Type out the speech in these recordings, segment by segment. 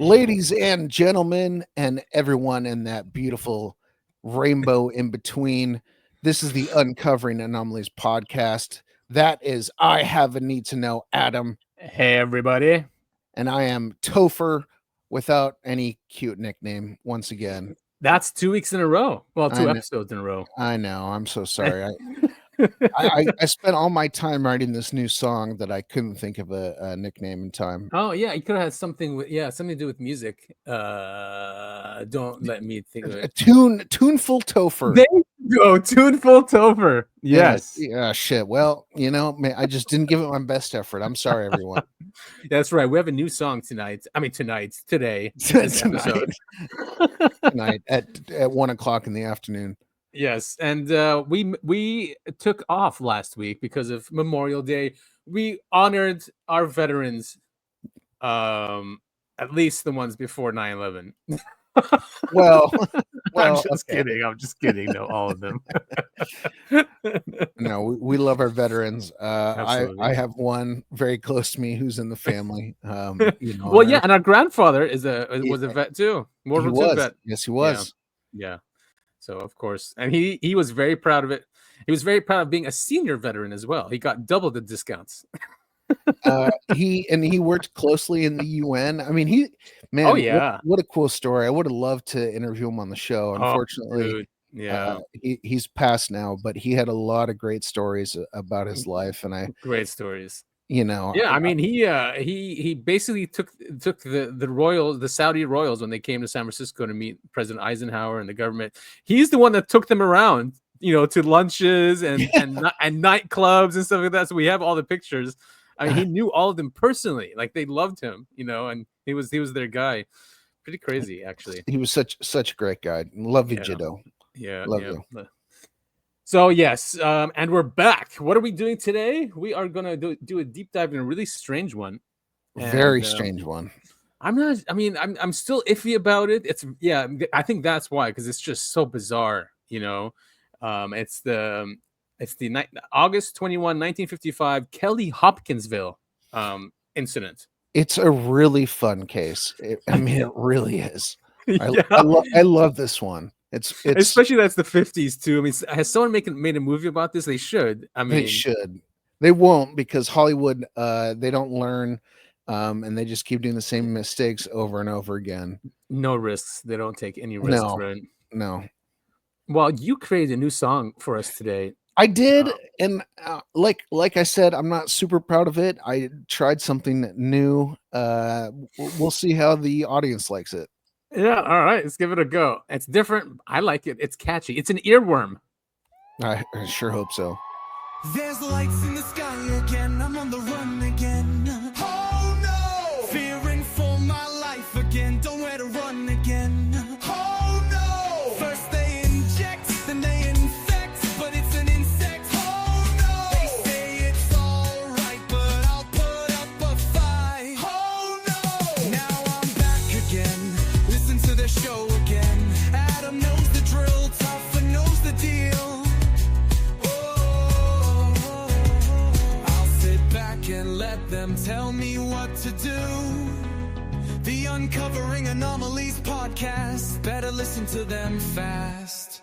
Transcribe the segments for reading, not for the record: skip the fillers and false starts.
Ladies and gentlemen, and everyone in that beautiful rainbow in between, this is the Uncovering Anomalies Podcast. That is I Have a Need to Know, Adam. Hey, everybody. And I am Topher without any cute nickname once again. That's 2 weeks in a row. Well, two episodes in a row. I know. I'm so sorry. I spent all my time writing this new song that I couldn't think of a nickname in time. Oh yeah, you could have had something to do with music. Don't let me think of it. Tuneful Topher. There you go, Tuneful Topher. Yes. Yeah. Shit. Well, I just didn't give it my best effort. I'm sorry, everyone. That's right. We have a new song tonight. Today. Tonight at 1:00 in the afternoon. Yes, and we took off last week because of Memorial Day. We honored our veterans, at least the ones before 9/11. Well, I'm just kidding. No, all of them. No, we love our veterans. I have one very close to me who's in the family. Well, yeah, and our grandfather was a vet too. World War II vet. Yes, he was. Yeah. So of course, and he was very proud of it. He was very proud of being a senior veteran as well. He got double the discounts. He worked closely in the UN. I mean, Oh yeah, what a cool story. I would have loved to interview him on the show. Unfortunately, he's passed now, but he had a lot of great stories about his life, and great stories. Yeah, I mean, he basically took the Saudi royals when they came to San Francisco to meet President Eisenhower and the government. He's the one that took them around, to lunches and nightclubs and stuff like that. So we have all the pictures. I mean, he knew all of them personally. Like, they loved him, and he was their guy. Pretty crazy, actually. He was such a great guy. Love you, Jiddo. Yeah, love you. So yes, and we're back. What are we doing today? We are gonna do a deep dive in a really strange one. Very strange one. I'm still iffy about it. I think that's why, because it's just so bizarre. It's the August 21, 1955 Kelly-Hopkinsville incident. It's a really fun case. It really is. I love this one. It's especially that's the 50s too. I mean, has someone made a movie about this? They should. They should. They won't, because Hollywood they don't learn, and they just keep doing the same mistakes over and over again. No risks. They don't take any risks, right? No. Well, you created a new song for us today. I did, and like I said, I'm not super proud of it. I tried something new. We'll see how the audience likes it. Yeah, all right, let's give it a go. It's different. I like it. It's catchy. It's an earworm. I sure hope so. There's lights in the sky again. I'm on the run again. Oh no! Fearing for my life again. Don't let it run again. Oh no! First they inject, then they infect, but it's an insect. Oh no! They say it's alright, but I'll put up a fight. Oh no! Now I'm back again. Listen to the show again. Adam knows the drill, Topher knows the deal. I'll sit back and let them tell me what to do. The Uncovering Anomalies Podcast. Better listen to them fast.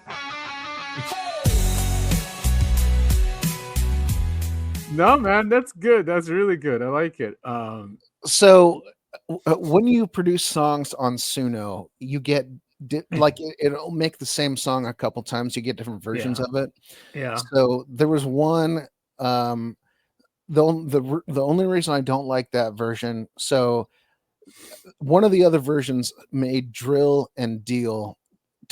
No, man, that's good. That's really good. I like it. So when you produce songs on Suno, you get like it'll make the same song a couple times. You get different versions of it. Yeah. So there was one. The only reason I don't like that version. So one of the other versions made drill and deal.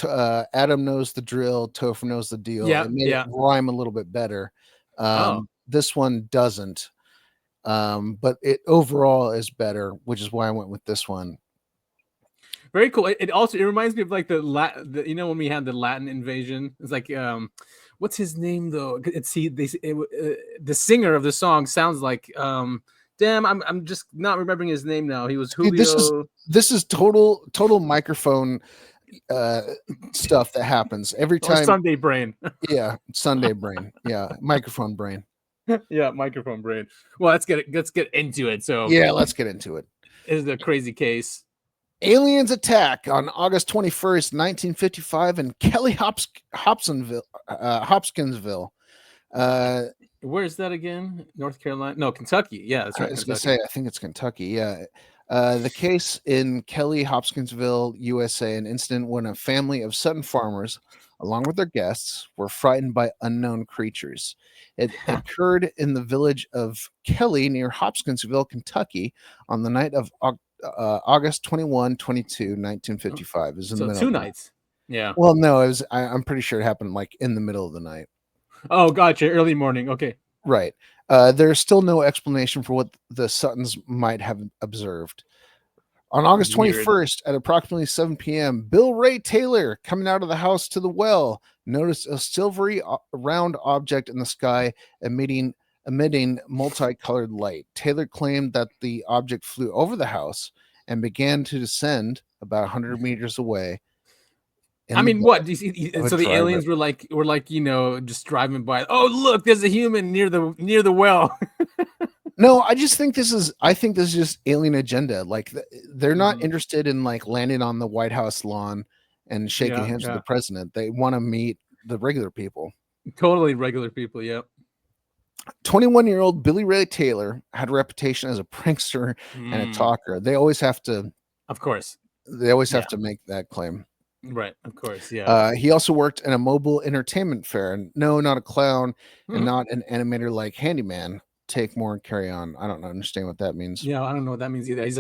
Adam knows the drill. Topher knows the deal. Yeah. It made it rhyme a little bit better. This one doesn't. But it overall is better, which is why I went with this one. Very cool. It reminds me of like the when we had the Latin invasion. It's like what's his name though? The singer of the song sounds like I'm just not remembering his name now. He was Julio. This is total microphone stuff that happens every time. Sunday brain. Yeah, Sunday brain. Yeah, microphone brain. Yeah, microphone brain. Well, let's get into it. So yeah, let's get into it. This is a crazy case. Aliens attack on August 21st, 1955 in Kelly-Hopkinsville. Where is that again? North Carolina? No, Kentucky. Yeah, that's I right. was going to Kentucky. say, I think it's Kentucky. Yeah. The case in Kelly-Hopkinsville, USA, an incident when a family of Sutton farmers, along with their guests, were frightened by unknown creatures. It occurred in the village of Kelly near Hopkinsville, Kentucky, on the night of August 21, 22, 1955. It was in the So middle 2 of the night. nights. Yeah. Well, no, it was. I'm pretty sure it happened like in the middle of the night. Oh, gotcha. Early morning. Okay. Right. There's still no explanation for what the Suttons might have observed. On August Weird. 21st at approximately 7 p.m., Bill Ray Taylor, coming out of the house to the well, noticed a silvery round object in the sky emitting multicolored light. Taylor claimed that the object flew over the house and began to descend about 100 meters away. I mean, what? So the aliens were like, just driving by. Oh, look, there's a human near the well. No, I think this is just alien agenda. Like they're not interested in like landing on the White House lawn and shaking hands with the president. They want to meet the regular people. Totally regular people. Yep. 21-year-old Billy Ray Taylor had a reputation as a prankster and a talker. They always have to, of course, to make that claim. Right, of course, yeah. He also worked in a mobile entertainment fair. No, not a clown, and not an animator like Handyman. Take more and carry on. I don't understand what that means. Yeah, I don't know what that means either. He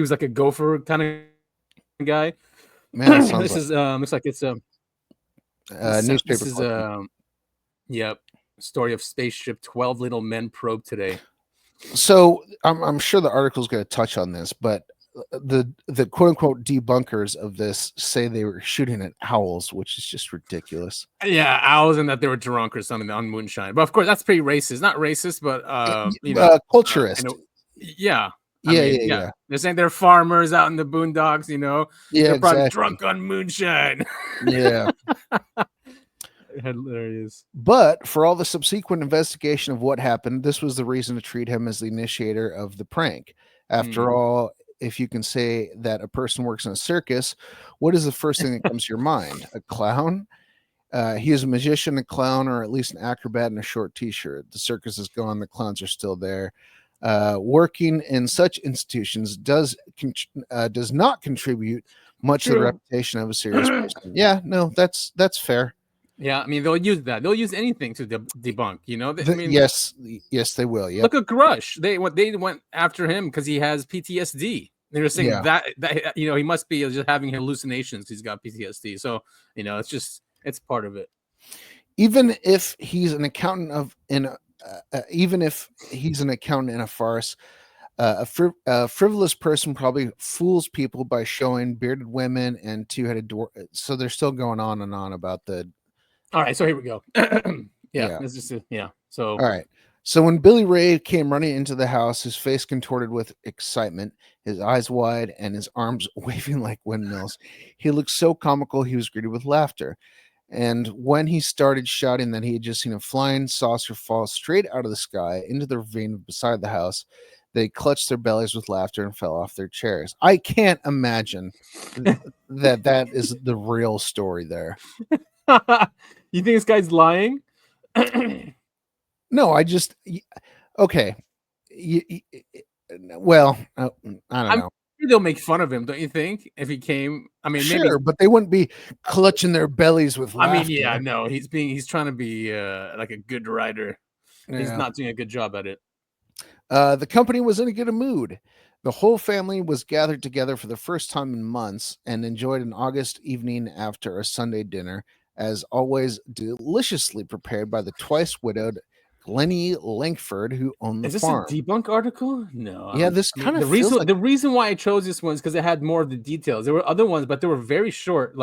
was like a gopher kind of guy. Man, this is looks like it's newspaper. This is yep. Story of spaceship 12 little men probed today. So I'm sure the article is going to touch on this, but the quote unquote debunkers of this say they were shooting at owls, which is just ridiculous. Yeah, owls, and that they were drunk or something on moonshine. But of course, that's pretty racist. Not racist, but culturist. Yeah. Yeah. They're saying they're farmers out in the boondocks. Yeah, they're probably exactly. drunk on moonshine. Yeah. Hilarious. But for all the subsequent investigation of what happened, this was the reason to treat him as the initiator of the prank. After all, if you can say that a person works in a circus, what is the first thing that comes to your mind? A clown? He is a magician, a clown, or at least an acrobat in a short t-shirt. The circus is gone. The clowns are still there. Working in such institutions does not contribute much to the reputation of a serious person. Yeah, no, that's fair. Yeah, I mean, they'll use that. They'll use anything to debunk, Yes, they will. Yeah. Look at Grush. They went after him because he has PTSD. They were saying that he must be just having hallucinations. He's got PTSD. So, it's part of it. Even if he's an accountant in a farce, a frivolous person probably fools people by showing bearded women and two-headed dwarf. So they're still going on and on about the. All right, so here we go. So all right. So when Billy Ray came running into the house, his face contorted with excitement, his eyes wide, and his arms waving like windmills, he looked so comical he was greeted with laughter. And when he started shouting that he had just seen a flying saucer fall straight out of the sky into the ravine beside the house, they clutched their bellies with laughter and fell off their chairs. I can't imagine that is the real story there. You think this guy's lying? No, okay. Well, I don't know. They'll make fun of him, don't you think? If he came, I mean, sure, maybe, but they wouldn't be clutching their bellies with laughter. I mean, yeah, no, he's trying to be like a good writer. Yeah. He's not doing a good job at it. The company was in a good mood. The whole family was gathered together for the first time in months and enjoyed an August evening after a Sunday dinner, as always deliciously prepared by the twice widowed Glennie Langford, who owned the farm. Is this a debunk article? No. Yeah, the reason why I chose this one is because it had more of the details. There were other ones, but they were very short.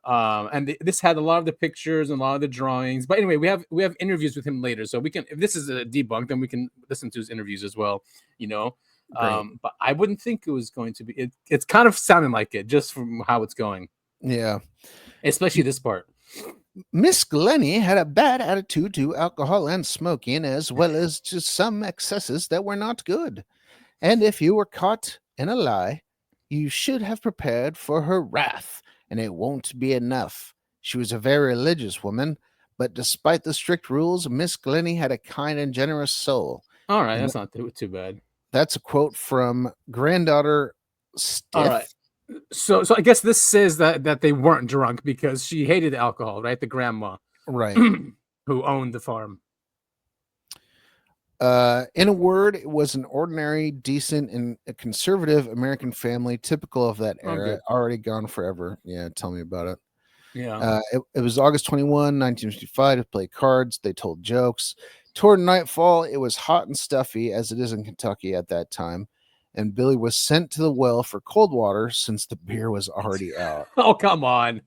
And this had a lot of the pictures and a lot of the drawings. But anyway, we have interviews with him later, so we can. If this is a debunk, then we can listen to his interviews as well. But I wouldn't think it was going to be. It's kind of sounding like it just from how it's going. Yeah, especially this part. Miss Glennie had a bad attitude to alcohol and smoking, as well as to some excesses that were not good. And if you were caught in a lie, You should have prepared for her wrath, and it won't be enough. She was a very religious woman, but despite the strict rules, Miss Glennie had a kind and generous soul. All right, And that's not too bad. that's a quote from granddaughter Stiff. All right. So I guess this says that they weren't drunk because she hated alcohol, right? The grandma Right. who owned the farm. In a word, it was an ordinary, decent, and a conservative American family, typical of that era. good. Already gone forever. Yeah, tell me about it. Yeah. It was August 21, 1955 to play cards. They told jokes. Toward nightfall, it was hot and stuffy, as it is in Kentucky at that time, and Billy was sent to the well for cold water since the beer was already out. Oh, come on.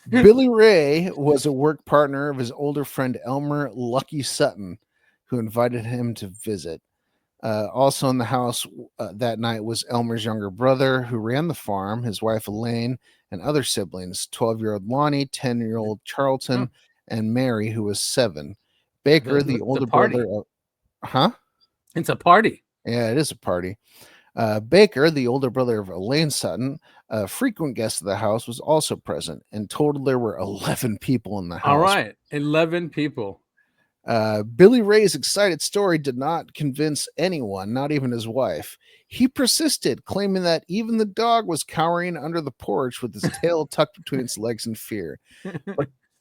Billy Ray was a work partner of his older friend Elmer Lucky Sutton, who invited him to visit. Also in the house that night was Elmer's younger brother, who ran the farm, his wife Elaine, and other siblings, 12-year-old Lonnie, 10-year-old Charlton, and Mary, who was 7. Baker, the older brother of... Huh? It's a party. Yeah, it is a party. Baker, the older brother of Elaine Sutton, a frequent guest of the house, was also present. In total, there were 11 people in the house. All right, 11 people. Billy Ray's excited story did not convince anyone, not even his wife. He persisted, claiming that even the dog was cowering under the porch with his tail tucked between its legs in fear.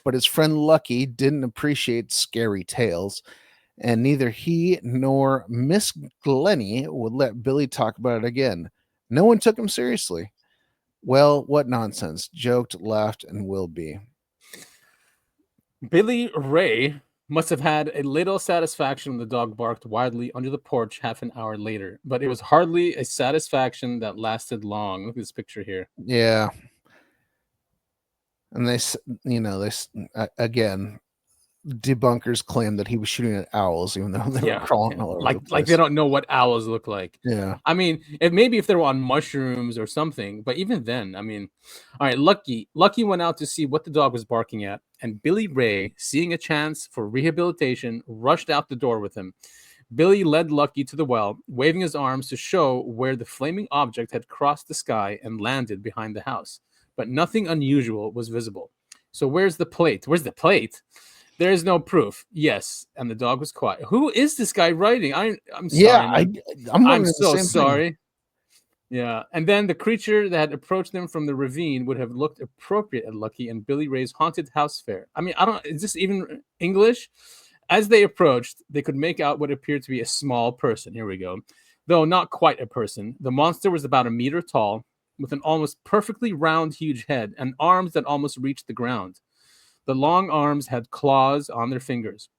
But his friend Lucky didn't appreciate scary tales, and neither he nor Miss Glennie would let Billy talk about it again. No one took him seriously. Well, what nonsense. Joked, laughed, and will be. Billy Ray must have had a little satisfaction when the dog barked wildly under the porch half an hour later, but it was hardly a satisfaction that lasted long. Look at this picture here. Yeah. And again, debunkers claim that he was shooting at owls, even though they were crawling all over the place. Like they don't know what owls look like. Yeah. I mean, maybe if they were on mushrooms or something, but even then, I mean, all right, Lucky went out to see what the dog was barking at, and Billy Ray, seeing a chance for rehabilitation, rushed out the door with him. Billy led Lucky to the well, waving his arms to show where the flaming object had crossed the sky and landed behind the house. But nothing unusual was visible. So where's the plate? Where's the plate? There is no proof. Yes, and the dog was quiet. Who is this guy writing? I'm sorry. Yeah, I'm so sorry. Yeah, and then the creature that had approached them from the ravine would have looked appropriate at Lucky and Billy Ray's haunted house fair. I mean, is this even English? As they approached, they could make out what appeared to be a small person. Here we go. Though not quite a person, the monster was about 1 meter tall, with an almost perfectly round, huge head and arms that almost reached the ground. The long arms had claws on their fingers.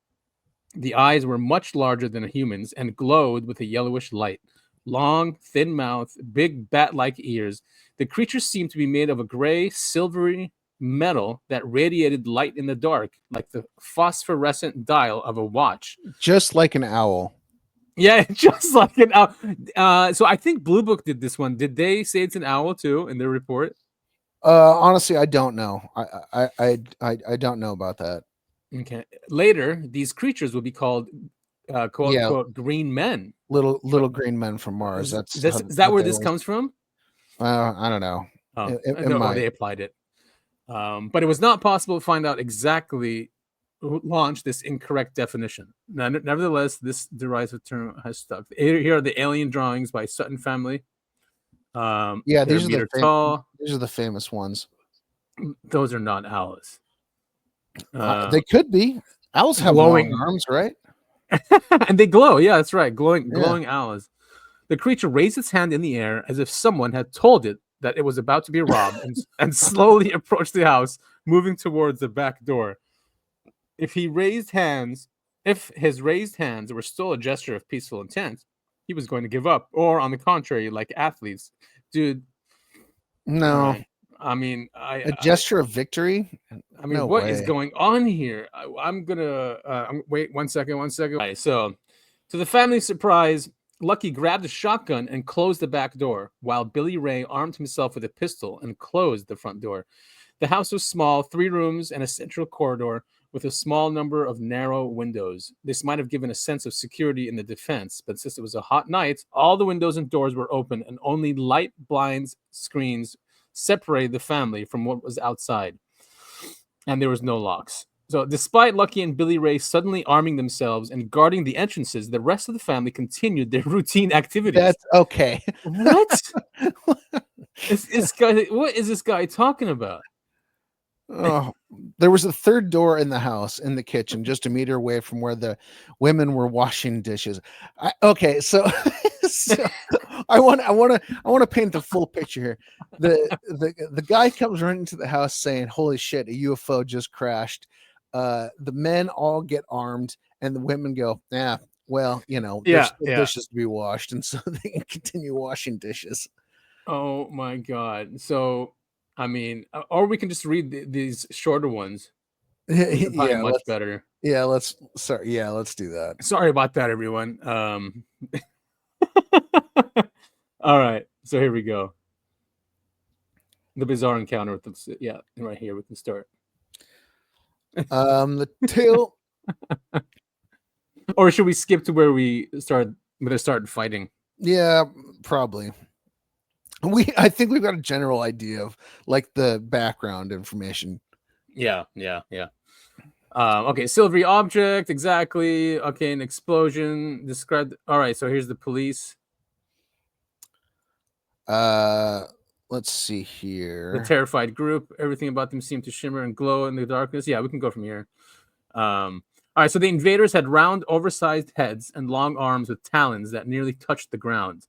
The eyes were much larger than a human's and glowed with a yellowish light. Long, thin mouth, big bat-like ears. The creature seemed to be made of a gray, silvery metal that radiated light in the dark, like the phosphorescent dial of a watch. Just like an owl. Yeah, just like an owl. So I think Blue Book did this one. Did they say it's an owl too in their report? Honestly, I don't know. I don't know about that. Okay. Later, these creatures will be called quote unquote green men. Little green men from Mars. Is that where this comes from? I don't know. No, they applied it. But it was not possible to find out exactly who launched this incorrect definition. Now, nevertheless, this derisive term has stuck. Here are the alien drawings by Sutton family. These are the famous ones. Those are not owls. They could be. Owls have glowing arms, right? And they glow. Yeah, that's right. Glowing owls. The creature raised its hand in the air as if someone had told it that it was about to be robbed and slowly approached the house, moving towards the back door. If his raised hands were still a gesture of peaceful intent, he was going to give up, or on the contrary, like athletes. Dude. No. I mean, a gesture of victory. I mean, what is going on here? I'm gonna wait 1 second. Right, so, to the family's surprise, Lucky grabbed a shotgun and closed the back door, while Billy Ray armed himself with a pistol and closed the front door. The house was small, 3 rooms and a central corridor. with a small number of narrow windows. This might have given a sense of security in the defense, but since it was a hot night, all the windows and doors were open and only light blinds screens separated the family from what was outside. And there was no locks. So despite Lucky and Billy Ray suddenly arming themselves and guarding the entrances, the rest of the family continued their routine activities. That's okay. What? What is this guy talking about? Oh, there was a third door in the house in the kitchen, just a meter away from where the women were washing dishes. So I want to paint the full picture here. The guy comes running into the house saying, "Holy shit, a UFO just crashed." The men all get armed, and the women go, "Yeah, well, there's dishes to be washed," and so they can continue washing dishes. Oh my god! So. I mean, or we can just read these shorter ones. Yeah, much better. Yeah, let's do that. Sorry about that, everyone. All right, so here we go. The bizarre encounter with them. Yeah, right here we can start. The tail. Or should we skip to where they started fighting? Yeah, probably. I think we've got a general idea of like the background information. Yeah. Okay, silvery object, exactly. Okay, an explosion described. All right, so here's the police. Let's see here. The terrified group. Everything about them seemed to shimmer and glow in the darkness. Yeah, we can go from here. All right, so the invaders had round, oversized heads and long arms with talons that nearly touched the ground.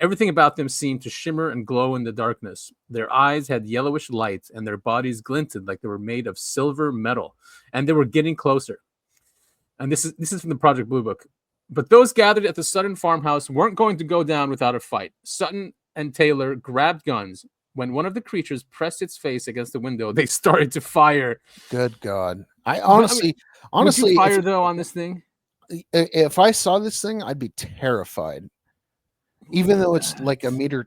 Everything about them seemed to shimmer and glow in the darkness. Their eyes had yellowish light, and their bodies glinted like they were made of silver metal. And they were getting closer. And this is from the Project Blue Book. But those gathered at the Sutton farmhouse weren't going to go down without a fight. Sutton and Taylor grabbed guns. When one of the creatures pressed its face against the window, they started to fire. Good God! I honestly, would you fire though on this thing? If I saw this thing, I'd be terrified. Even though it's like a meter,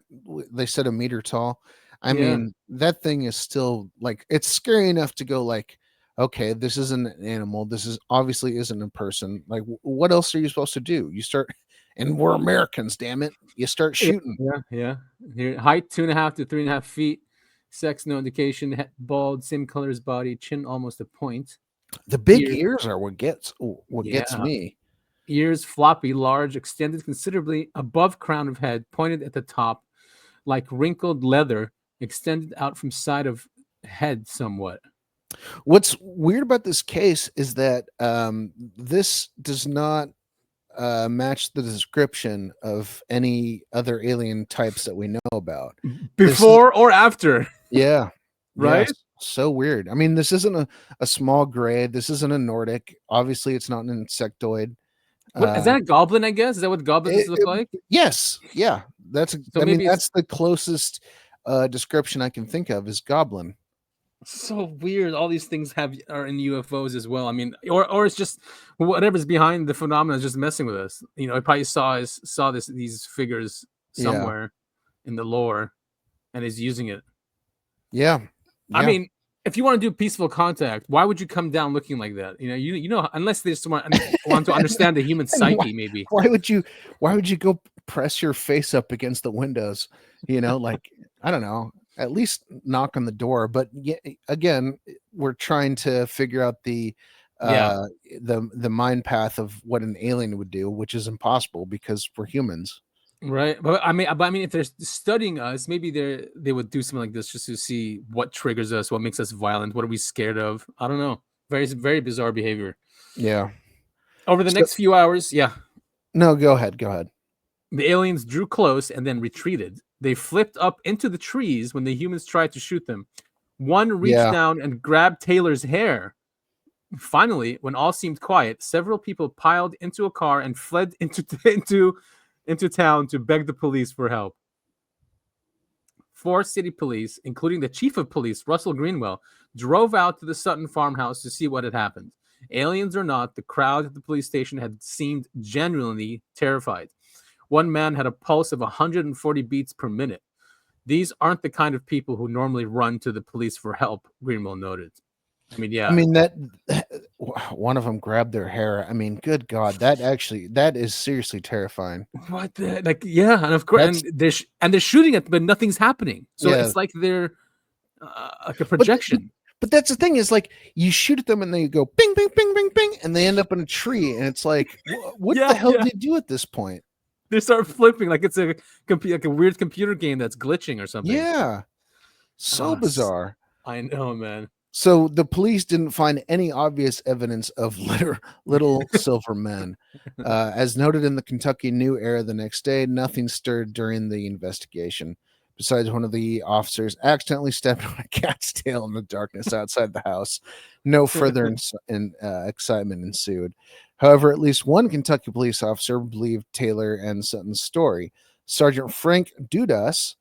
they said a meter tall. I mean, that thing is still like, it's scary enough to go like, okay, this isn't an animal. This is obviously isn't a person. Like, what else are you supposed to do? You start, and we're Americans, damn it. You start shooting. Yeah. Here, height 2.5 to 3.5 feet. Sex, no indication. Head bald, same color as body. Chin almost a point. The big ears are what gets me. Ears floppy, large, extended considerably above crown of head, pointed at the top, like wrinkled leather, extended out from side of head somewhat. What's weird about this case is that this does not match the description of any other alien types that we know about. Before or after. Yeah. Right? Yes. So weird. I mean, this isn't a small gray. This isn't a Nordic. Obviously, it's not an insectoid. Is that a goblin, I guess? Is that what goblins look like? Yes. Yeah. That's the closest description I can think of is goblin. So weird. All these things are in UFOs as well. I mean, or it's just whatever's behind the phenomenon is just messing with us. You know, I probably saw these figures somewhere in the lore and is using it. Yeah. I mean, if you want to do peaceful contact, why would you come down looking like that? You know, unless they just want to understand the human psyche, maybe. Why would you go press your face up against the windows? You know, like, I don't know, at least knock on the door. But again, we're trying to figure out the mind path of what an alien would do, which is impossible because we're humans. Right, but I mean, if they're studying us, maybe they would do something like this just to see what triggers us, what makes us violent, what are we scared of? I don't know. Very, very bizarre behavior. Yeah. Over the next few hours, No, go ahead. The aliens drew close and then retreated. They flipped up into the trees when the humans tried to shoot them. One reached down and grabbed Taylor's hair. Finally, when all seemed quiet, several people piled into a car and fled into town to beg the police for help. 4 city police, including the chief of police, Russell Greenwell, drove out to the Sutton farmhouse to see what had happened. Aliens or not, the crowd at the police station had seemed genuinely terrified. One man had a pulse of 140 beats per minute. These aren't the kind of people who normally run to the police for help, Greenwell noted. I mean, one of them grabbed their hair. I mean, good God, that is seriously terrifying. What the like? Yeah, and of course, That's and they're shooting it, but nothing's happening. So Yeah. it's like they're like a projection. But that's the thing is like you shoot at them and they go bing, bing, bing, bing, bing, and they end up in a tree. And it's like, what Yeah, the hell yeah. did they do at this point? They start flipping like it's like a weird computer game that's glitching or something. Yeah. So Oh, bizarre. I know, man. So the police didn't find any obvious evidence of little silver men. As noted in the Kentucky New Era the next day, nothing stirred during the investigation. Besides one of the officers accidentally stepped on a cat's tail in the darkness outside the house. No further excitement ensued. However, at least one Kentucky police officer believed Taylor and Sutton's story. Sergeant Frank Dudas,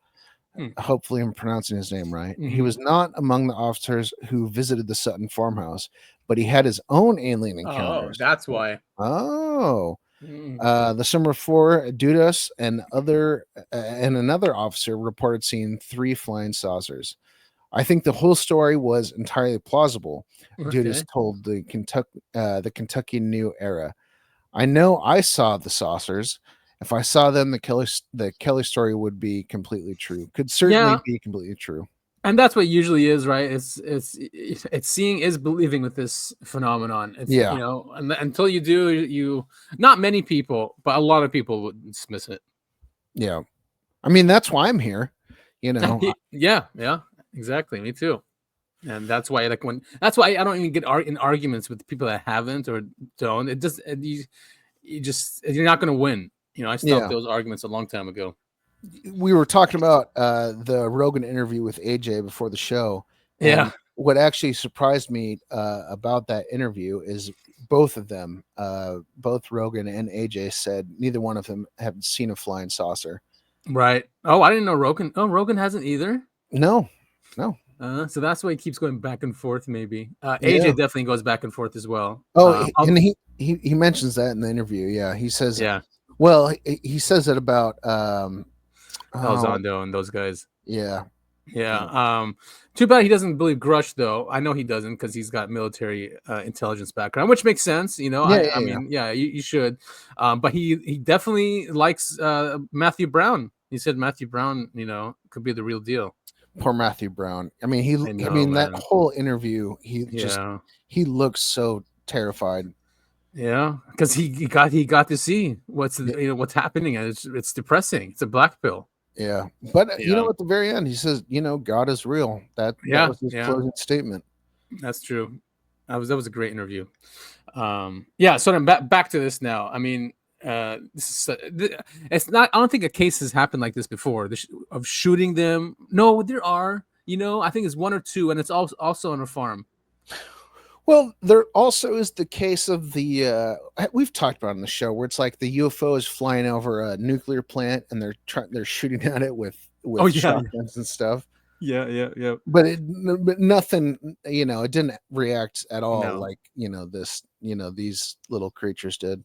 hopefully I'm pronouncing his name right, he was not among the officers who visited the Sutton farmhouse, but he had his own alien encounters. That's why. Oh. The summer before, Dudas and another officer reported seeing 3 flying saucers. I think the whole story was entirely plausible. Dudas told the Kentucky New Era. I know I saw the saucers. If I saw them, the Kelly story would be completely true. Could certainly be completely true. And that's what usually is, right? It's seeing is believing with this phenomenon. It's, Yeah. You know, until you do, not many people, but a lot of people would dismiss it. Yeah. I mean, that's why I'm here. You know. Yeah, exactly. Me too. And that's why, I don't even get in arguments with people that haven't or don't. It just you're not going to win. You know, I stopped those arguments a long time ago. We were talking about the Rogan interview with AJ before the show. Yeah. What actually surprised me about that interview is both of them, both Rogan and AJ, said neither one of them have seen a flying saucer. Right. Oh, I didn't know Rogan. Oh, Rogan hasn't either. No. So that's why he keeps going back and forth. Maybe AJ definitely goes back and forth as well. Oh, and he mentions that in the interview. Yeah, he says. Yeah. Well, he says it about Elizondo and those guys. Yeah. Too bad he doesn't believe Grush, though. I know he doesn't because he's got military intelligence background, which makes sense. You know, I mean, you should. But he definitely likes Matthew Brown. He said Matthew Brown, you know, could be the real deal. Poor Matthew Brown. I mean, that whole interview, he looks so terrified. Yeah, because he got to see what's happening, and it's depressing. It's a black pill. Yeah, but you know, at the very end, he says, you know, God is real. That was his closing statement. That's true. That was a great interview. So then back to this now. I mean, it's not. I don't think a case has happened like this before. Of shooting them. No, there are. You know, I think it's 1 or 2, and it's also on a farm. Well, there also is the case of the we've talked about on the show where it's like the UFO is flying over a nuclear plant and they're shooting at it with shotguns and stuff. Yeah. But nothing, you know, it didn't react at all like, you know, these little creatures did.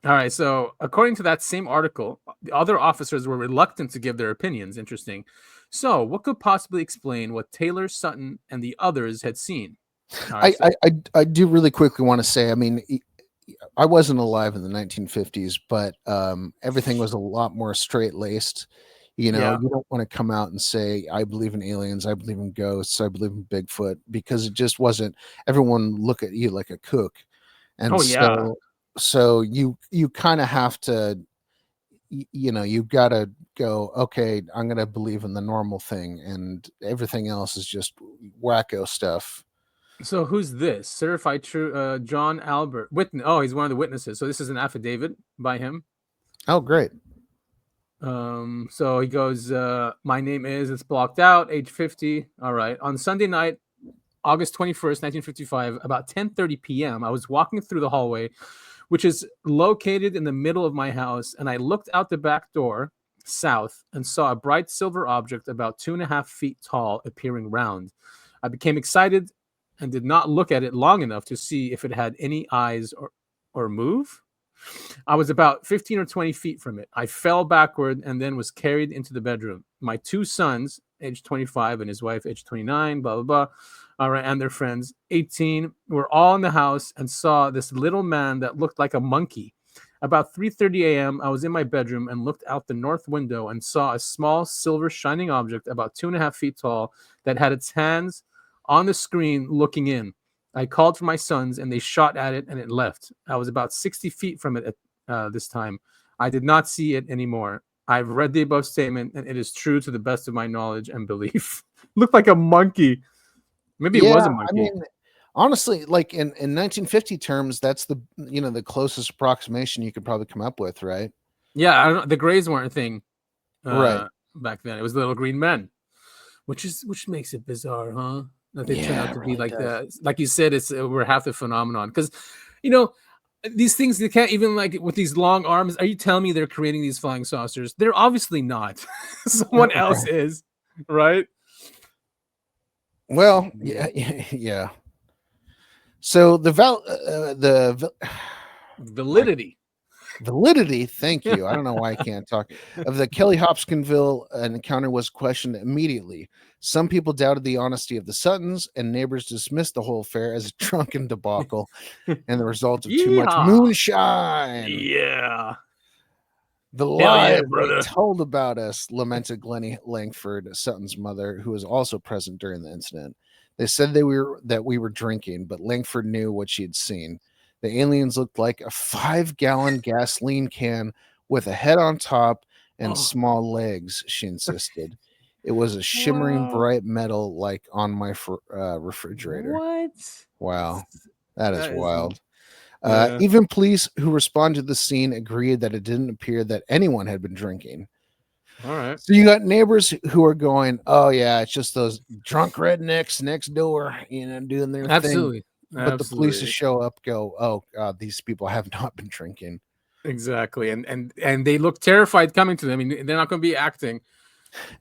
All right. So according to that same article, the other officers were reluctant to give their opinions. Interesting. So what could possibly explain what Taylor, Sutton, and the others had seen? Right, I do really quickly want to say, I mean, I wasn't alive in the 1950s, but everything was a lot more straight-laced. You know, you don't want to come out and say, I believe in aliens, I believe in ghosts, I believe in Bigfoot, because it just wasn't, everyone look at you like a kook. And so you kind of have to, you know, you've got to go, okay, I'm going to believe in the normal thing, and everything else is just wacko stuff. So who's this? Certified true John Albert. Witness. Oh, he's one of the witnesses. So this is an affidavit by him. Oh, great. So he goes, my name is, it's blocked out, age 50. All right. On Sunday night, August 21st, 1955, about 10:30 p.m., I was walking through the hallway, which is located in the middle of my house, and I looked out the back door south and saw a bright silver object about 2.5 feet tall appearing round. I became excited and did not look at it long enough to see if it had any eyes or move. I was about 15 or 20 feet from it. I fell backward and then was carried into the bedroom. My 2 sons, age 25, and his wife, age 29, blah, blah, blah. All right, and their friends, 18, were all in the house and saw this little man that looked like a monkey. About 3:30 a.m., I was in my bedroom and looked out the north window and saw a small silver shining object about 2.5 feet tall that had its hands on the screen looking in. I called for my sons and they shot at it and it left. I was about 60 feet from it at this time. I did not see it anymore. I've read the above statement and it is true to the best of my knowledge and belief. Looked like a monkey. Maybe it was a monkey. I mean, honestly, like in 1950 terms, that's the closest approximation you could probably come up with, right? Yeah, I don't know. The Greys weren't a thing Right. back then. It was the little green men, which makes it bizarre, huh? That they turn out to be like that. Like you said, we're half the phenomenon because, these things they can't even like with these long arms. Are you telling me they're creating these flying saucers? They're obviously not. Someone else is, right? Well, yeah. So the validity. Thank you. I don't know why I can't talk. Of the Kelly-Hopkinsville encounter was questioned immediately. Some people doubted the honesty of the Suttons, and neighbors dismissed the whole affair as a drunken debacle and the result of too much moonshine. Yeah. The lie they told about us, lamented Glennie Langford, Sutton's mother, who was also present during the incident. They said that we were drinking, but Langford knew what she had seen. The aliens looked like a 5-gallon gasoline can with a head on top and small legs, she insisted. It was a shimmering bright metal like on my refrigerator. What? Wow. That is wild. Even police who responded to the scene agreed that it didn't appear that anyone had been drinking. All right. So you got neighbors who are going, oh, yeah, it's just those drunk rednecks next door, doing their thing. But the police show up, go, oh, God, these people have not been drinking. Exactly. And they look terrified coming to them. I mean, they're not going to be acting.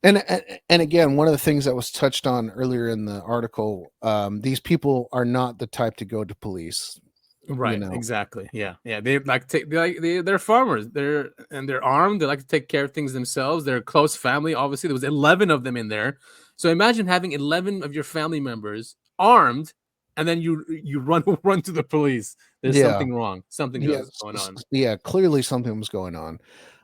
And again, one of the things that was touched on earlier in the article, these people are not the type to go to police. Right. Exactly. Yeah. They like they're farmers. They're armed. They like to take care of things themselves. They're a close family. Obviously, there was 11 of them in there. So imagine having 11 of your family members armed, and then you run to the police. There's something wrong. Something was going on. Yeah, clearly something was going on.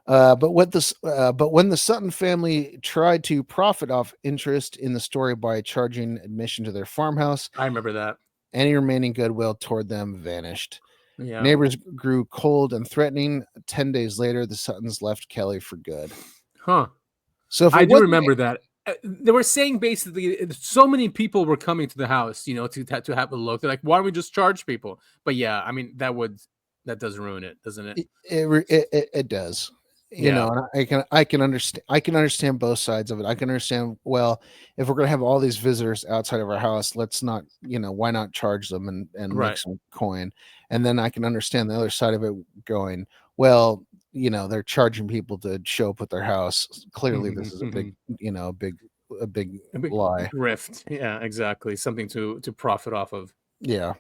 But when the Sutton family tried to profit off interest in the story by charging admission to their farmhouse, I remember that. Any remaining goodwill toward them vanished. Yeah. Neighbors grew cold and threatening. 10 days later, the Suttons left Kelly for good. Huh. So I do remember that. They were saying basically so many people were coming to the house, to have a look. They're like, why don't we just charge people? But yeah, I mean, that does ruin it, doesn't it? It does. And I can understand both sides of it. I can understand, well, if we're going to have all these visitors outside of our house, let's not, why not charge them and make some coin? And then I can understand the other side of it going, well, they're charging people to show up at their house. Clearly this is a big, a big lie. Grift. Yeah, exactly. Something to profit off of. Yeah.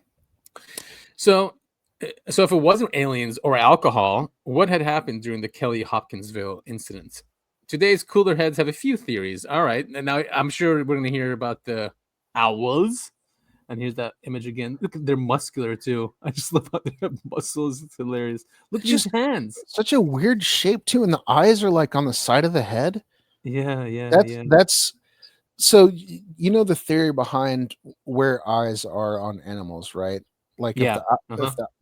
So if it wasn't aliens or alcohol, what had happened during the Kelly-Hopkinsville incident? Today's cooler heads have a few theories. All right. And now I'm sure we're going to hear about the owls. And here's that image again. Look, they're muscular too. I just love how they have muscles. It's hilarious. Look at his hands. Such a weird shape too. And the eyes are like on the side of the head. Yeah. That's so, the theory behind where eyes are on animals, right? Like if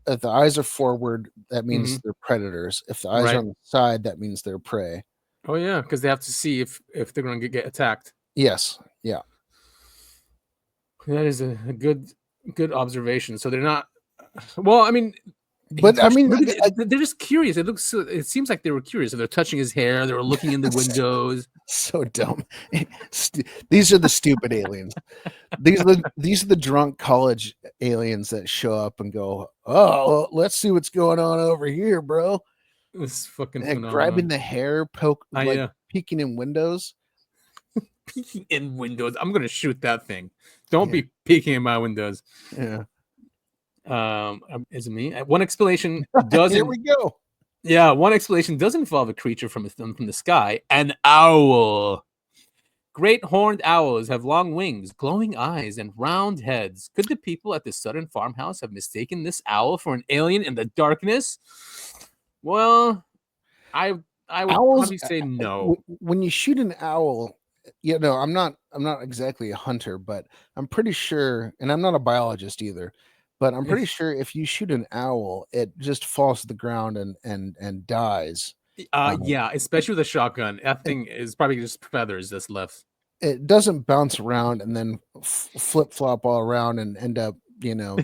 the eyes are forward, that means they're predators. If the eyes are on the side, that means they're prey. Oh yeah, because they have to see if they're going to get attacked. Yes. Yeah. That is a good observation. So they're not. Well, I mean, but I mean, they're just curious. It seems like they were curious. If they're touching his hair, they were looking in the windows. So dumb. These are the stupid aliens. These are the drunk college aliens that show up and go, "Oh, let's see what's going on over here, bro." This fucking grabbing the hair, peeking in windows. Peeking in windows. I'm gonna shoot that thing. Don't be peeking in my windows. Yeah. Is it me? One explanation doesn't. Here we go. Yeah, one explanation does involve a creature from the sky, an owl. Great horned owls have long wings, glowing eyes, and round heads. Could the people at the Sutton farmhouse have mistaken this owl for an alien in the darkness? Well, I would Owls. probably say no. When you shoot an owl, I'm not exactly a hunter, but I'm pretty sure, and I'm not a biologist either, but I'm pretty sure if you shoot an owl, it just falls to the ground and dies. Yeah, especially with a shotgun. That thing is probably just feathers that's left. It doesn't bounce around and then flip flop all around and end up, No.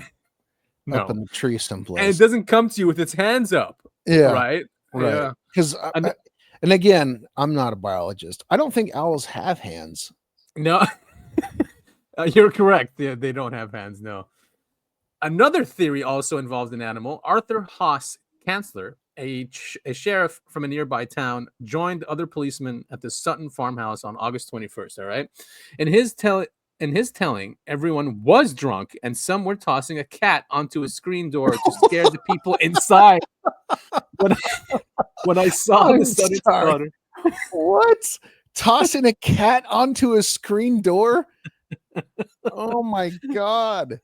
up in the tree someplace. And it doesn't come to you with its hands up. Yeah. Right. Right. Because, and again, I'm not a biologist. I don't think owls have hands. No, you're correct. They don't have hands. No. Another theory also involved an animal. Arthur Haas Kanzler, a sheriff from a nearby town, joined other policemen at the Sutton farmhouse on August 21st. All right. In his telling, everyone was drunk and some were tossing a cat onto a screen door to scare the people inside. When I saw the Sutton's daughter. What? Tossing a cat onto a screen door? Oh my God.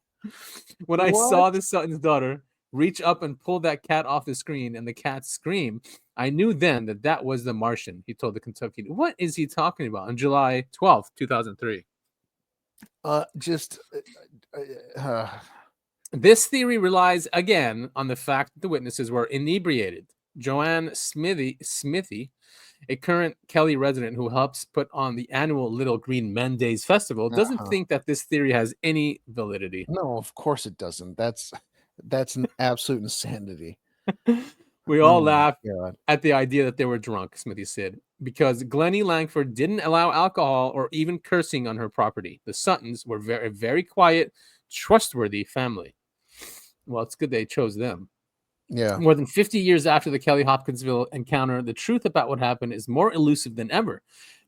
When I saw the Sutton's daughter reach up and pull that cat off the screen and the cat scream, I knew then that was the Martian, he told the Kentuckian. What is he talking about? On July 12th, 2003. This theory relies again on the fact that the witnesses were inebriated. Joanne Smithy, a current Kelly resident who helps put on the annual Little Green Men Days festival, doesn't think that this theory has any validity. No, of course it doesn't. That's an absolute insanity. We all laugh at the idea that they were drunk, Smithy said, because Glennie Langford didn't allow alcohol or even cursing on her property. The Suttons were very, very quiet, trustworthy family. Well, it's good they chose them. Yeah. More than 50 years after the Kelly-Hopkinsville encounter, the truth about what happened is more elusive than ever.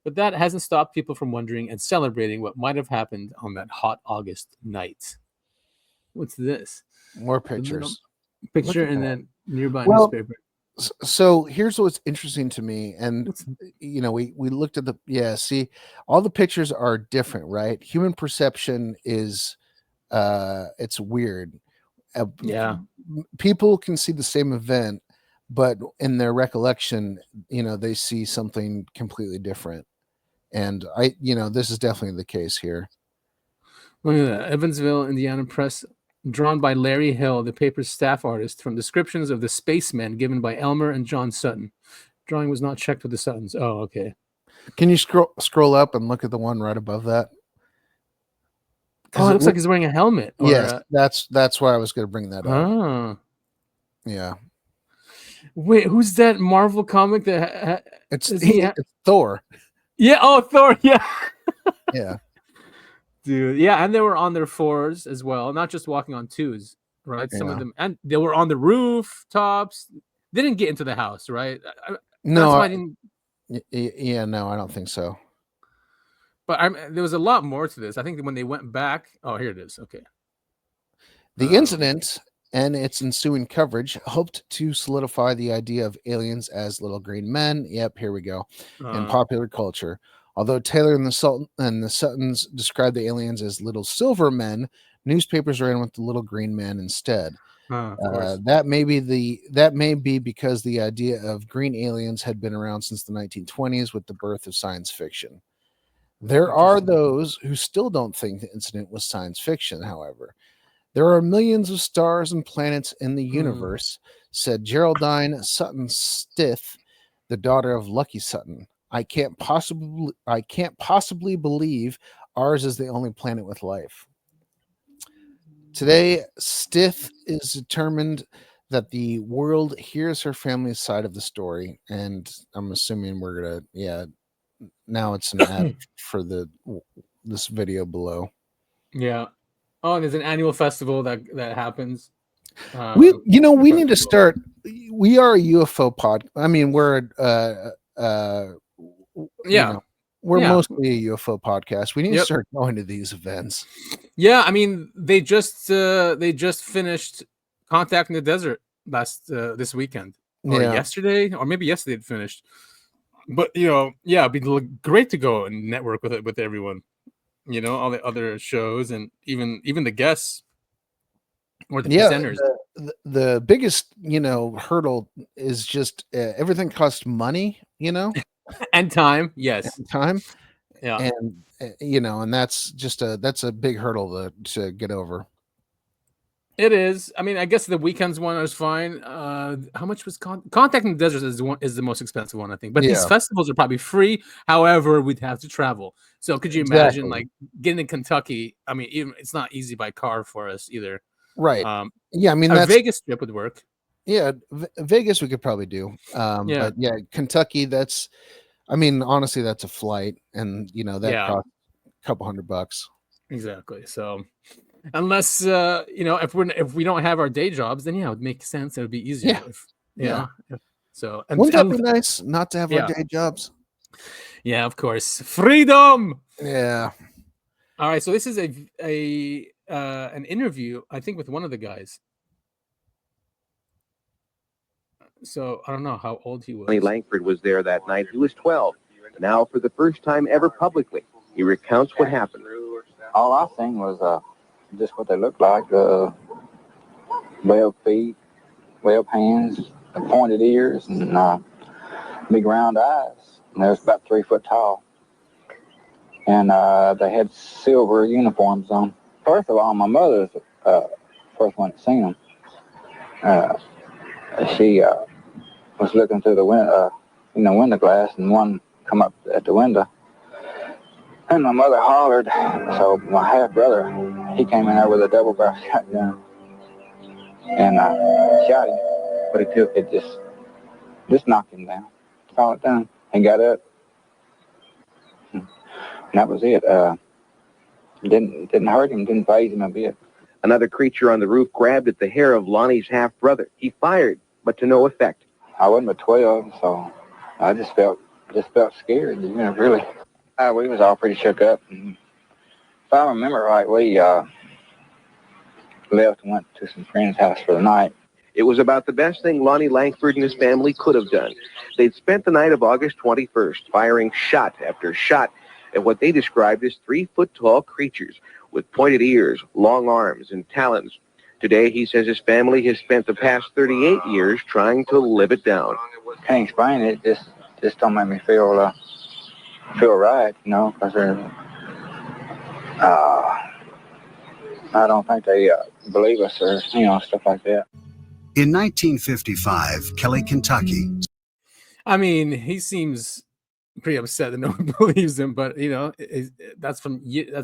But that hasn't stopped people from wondering and celebrating what might have happened on that hot August night. What's this? More pictures. Picture and then nearby newspaper. So here's what's interesting to me. And, we looked at see, all the pictures are different, right? Human perception is, it's weird. People can see the same event, but in their recollection, they see something completely different. And this is definitely the case here. Look at that. Evansville, Indiana Press, drawn by Larry Hill, the paper's staff artist, from descriptions of the spacemen given by Elmer and John Sutton. Drawing was not checked with the Suttons. Oh, okay. Can you scroll up and look at the one right above that? Oh, it looks like he's wearing a helmet. Yes, that's why I was going to bring that up. Oh. Yeah. Wait, who's that Marvel comic that it's Thor? Yeah. Oh, Thor. Yeah. Yeah. Dude. Yeah, and they were on their fours as well, not just walking on twos, right? Some of them, and they were on the rooftops. They didn't get into the house, right? No. I don't think so. But there was a lot more to this. I think when they went back, here it is. Okay. The incident and its ensuing coverage helped to solidify the idea of aliens as little green men. Yep, here we go. In popular culture. Although Taylor and the Suttons described the aliens as little silver men, newspapers ran with the little green men instead. That may be because the idea of green aliens had been around since the 1920s with the birth of science fiction. There are those who still don't think the incident was science fiction, however. There are millions of stars and planets in the universe, said Geraldine Sutton Stith, the daughter of Lucky Sutton. I can't possibly believe ours is the only planet with life. Today, Stith is determined that the world hears her family's side of the story, and I'm assuming we're gonna, now it's an ad for this video below. Yeah. Oh, there's an annual festival that happens. We need to start. We are a UFO pod. I mean, we're we're mostly a UFO podcast. We need to start going to these events. Yeah, I mean, they just finished Contact in the Desert this weekend, or yesterday, or maybe yesterday it finished. But yeah, it'd be great to go and network with everyone. All the other shows and even the guests or the presenters. The biggest hurdle is just everything costs money, And time. Yes. and time, Yeah. and and that's just that's a big hurdle to get over. It is. I mean, I guess the weekends one was fine. How much was Contact in the Desert is the most expensive one, I think. But these festivals are probably free. However, we'd have to travel. So could you imagine like getting to Kentucky? I mean, even it's not easy by car for us either. Right. Yeah, I mean a Vegas trip would work. Yeah, Vegas we could probably do. But yeah, Kentucky, that's honestly, that's a flight, and that costs a couple $100. Exactly. So unless if we don't have our day jobs, then it would make sense. It would be easier. So wouldn't that be nice not to have our day jobs? Yeah, of course. Freedom. Yeah. All right. So this is an interview, I think, with one of the guys. So I don't know how old he was. Langford was there that night. He was 12. Now, for the first time ever publicly, he recounts what happened. All I seen was just what they looked like: webbed feet, webbed hands, pointed ears, and big round eyes. And they was about 3 foot tall. And they had silver uniforms on. First of all, my mother's first one that seen them. She was looking through the window, window glass, and one come up at the window. And my mother hollered, so my half brother, he came in there with a double barrel shotgun and shot him, but it just knocked him down. Call it done. He got up, and that was it. Didn't hurt him, didn't faze him a bit. Another creature on the roof grabbed at the hair of Lonnie's half-brother. He fired, but to no effect. I wasn't but 12, so I just felt scared, really. We was all pretty shook up. And if I remember right, we left and went to some friend's house for the night. It was about the best thing Lonnie Langford and his family could have done. They'd spent the night of August 21st firing shot after shot at what they described as 3-foot-tall creatures with pointed ears, long arms, and talons. Today, he says his family has spent the past 38 years trying to live it down. Can't explain it. Just don't make me feel right, because they're, I don't think they believe us or, stuff like that. In 1955, Kelly, Kentucky. I mean, he seems pretty upset that no one believes him, but that's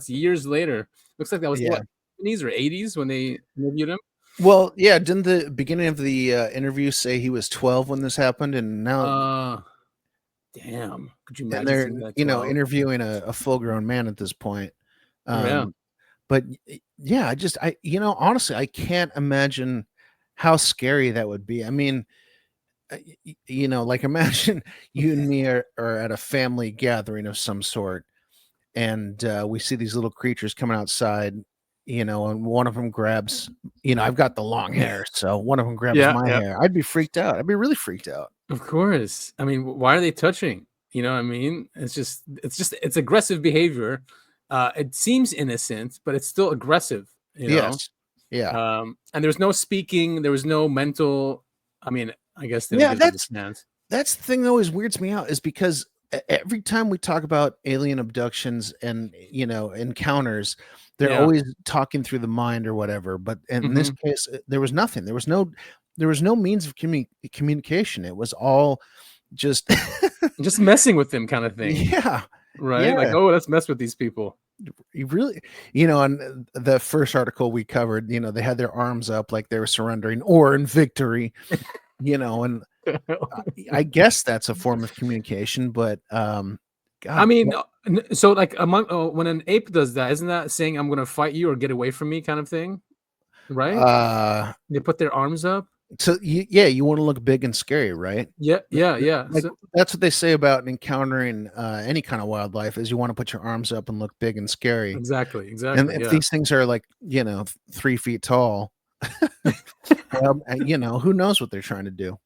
years later. Looks like that was what, 70s or 80s when they interviewed him. Well, yeah, didn't the beginning of the interview say he was 12 when this happened, and now damn, could you imagine? And they're interviewing a full-grown man at this point. But yeah, honestly, I can't imagine how scary that would be. I mean, like imagine you and me are at a family gathering of some sort, and we see these little creatures coming outside, and one of them grabs, I've got the long hair, so one of them grabs my hair. I'd be freaked out. I'd be really freaked out. Of course. I mean, why are they touching? You know what I mean? It's aggressive behavior. It seems innocent, but it's still aggressive. Yes. Yeah. And there's no speaking. There was no mental. I mean, I guess that's the thing that always weirds me out, is because every time we talk about alien abductions and encounters, they're always talking through the mind or whatever. But in this case, there was nothing. There was no means of communication. It was all just just messing with them, kind of thing. Yeah. Right. Yeah. Like, oh, let's mess with these people. You really, on the first article we covered, they had their arms up like they were surrendering or in victory, and I guess that's a form of communication, but God, I mean, so like when an ape does that, isn't that saying I'm going to fight you or get away from me kind of thing? Right. They put their arms up. So you want to look big and scary, right? Yeah. Like, that's what they say about encountering any kind of wildlife, is you want to put your arms up and look big and scary. Exactly. And if these things are like 3 feet tall, who knows what they're trying to do?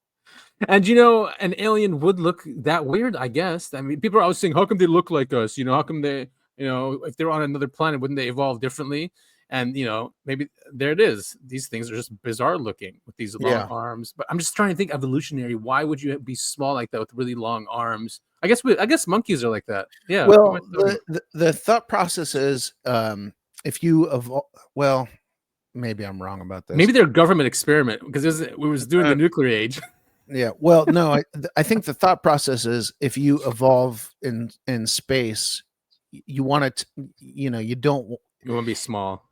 And you know, an alien would look that weird, I guess. I mean, people are always saying, how come they look like us? You know, how come they, you know, if they were on another planet, wouldn't they evolve differently? And you know, maybe there it is. These things are just bizarre looking with these long arms. But I'm just trying to think evolutionary. Why would you be small like that with really long arms? I guess monkeys are like that. Yeah. Well, the thought process is if you well, maybe I'm wrong about this. Maybe they're a government experiment because we was doing the nuclear age. Yeah. Well, no, I think the thought process is if you evolve in space, you want it, you know, you want to be small.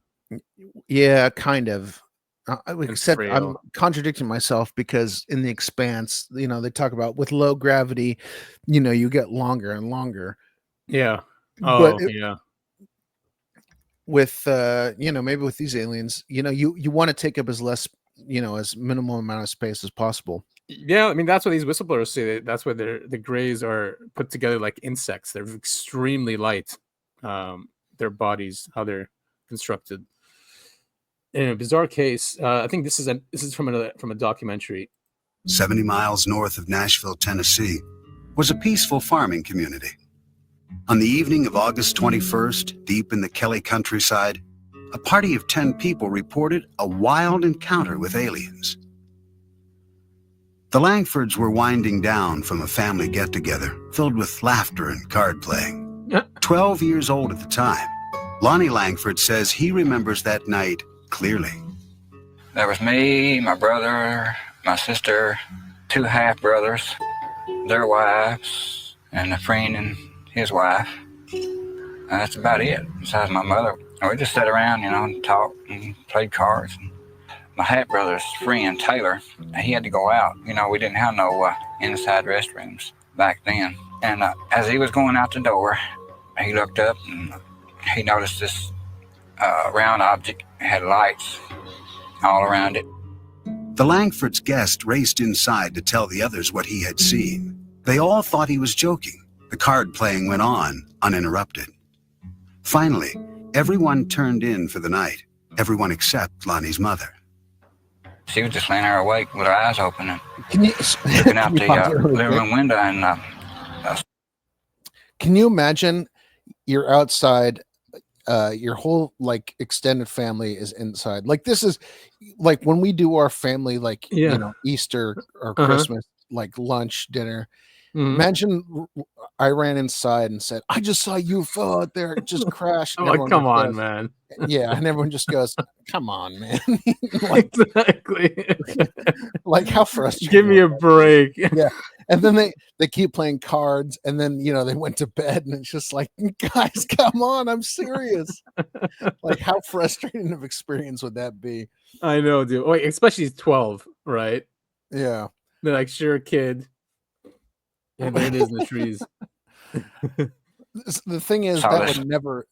Yeah, kind of. Except I'm contradicting myself because in the expanse, you know, they talk about with low gravity, you know, you get longer and longer. Yeah. Oh, yeah. With you know, maybe with these aliens, you know, you want to take up as less, you know, as minimal amount of space as possible. Yeah, I mean that's what these whistleblowers say. That's why the Greys are put together like insects. They're extremely light. Their bodies, how they're constructed. In a bizarre case, I think this is from a documentary. 70 miles north of Nashville, Tennessee, was a peaceful farming community. On the evening of August 21st, deep in the Kelly countryside, a party of 10 people reported a wild encounter with aliens. The Langfords were winding down from a family get-together filled with laughter and card playing. 12 years old at the time, Lonnie Langford says he remembers that night clearly. There was me, my brother, my sister, 2 half-brothers, their wives, and a friend and his wife. And that's about it, besides my mother. And we just sat around, you know, and talked and played cards. My half-brother's friend, Taylor, he had to go out. You know, we didn't have no inside restrooms back then. And as he was going out the door, he looked up and he noticed this round object. It had lights all around it. The Langfords' guest raced inside to tell the others what he had seen. They all thought he was joking. The card playing went on, uninterrupted. Finally, everyone turned in for the night. Everyone except Lonnie's mother. She was just laying there awake with her eyes open and looking out the living room window. And can you imagine you're outside, your whole like extended family is inside? Like this is like when we do our family, like you know, Easter or Christmas, like lunch, dinner. Imagine I ran inside and said, I just saw a UFO out there. It just crashed. Oh, come on, man. Yeah. And everyone just goes, come on, man. Like, exactly. Like how frustrating. Give me a break. Yeah. And then they keep playing cards and then, you know, they went to bed and it's just like, guys, come on. I'm serious. Like how frustrating of experience would that be? I know, dude. Wait, especially 12, right? Yeah. They're like, sure, kid. Yeah, there it is in the trees. The thing is, that would never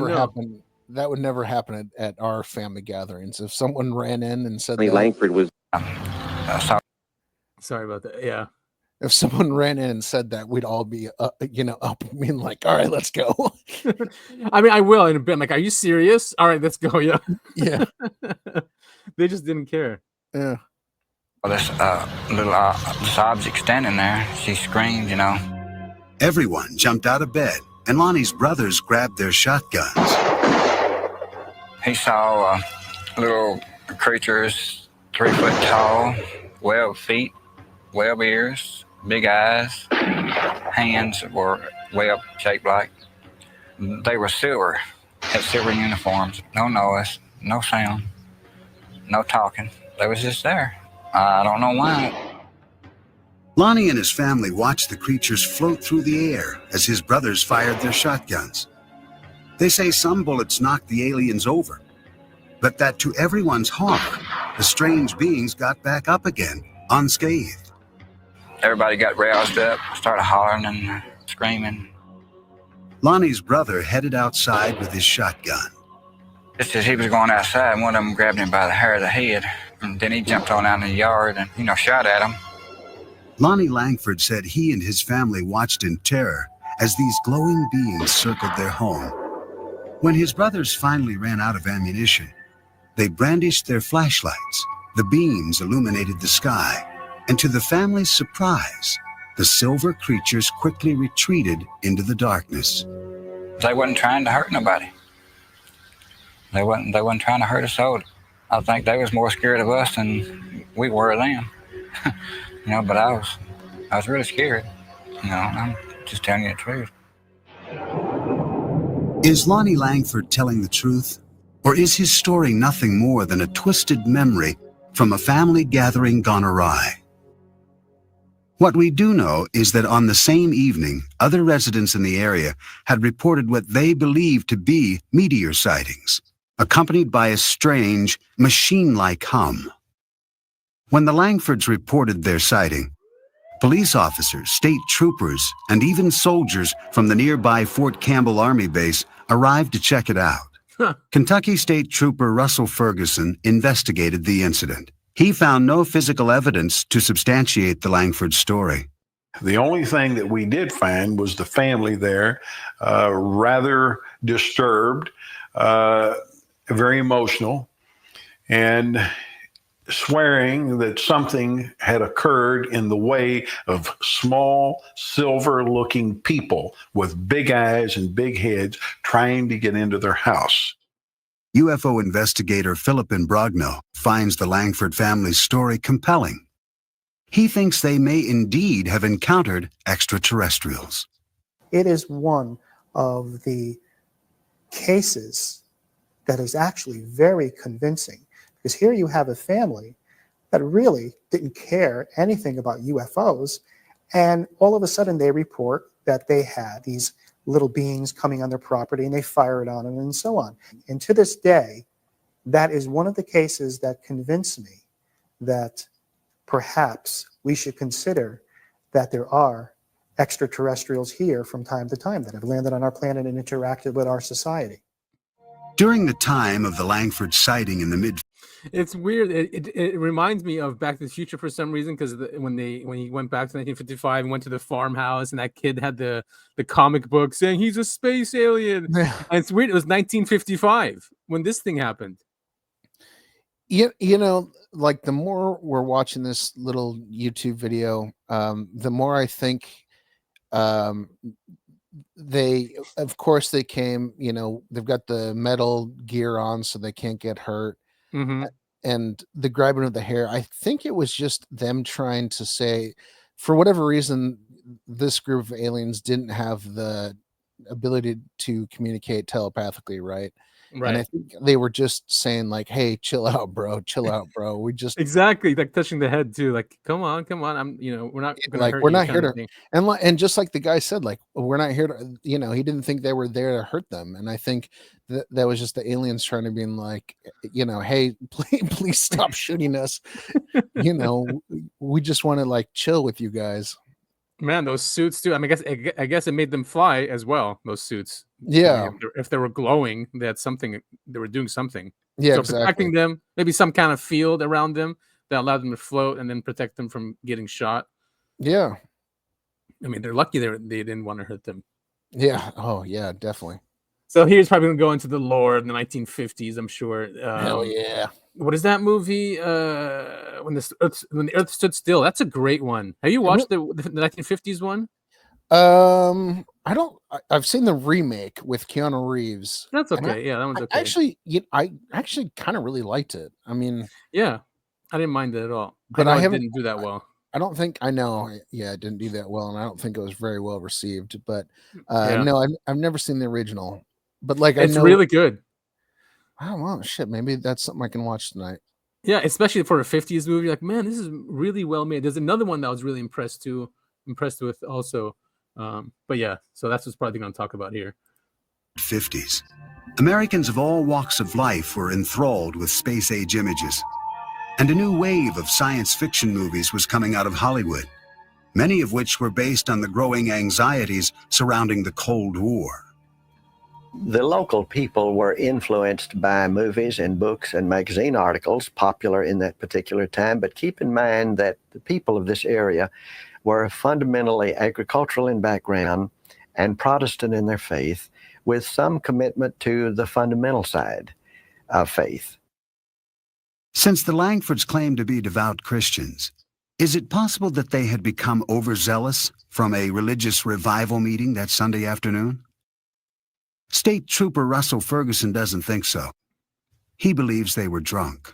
happen. That would never happen at our family gatherings. If someone ran in and said Langford was sorry about that. Yeah. If someone ran in and said that, we'd all be, you know, up being like, all right, let's go. I mean, I will in a bit. I'm like, are you serious? All right, let's go. Yeah. Yeah. They just didn't care. Yeah. Well, this little this object standing there, she screamed, you know. Everyone jumped out of bed, and Lonnie's brothers grabbed their shotguns. He saw little creatures 3 foot tall, 12 feet, 12 ears, big eyes, hands were web-shaped like. They were silver, had silver uniforms, no noise, no sound, no talking. They was just there. I don't know why. Lonnie and his family watched the creatures float through the air as his brothers fired their shotguns. They say some bullets knocked the aliens over, but that to everyone's horror, the strange beings got back up again, unscathed. Everybody got roused up, started hollering and screaming. Lonnie's brother headed outside with his shotgun. Just as he was going outside, one of them grabbed him by the hair of the head, and then he jumped on out in the yard and, you know, shot at him. Lonnie Langford said he and his family watched in terror as these glowing beings circled their home. When his brothers finally ran out of ammunition, they brandished their flashlights. The beams illuminated the sky. And to the family's surprise, the silver creatures quickly retreated into the darkness. They wasn't trying to hurt nobody. They wasn't trying to hurt us all. I think they was more scared of us than we were of them. But I was really scared. I'm just telling you the truth. Is Lonnie Langford telling the truth? Or is his story nothing more than a twisted memory from a family gathering gone awry? What we do know is that on the same evening, other residents in the area had reported what they believed to be meteor sightings, accompanied by a strange, machine-like hum. When the Langfords reported their sighting, police officers, state troopers, and even soldiers from the nearby Fort Campbell Army Base arrived to check it out. Kentucky State Trooper Russell Ferguson investigated the incident. He found no physical evidence to substantiate the Langford story. The only thing that we did find was the family there, rather disturbed, very emotional, and swearing that something had occurred in the way of small, silver-looking people with big eyes and big heads trying to get into their house. UFO investigator Philip Imbrogno finds the Langford family's story compelling. He thinks they may indeed have encountered extraterrestrials. It is one of the cases that is actually very convincing, because here you have a family that really didn't care anything about UFOs, and all of a sudden they report that they had these little beings coming on their property and they fired on them and so on. And to this day, that is one of the cases that convinced me that perhaps we should consider that there are extraterrestrials here from time to time that have landed on our planet and interacted with our society. During the time of the Langford sighting in the mid It's weird. It reminds me of Back to the Future for some reason, because when he went back to 1955 and went to the farmhouse, and that kid had the comic book saying he's a space alien. And it's weird. It was 1955 when this thing happened. Like the more we're watching this little YouTube video, the more I think they came, they've got the metal gear on so they can't get hurt. Mm-hmm. And the grabbing of the hair, I think it was just them trying to say, for whatever reason, this group of aliens didn't have the ability to communicate telepathically, right? Right. And I think they were just saying like, "Hey, chill out, bro. Chill out, bro. We just exactly like touching the head too. Like, come on. I'm, we're not gonna hurt we're you not here kind to." of And just like the guy said, like, we're not here to. He didn't think they were there to hurt them. And I think that was just the aliens trying to be like, hey, please stop shooting us. We just want to like chill with you guys. Man, those suits too. I mean, I guess it made them fly as well. Those suits. Yeah. If they were glowing, they had something. They were doing something. Yeah, so exactly. Protecting them, maybe some kind of field around them that allowed them to float and then protect them from getting shot. Yeah. I mean, they're lucky they didn't want to hurt them. Yeah. Oh, yeah, definitely. So here's probably going to go into the lore of the 1950s, I'm sure. Hell yeah. What is that movie? When the Earth Stood Still. That's a great one. Have you watched the 1950s one? I've seen the remake with Keanu Reeves. That's okay. That one's okay. I actually kind of really liked it. I mean, yeah, I didn't mind it at all. But I didn't do that well. I don't think I know. Yeah, it didn't do that well, and I don't think it was very well received. But Yeah. no, I've never seen the original. But like, It's I know really good. Oh well, shit. Maybe that's something I can watch tonight. Yeah, especially for a 50s movie. Like, man, this is really well made. There's another one that I was really impressed with also. But yeah, so that's what's probably going to talk about here. 50s. Americans of all walks of life were enthralled with space-age images. And a new wave of science fiction movies was coming out of Hollywood, many of which were based on the growing anxieties surrounding the Cold War. The local people were influenced by movies and books and magazine articles popular in that particular time, but keep in mind that the people of this area were fundamentally agricultural in background and Protestant in their faith, with some commitment to the fundamental side of faith. Since the Langfords claimed to be devout Christians, Is it possible that they had become overzealous from a religious revival meeting that Sunday afternoon? State Trooper Russell Ferguson doesn't think so. He believes they were drunk.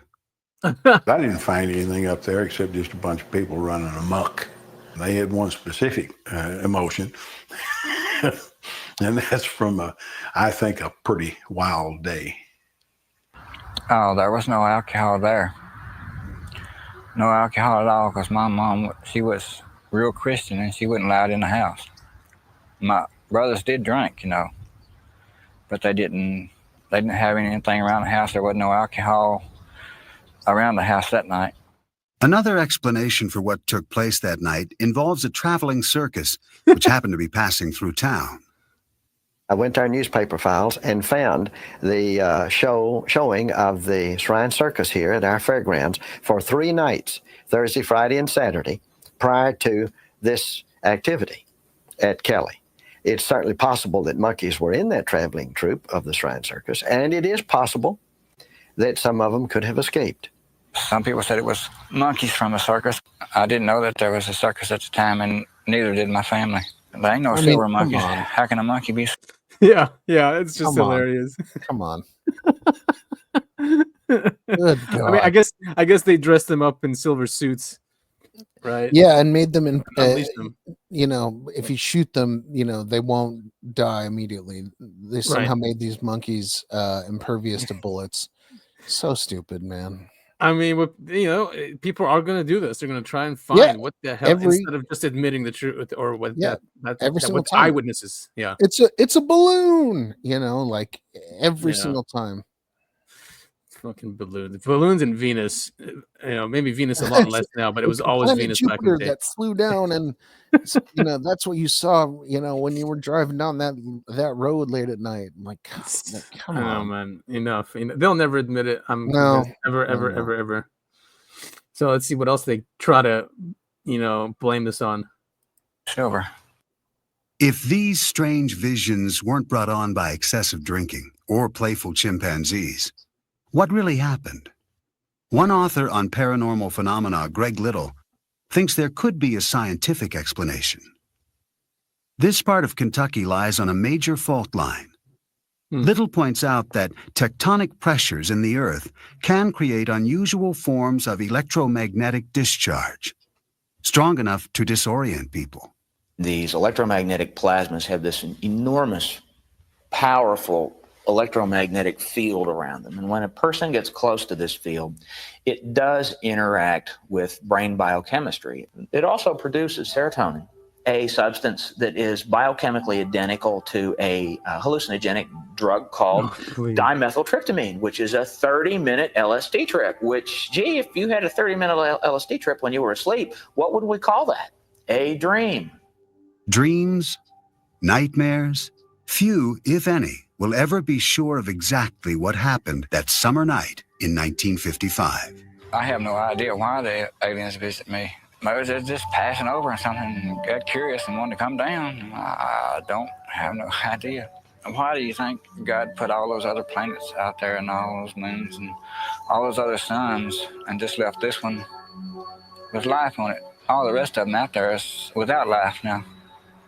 I didn't find anything up there except just a bunch of people running amok. They had one specific emotion, and that's from, I think, a pretty wild day. Oh, there was no alcohol there. No alcohol at all, because my mom, she was real Christian and she wasn't allowed in the house. My brothers did drink, but they didn't have anything around the house. There wasn't no alcohol around the house that night. Another explanation for what took place that night involves a traveling circus, which happened to be passing through town. I went to our newspaper files and found the showing of the Shrine Circus here at our fairgrounds for 3 nights, Thursday, Friday, and Saturday, prior to this activity at Kelly. It's certainly possible that monkeys were in that traveling troupe of the Shrine Circus, and it is possible that some of them could have escaped. Some people said it was monkeys from a circus. I didn't know that there was a circus at the time, and neither did my family. There ain't no silver monkeys. How can a monkey be? Yeah, it's just hilarious. Come on. Good God. I mean, I guess they dressed them up in silver suits, right? Yeah, and made them in. Unleash them. If you shoot them, they won't die immediately. They somehow made these monkeys impervious to bullets. So stupid, man. I mean, people are going to do this. They're going to try and find what the hell instead of just admitting the truth or what every single time. Eyewitnesses. Yeah, it's a balloon. Like every single time. Fucking balloons and Venus. Maybe Venus a lot less now, but it was always Venus back in the day. That flew down, and that's what you saw. When you were driving down that road late at night. I'm like, come on, man, enough. They'll never admit it. Ever. So let's see what else they try to, blame this on. Silver. If these strange visions weren't brought on by excessive drinking or playful chimpanzees, what really happened? One author on paranormal phenomena, Greg Little, thinks there could be a scientific explanation. This part of Kentucky lies on a major fault line. Little points out that tectonic pressures in the earth can create unusual forms of electromagnetic discharge, strong enough to disorient people. These electromagnetic plasmas have this enormous, powerful electromagnetic field around them. And when a person gets close to this field, it does interact with brain biochemistry. It also produces serotonin, a substance that is biochemically identical to a hallucinogenic drug called dimethyltryptamine, which is a 30-minute LSD trip, which, gee, if you had a 30-minute LSD trip when you were asleep, what would we call that? A dream. Dreams, nightmares, few, if any, will ever be sure of exactly what happened that summer night in 1955. I have no idea why the aliens visit me. Maybe they're just passing over or something and got curious and wanted to come down. I don't have no idea. Why do you think God put all those other planets out there and all those moons and all those other suns and just left this one with life on it? All the rest of them out there is without life now.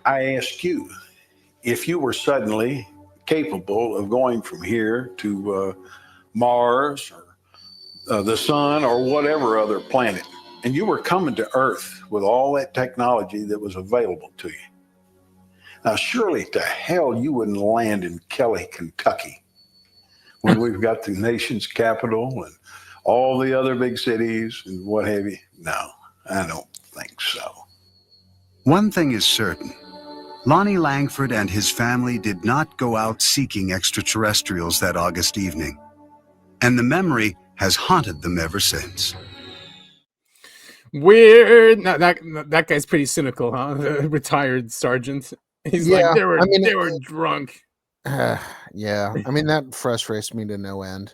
I ask you, if you were suddenly capable of going from here to Mars or the sun or whatever other planet, and you were coming to Earth with all that technology that was available to you. Now, surely to hell you wouldn't land in Kelly, Kentucky, when we've got the nation's capital and all the other big cities and what have you. No, I don't think so. One thing is certain. Lonnie Langford and his family did not go out seeking extraterrestrials that August evening, and the memory has haunted them ever since. Weird. Now, that guy's pretty cynical, huh? The retired sergeant. He's like, they were drunk. Yeah, I mean that frustrates me to no end.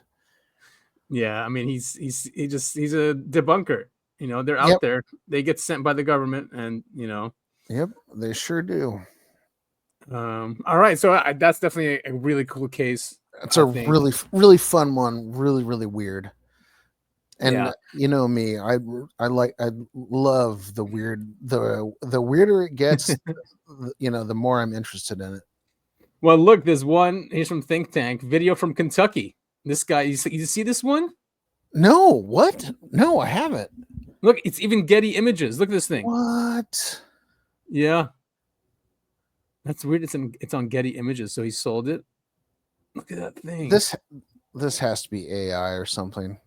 Yeah, I mean he's a debunker. They're out there. They get sent by the government, and Yep, they sure do. All right, so that's definitely a really cool case. It's a really, really fun one. Really, really weird. And Yeah. you know me, I love the weird. The weirder it gets, the more I'm interested in it. Well, look, there's one. Here's from Think Tank. Video from Kentucky. This guy, you see this one? No, what? No, I haven't. Look, it's even Getty Images. Look at this thing. What? Yeah. That's weird. It's on Getty Images, so he sold it. Look at that thing. This has to be AI or something.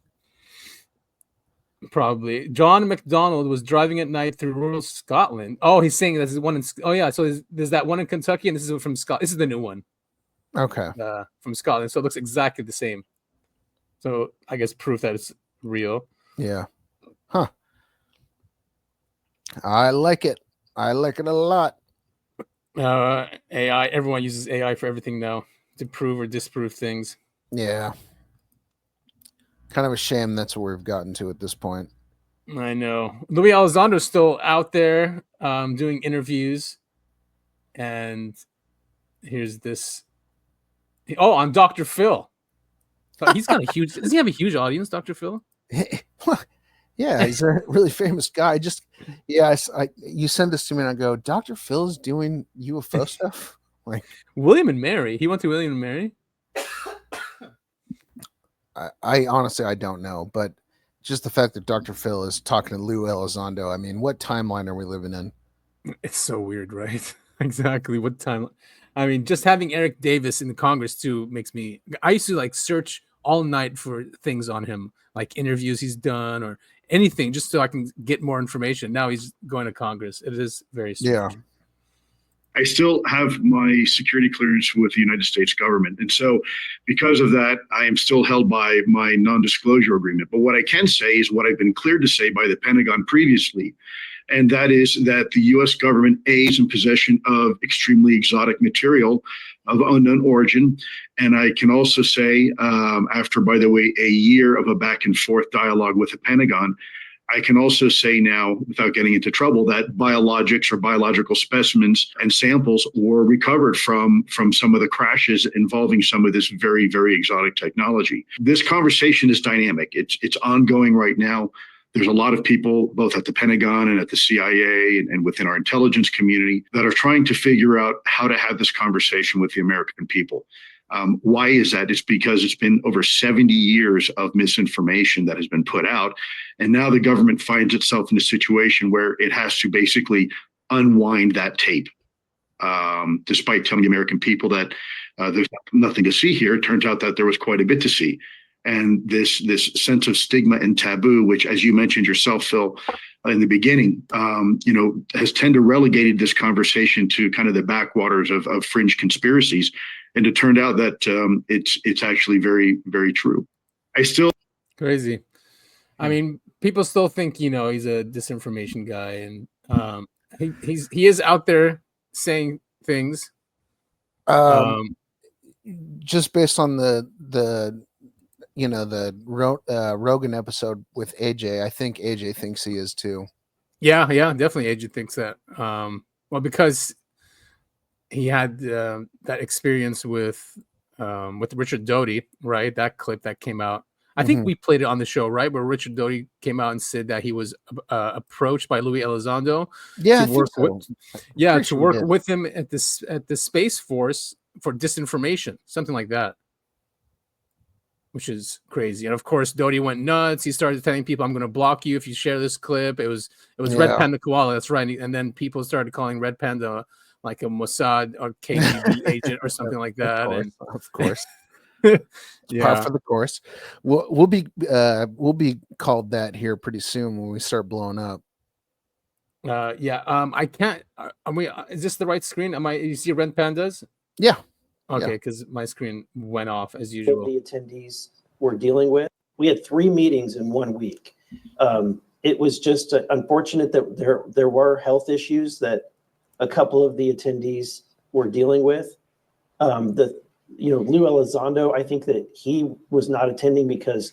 Probably. John McDonald was driving at night through rural Scotland. Oh, he's saying this is one in. Oh yeah, so there's that one in Kentucky, and this is from Scotland. This is the new one. Okay. From Scotland, so it looks exactly the same. So I guess proof that it's real. Yeah. Huh. I like it. I like it a lot. AI. Everyone uses AI for everything now to prove or disprove things. Yeah. Kind of a shame that's where we've gotten to at this point. I know. Louis Elizondo's still out there doing interviews. And here's this. Oh, on Dr. Phil. He's got a huge. Does he have a huge audience, Dr. Phil? Yeah, he's a really famous guy. You send this to me and I go, Dr. Phil's doing UFO stuff? Like William and Mary. He went to William and Mary. I honestly, I don't know, but just the fact that Dr. Phil is talking to Lou Elizondo, I mean, what timeline are we living in? It's so weird, right? Exactly. What time? I mean, just having Eric Davis in the Congress too makes me. I used to search all night for things on him, like interviews he's done or anything, just so I can get more information. Now he's going to Congress. It is very strange. Yeah. I still have my security clearance with the United States government. And so because of that, I am still held by my non-disclosure agreement. But what I can say is what I've been cleared to say by the Pentagon previously. And that is that the U.S. government is in possession of extremely exotic material of unknown origin. And I can also say, after, by the way, a year of a back and forth dialogue with the Pentagon, I can also say now, without getting into trouble, that biologics or biological specimens and samples were recovered from some of the crashes involving some of this very, very exotic technology. This conversation is dynamic. It's ongoing right now. There's a lot of people, both at the Pentagon and at the CIA and within our intelligence community, that are trying to figure out how to have this conversation with the American people. Why is that? It's because it's been over 70 years of misinformation that has been put out. And now the government finds itself in a situation where it has to basically unwind that tape. Despite telling the American people that there's nothing to see here, it turns out that there was quite a bit to see. And this sense of stigma and taboo, which, as you mentioned yourself, Phil, in the beginning, has tended to relegated this conversation to kind of the backwaters of fringe conspiracies. And it turned out that it's actually very, very true. Crazy. I mean, people still think, he's a disinformation guy, and he is out there saying things. Just based on the Rogan episode with AJ, I think AJ thinks he is too. Yeah, definitely. AJ thinks that. Well, because he had that experience with Richard Doty, right? That clip that came out. I think we played it on the show, right? Where Richard Doty came out and said that he was approached by Louis Elizondo to work with him at the Space Force for disinformation, something like that, which is crazy. And of course, Doty went nuts. He started telling people, "I'm going to block you if you share this clip." It was Red Panda Koala. That's right. And then people started calling Red Panda like a Mossad or KGB agent or something like that. Of course. Par for the course. We'll be called that here pretty soon when we start blowing up. I can't. Is this the right screen? You see Red Pandas? Yeah. Okay, because my screen went off as usual. The attendees were dealing with. We had 3 meetings in 1 week. It was just unfortunate that there were health issues that a couple of the attendees were dealing with. Lou Elizondo, I think that he was not attending because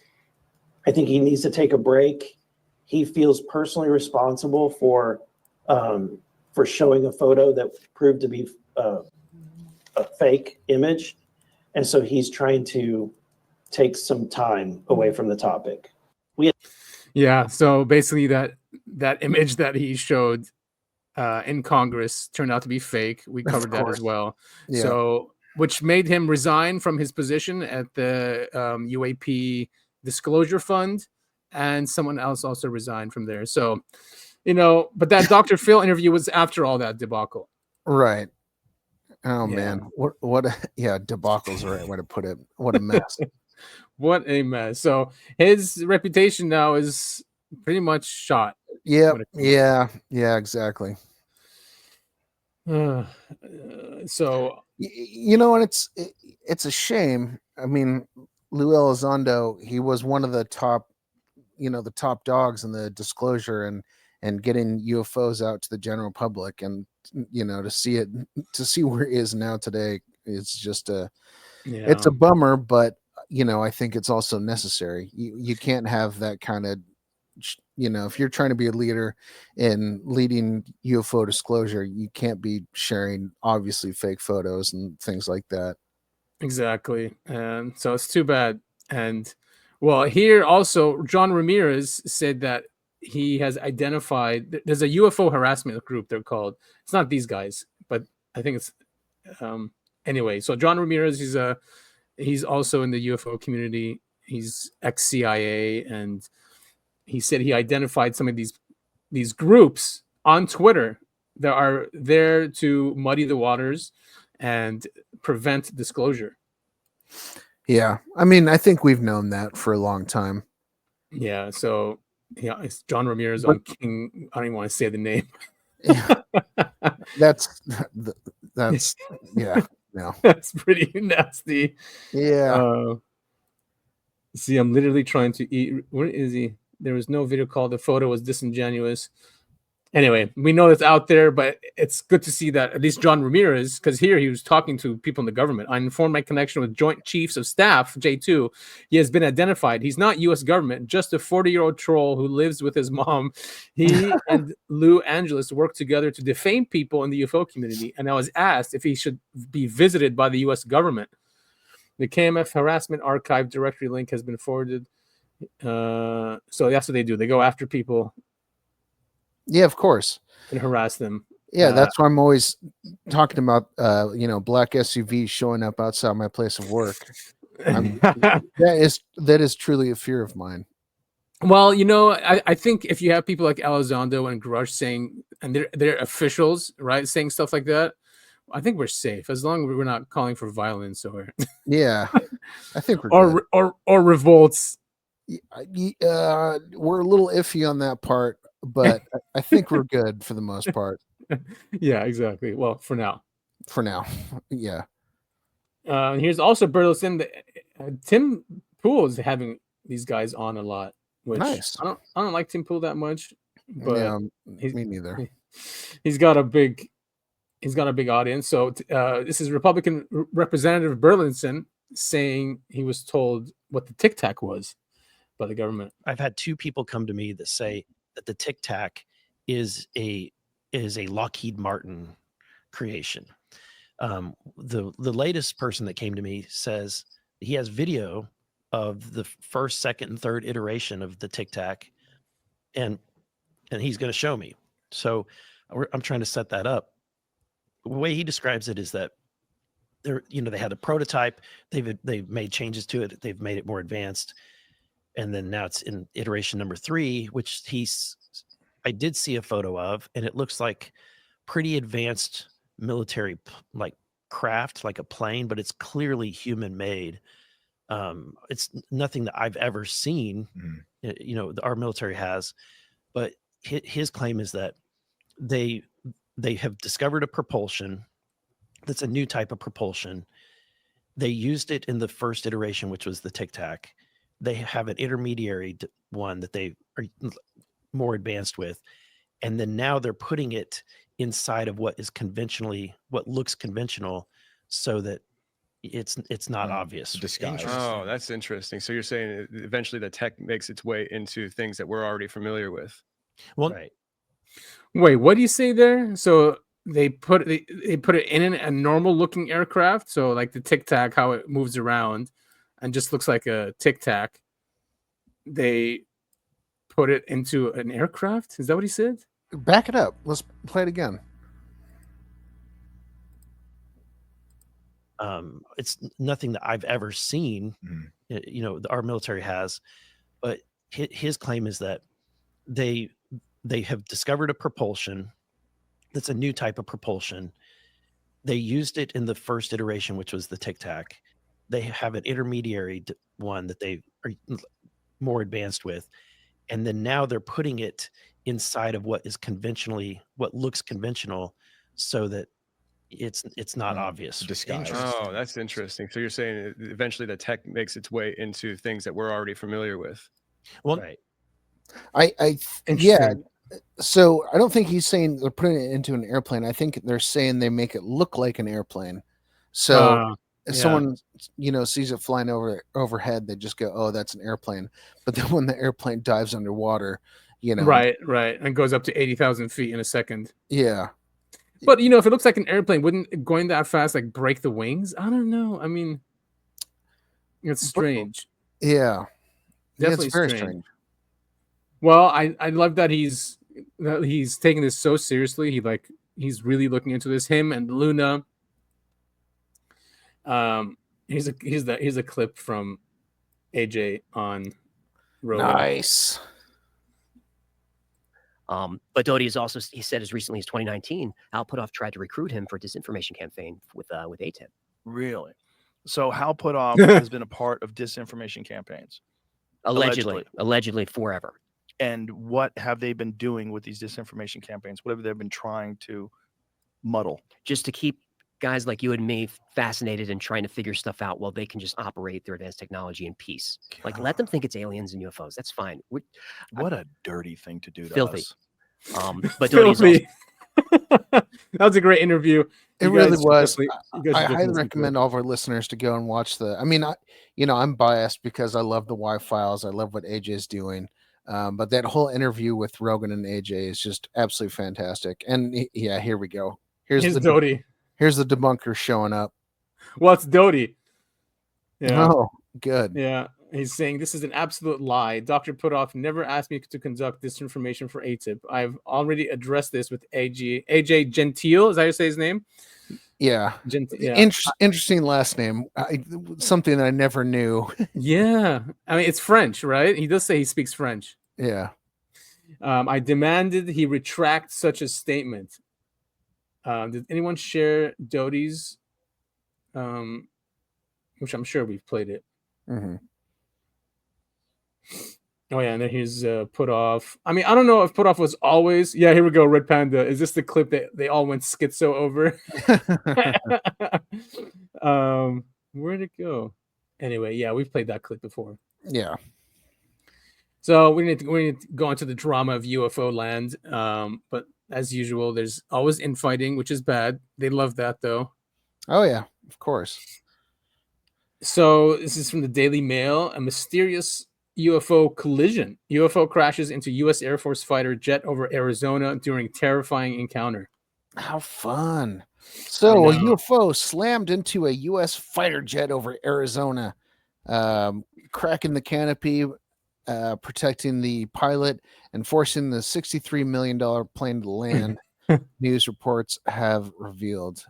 I think he needs to take a break. He feels personally responsible for showing a photo that proved to be a fake image. And so he's trying to take some time away from the topic. Yeah, so basically that image that he showed in Congress turned out to be fake. We covered that as well. Yeah. So, which made him resign from his position at the UAP Disclosure Fund, and someone else also resigned from there. So, but that Dr. Phil interview was after all that debacle. Right. Oh Yeah. man, debacle's the right way to put it. What a mess. What a mess. So his reputation now is pretty much shot. Yeah, when it comes yeah, exactly. So And it's a shame. I mean, Lou Elizondo, he was one of the top, the top dogs in the disclosure and getting UFOs out to the general public, and to see where he is now today, it's just it's a bummer, but I think it's also necessary. You can't have that kind of, if you're trying to be a leader in leading UFO disclosure, you can't be sharing obviously fake photos and things like that. Exactly. And so it's too bad. And well, here also, John Ramirez said that he has identified, there's a UFO harassment group, they're called. It's not these guys, but I think it's, anyway. So John Ramirez, he's also in the UFO community. He's ex-CIA, and he said he identified some of these groups on Twitter that are there to muddy the waters and prevent disclosure. Yeah. I mean, I think we've known that for a long time. Yeah. So yeah, it's John Ramirez on King. I don't even want to say the name. Yeah. That's yeah. No. That's pretty nasty. Yeah. See, I'm literally trying to eat. Where is he? There was no video call. The photo was disingenuous. Anyway, we know it's out there, but it's good to see that at least John Ramirez, because here he was talking to people in the government. I informed my connection with Joint Chiefs of Staff, J2. He has been identified. He's not U.S. government, just a 40-year-old troll who lives with his mom. He and Lou Angeles worked together to defame people in the UFO community, and I was asked if he should be visited by the U.S. government. The KMF harassment archive directory link has been forwarded. So that's what they do. They go after people. Yeah, of course. And harass them. Yeah, that's why I'm always talking about black SUVs showing up outside my place of work. That is truly a fear of mine. Well, I think if you have people like Elizondo and Grush saying, and they're officials, right, saying stuff like that, I think we're safe as long as we're not calling for violence or yeah, I think we're good. or revolts. We're a little iffy on that part, but I think we're good for the most part. Yeah, exactly. Well, for now. Yeah. Here's also Burleson. Tim Pool is having these guys on a lot. Which nice. I don't like Tim Pool that much, but yeah, me neither. He's got a big audience. So this is Republican Representative Burleson saying he was told what the Tic Tac was by the government. I've had two people come to me that say that the Tic Tac is a Lockheed Martin creation. The latest person that came to me says he has video of the first, second, and third iteration of the Tic Tac, and he's going to show me. So I'm trying to set that up. The way he describes it is that they had a prototype, they've made changes to it, they've made it more advanced, and then now it's in iteration number 3, which I did see a photo of, and it looks like pretty advanced military like craft, like a plane, but it's clearly human made. It's nothing that I've ever seen, our military has, but his claim is that they have discovered a propulsion that's a new type of propulsion. They used it in the first iteration, which was the Tic Tac. They have an intermediary one that they are more advanced with, and then now they're putting it inside of what looks conventional, so that it's not obvious. Disguise. Oh, that's interesting. So you're saying eventually the tech makes its way into things that we're already familiar with. Well, right. Wait, what do you say there? So they put it in a normal looking aircraft. So like the Tic Tac, how it moves around and just looks like a Tic Tac. They put it into an aircraft. Is that what he said? Back it up. Let's play it again. It's nothing that I've ever seen. Our military has, but his claim is that they have discovered a propulsion that's a new type of propulsion. They used it in the first iteration, which was the Tic Tac. They have an intermediary one that they are more advanced with, and then now they're putting it inside of what looks conventional, so that it's not obvious. Disguise. Oh, that's interesting. So you're saying eventually the tech makes its way into things that we're already familiar with. Well, right. Yeah. So I don't think he's saying they're putting it into an airplane. I think they're saying they make it look like an airplane. So if someone sees it flying overhead, they just go, "Oh, that's an airplane." But then when the airplane dives underwater, right, and goes up to 80,000 feet in a second. Yeah. But if it looks like an airplane, wouldn't going that fast like break the wings? I don't know. I mean, it's strange. Yeah, definitely it's very strange. Well, I love that he's taking this so seriously. He's really looking into this. Him and Luna. Here's a clip from AJ on Rogan. Nice. But Doty is also, he said as recently as 2019, Hal Puthoff tried to recruit him for a disinformation campaign with ATIP. Really? So Hal Puthoff has been a part of disinformation campaigns? Allegedly forever. And what have they been doing with these disinformation campaigns? What have they been trying to muddle? Just to keep guys like you and me fascinated and trying to figure stuff out while they can just operate their advanced technology in peace. Like, let them think it's aliens and UFOs. That's fine. What a dirty thing to do to filthy. us. But filthy. That was a great interview. It really was. I highly recommend all of our listeners to go and watch I'm biased because I love the Y-Files. I love what AJ is doing. But that whole interview with Rogan and AJ is just absolutely fantastic. And yeah, here we go. Here's the Doty. Here's the debunker showing up. Well, it's Doty. Yeah. Oh, good. Yeah. He's saying this is an absolute lie. Dr. Puthoff never asked me to conduct disinformation for ATIP. I've already addressed this with AJ Gentile. Is that how you say his name? Yeah. Interesting last name. Something that I never knew. Yeah. I mean, it's French, right? He does say he speaks French. Yeah. I demanded he retract such a statement. Did anyone share Doty's? Which I'm sure we've played it. Mm-hmm. Oh yeah, and then here's Puthoff. I mean, I don't know if Puthoff was always. Yeah, here we go. Red Panda. Is this the clip that they all went schizo over? Where'd it go? Anyway, yeah, we've played that clip before. Yeah. So we need to go into the drama of UFO land. But as usual, there's always infighting, which is bad. They love that though. Oh yeah, of course. So this is from the Daily Mail. A mysterious UFO collision. UFO crashes into U.S. Air Force fighter jet over Arizona during terrifying encounter. How fun. So a UFO slammed into a U.S. fighter jet over Arizona, cracking the canopy, protecting the pilot, and forcing the $63 million plane to land, news reports have revealed.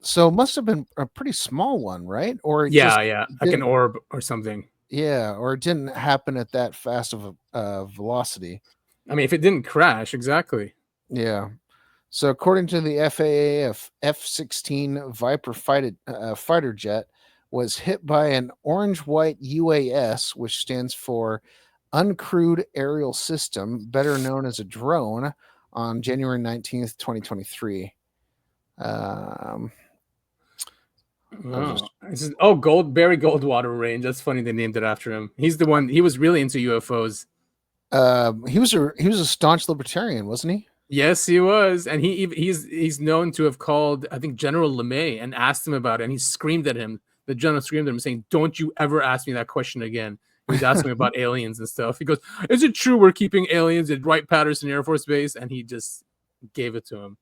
So it must have been a pretty small one, right? Or like an orb or something. Yeah, or it didn't happen at that fast of a velocity. I mean, if it didn't crash, exactly. Yeah. So according to the FAA, F-16 Viper fighter jet was hit by an orange-white UAS, which stands for Uncrewed Aerial System, better known as a drone, on January 19th, 2023. Barry Goldwater Range. That's funny they named it after him. He's the one. He was really into UFOs. He was a staunch libertarian, wasn't he? Yes, he was, and he's known to have called, I think, General LeMay and asked him about it, and he screamed at him. The general screamed at him, saying, "Don't you ever ask me that question again." He's asking me about aliens and stuff. He goes, "Is it true we're keeping aliens at Wright-Patterson Air Force Base?" And he just gave it to him.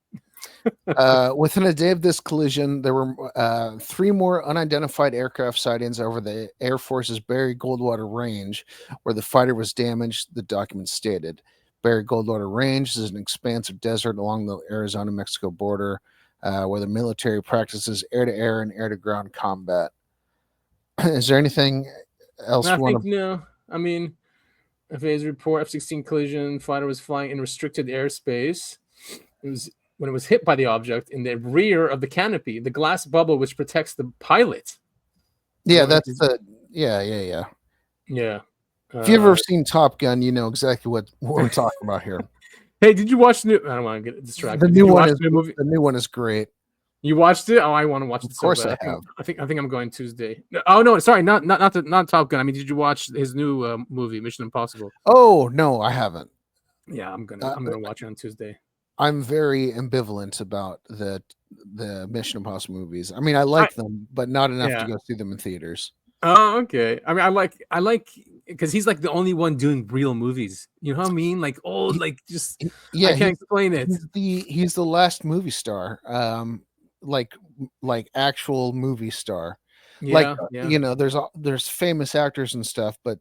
Within a day of this collision, there were 3 more unidentified aircraft sightings over the Air Force's Barry Goldwater Range, where the fighter was damaged, the document stated. Barry Goldwater Range is an expansive desert along the Arizona-Mexico border, where the military practices air-to-air and air-to-ground combat. Is there anything else you want to... No. I mean, FAA's report, F-16 collision, fighter was flying in restricted airspace. It was when it was hit by the object in the rear of the canopy, the glass bubble which protects the pilot. Yeah, that's the... Yeah. Yeah. If you've ever seen Top Gun, you know exactly what we're talking about here. Hey, did you watch the new... I don't want to get distracted. The new one is great. You watched it? Oh, I want to watch it. Of course, so I have. I think I'm going Tuesday. Oh no, sorry, not Top Gun. I mean, did you watch his new movie, Mission Impossible? Oh no, I haven't. Yeah, I'm gonna watch it on Tuesday. I'm very ambivalent about the Mission Impossible movies. I mean, I like them, but not enough to go see them in theaters. Oh, okay. I mean, I like because he's like the only one doing real movies. You know what I mean? Like old, like just I can't explain it. He's the last movie star. Like actual movie star. Yeah. You know, there's famous actors and stuff, but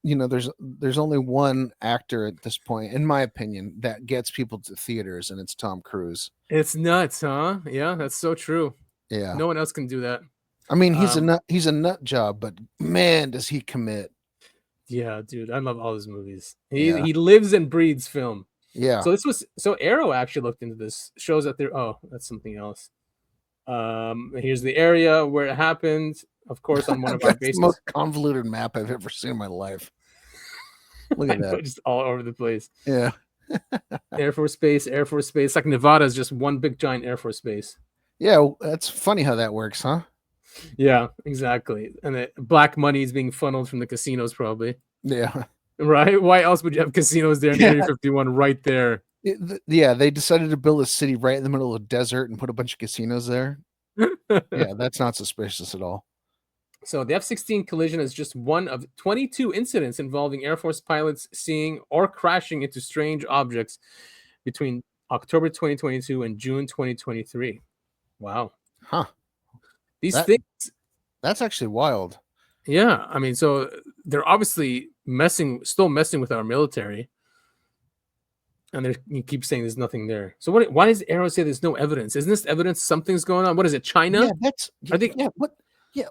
you know, there's only one actor at this point, in my opinion, that gets people to theaters, and it's Tom Cruise. It's nuts, huh? Yeah, that's so true. Yeah. No one else can do that. I mean, he's a nut job, but man, does he commit. Yeah, dude, I love all his movies. He lives and breathes film. Yeah. So Arrow actually looked into this. Shows that that's something else. Here's the area where it happened. Of course, on one of our bases. The most convoluted map I've ever seen in my life. Look at that. Just all over the place. Yeah. Air Force Base. Like Nevada is just one big giant Air Force Base. Yeah, that's funny how that works, huh? Yeah, exactly. And the black money is being funneled from the casinos, probably. Yeah. Right? Why else would you have casinos there in Area 51 right there? Yeah, they decided to build a city right in the middle of the desert and put a bunch of casinos there. Yeah, that's not suspicious at all. So the F-16 collision is just one of 22 incidents involving Air Force pilots seeing or crashing into strange objects between October 2022 and June 2023. Wow. Huh. That's actually wild. Yeah. I mean, so they're obviously still messing with our military. And you keep saying there's nothing there. So why does Arrow say there's no evidence? Isn't this evidence something's going on? What is it, China? Yeah,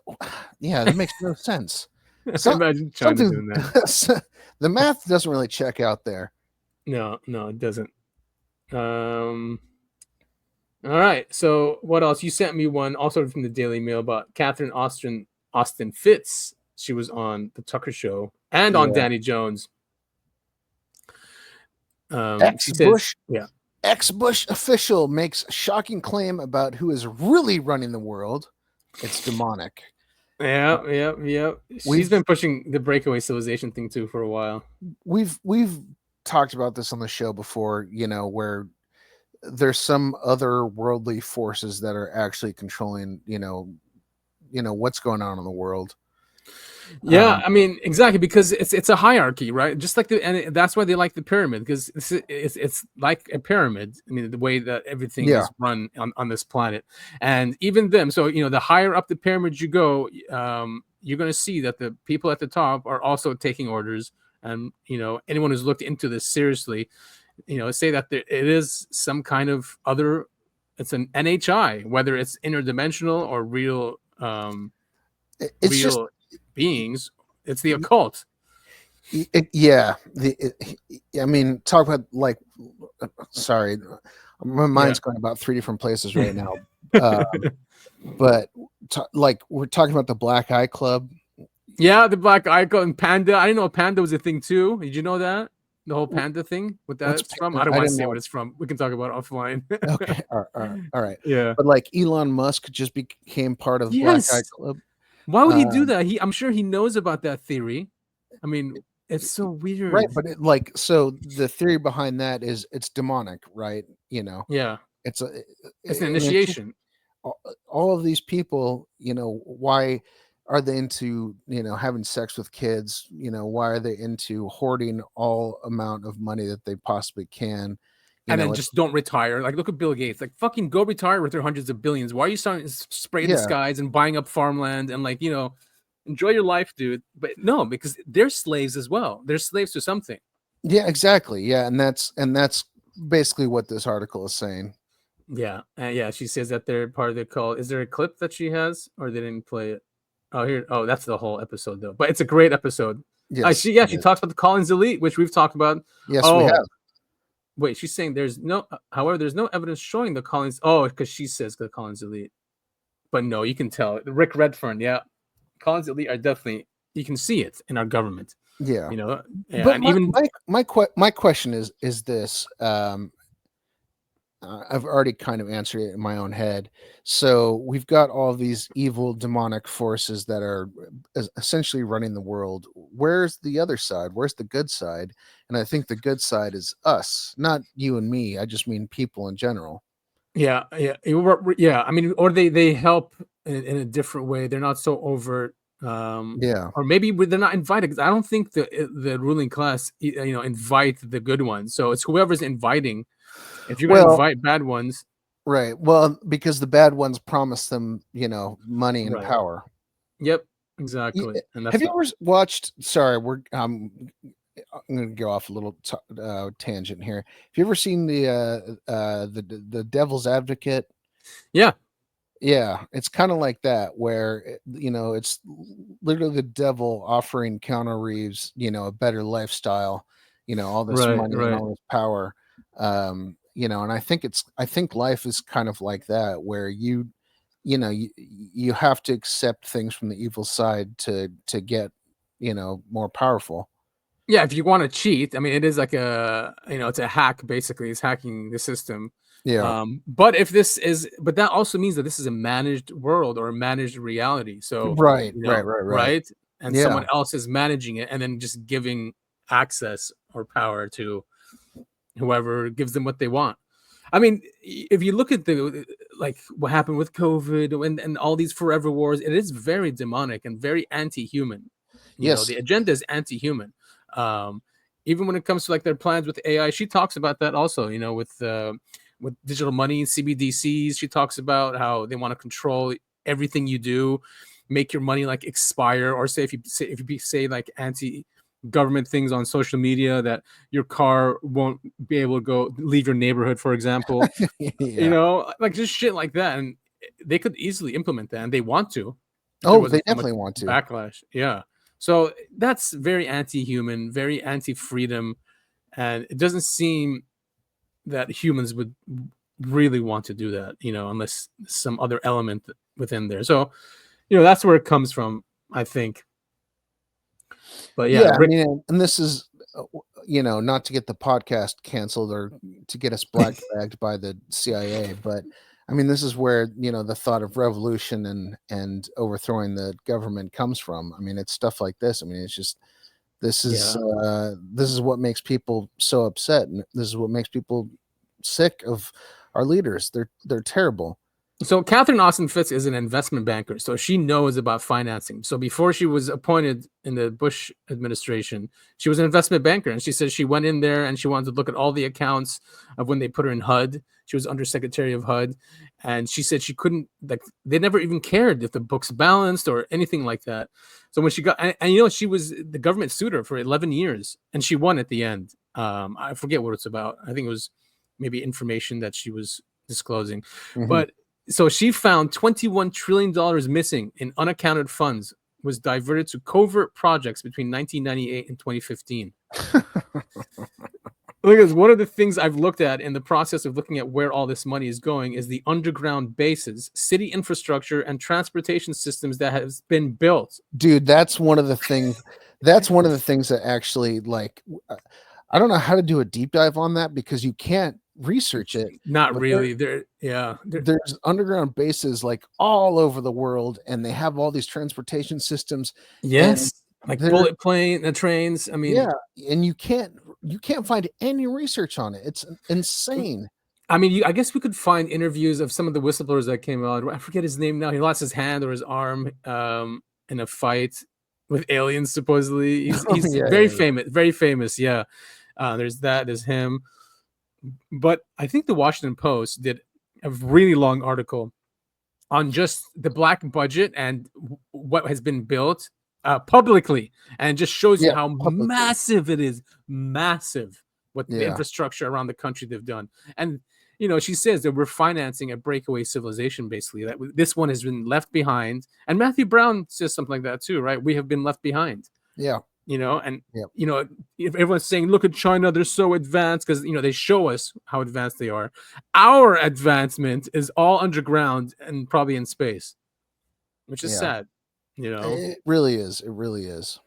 Yeah, that makes no sense. Imagine China doing that. The math doesn't really check out there. No, it doesn't. All right. So what else? You sent me one also from the Daily Mail about Catherine Austin Fitz. She was on the Tucker Show and on Danny Jones. Ex-Bush official makes shocking claim about who is really running the world. It's demonic. Yeah. She's been pushing the breakaway civilization thing too for a while. We've talked about this on the show before, you know, where there's some other worldly forces that are actually controlling, you know what's going on in the world. Yeah, I mean, exactly, because it's a hierarchy, right? Just like and that's why they like the pyramid, because it's like a pyramid. I mean, the way that everything is run on this planet, and even them. So the higher up the pyramid you go, you're going to see that the people at the top are also taking orders, and anyone who's looked into this seriously, say that it is some kind of other. It's an NHI, whether it's interdimensional or real. It's real just beings. It's the occult. I mean, talk about sorry, my mind's going about 3 different places right now. But we're talking about the Black Eye Club. Yeah, the Black Eye Club and Panda. I didn't know Panda was a thing too. Did you know that? The whole Panda thing? What that's from? I don't want to say what it's from. We can talk about it offline. Okay. All right. Yeah. But Elon Musk just became part of Black Eye Club. Why would he do that? I'm sure he knows about that theory. I mean, it's so weird. Right, but so the theory behind that is it's demonic, right? Yeah. It's an initiation. All of these people, why are they into, having sex with kids? Why are they into hoarding all amount of money that they possibly can? And then know, just don't retire. Like, look at Bill Gates. Like, fucking go retire with their hundreds of billions. Why are you starting to spray the Yeah. skies and buying up farmland and, like, you know, enjoy your life, dude? But no, because they're slaves as well. They're slaves to something. yeah, exactly. Yeah, and that's basically what this article is saying. Yeah, yeah. She says that they're part of the cult. Is there a clip that she has, or they didn't play it? Oh, here. Oh, that's the whole episode though. But it's a great episode. Yes, she talks about the Collins Elite, which we've talked about. Yes, we have. Wait, she's saying there's no. However, there's no evidence showing the Collins. Oh, because she says the Collins Elite. But no, you can tell. Rick Redfern, yeah, Collins Elite are definitely. You can see it in our government. Yeah, you know. Yeah, but and even my question is this. I've already kind of answered it in my own head. So we've got all these evil demonic forces that are essentially running the world. Where's the other side? Where's the good side? And I think the good side is us, not you and me. I just mean people in general. Yeah. I mean, or they help in a different way. They're not so overt. Yeah. Or maybe they're not invited, because I don't think the ruling class, invite the good ones. So it's whoever's inviting. If you're going to invite bad ones, right? Well, because the bad ones promise them, money and power. Yep, exactly. And that's have you ever watched? Sorry, I'm going to go off a little tangent here. Have you ever seen the Devil's Advocate? Yeah. Yeah, it's kind of like that, where it's literally the devil offering Keanu Reeves, a better lifestyle, all this money and all this power. And I think life is kind of like that, where you have to accept things from the evil side to get more powerful. Yeah, if you want to cheat, I mean, it is like it's a hack. Basically, it's hacking the system. Yeah. But that also means that this is a managed world or a managed reality. So right. And someone else is managing it and then just giving access or power to whoever gives them what they want. I mean, if you look at what happened with COVID and all these forever wars, it is very demonic and very anti-human. Yes. The agenda is anti-human. Even when it comes to their plans with AI, she talks about that also, with digital money, CBDCs. She talks about how they want to control everything you do, make your money expire, or say if you say anti-government things on social media, that your car won't be able to leave your neighborhood, for example. Just shit like that. And they could easily implement that, and they want to. Oh, they definitely want to. Backlash. Yeah. So that's very anti-human, very anti-freedom, and it doesn't seem that humans would really want to do that, unless some other element within there. So, that's where it comes from, I think. But yeah, I mean, and this is, not to get the podcast canceled or to get us black flagged by the CIA, but I mean, this is where, the thought of revolution and overthrowing the government comes from. I mean, it's stuff like this. I mean, it's just, this is what makes people so upset, and this is what makes people sick of our leaders. They're terrible. So Catherine Austin Fitts is an investment banker, so she knows about financing. So before she was appointed in the Bush administration, she was an investment banker, and she says she went in there and she wanted to look at all the accounts of when they put her in HUD. She was undersecretary of HUD, and she said she couldn't, they never even cared if the books balanced or anything like that. So when she got, and she was the government sued her for 11 years, and she won at the end. I forget what it's about. I think it was maybe information that she was disclosing, but. So she found $21 trillion missing in unaccounted funds was diverted to covert projects between 1998 and 2015. Look at one of the things I've looked at in the process of looking at where all this money is going is the underground bases, city infrastructure, and transportation systems that has been built. Dude, that's one of the things. That's one of the things that actually, I don't know how to do a deep dive on that, because you can't research it. Not really. There's underground bases all over the world, and they have all these transportation systems. Yes, bullet plane and trains. I mean, yeah, and you can't find any research on it. It's insane. I mean, I guess we could find interviews of some of the whistleblowers that came out. I forget his name now. He lost his hand or his arm in a fight with aliens. Supposedly, he's very famous. Very famous. Yeah. There's him. But I think the Washington Post did a really long article on just the black budget and what has been built publicly, and just shows you how massive it is. Massive what the infrastructure around the country they've done. And she says that we're financing a breakaway civilization, basically, that this one has been left behind. And Matthew Brown says something like that too, right? We have been left behind. Yeah. If everyone's saying, look at China, they're so advanced, because they show us how advanced they are. Our advancement is all underground and probably in space, which is sad. It really is. It really is.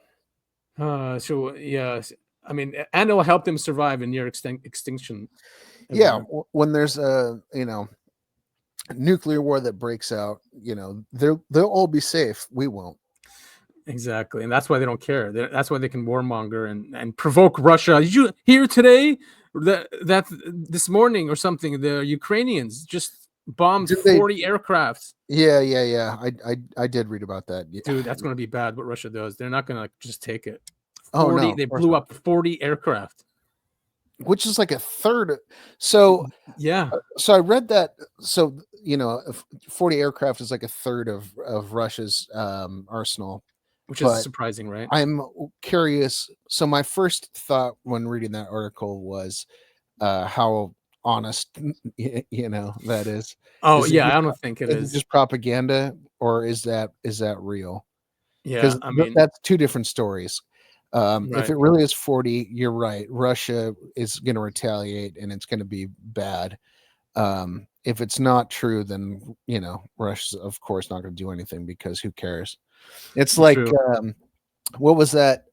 So yeah, I mean, and it'll help them survive in near extinction. Yeah, when there's a nuclear war that breaks out, they'll all be safe. We won't. Exactly, and that's why they don't care. That's why they can warmonger and provoke Russia. Did you hear today that this morning or something, the Ukrainians just bombed 40 aircraft? Yeah. I did read about that. Yeah. Dude, that's going to be bad what Russia does. They're not going to just take it. 40, oh no, they blew up 40 aircraft, which is like a third. So yeah. So I read that. So 40 aircraft is like a third of Russia's arsenal. Which is surprising, right? I'm curious. So my first thought when reading that article was how honest, that is. Oh, is yeah, I don't think it is. Just propaganda, or is that real? Yeah, I mean, that's two different stories. Right. If it really is 40, you're right. Russia is going to retaliate, and it's going to be bad. If it's not true, then Russia's of course not going to do anything, because who cares? It's like what was that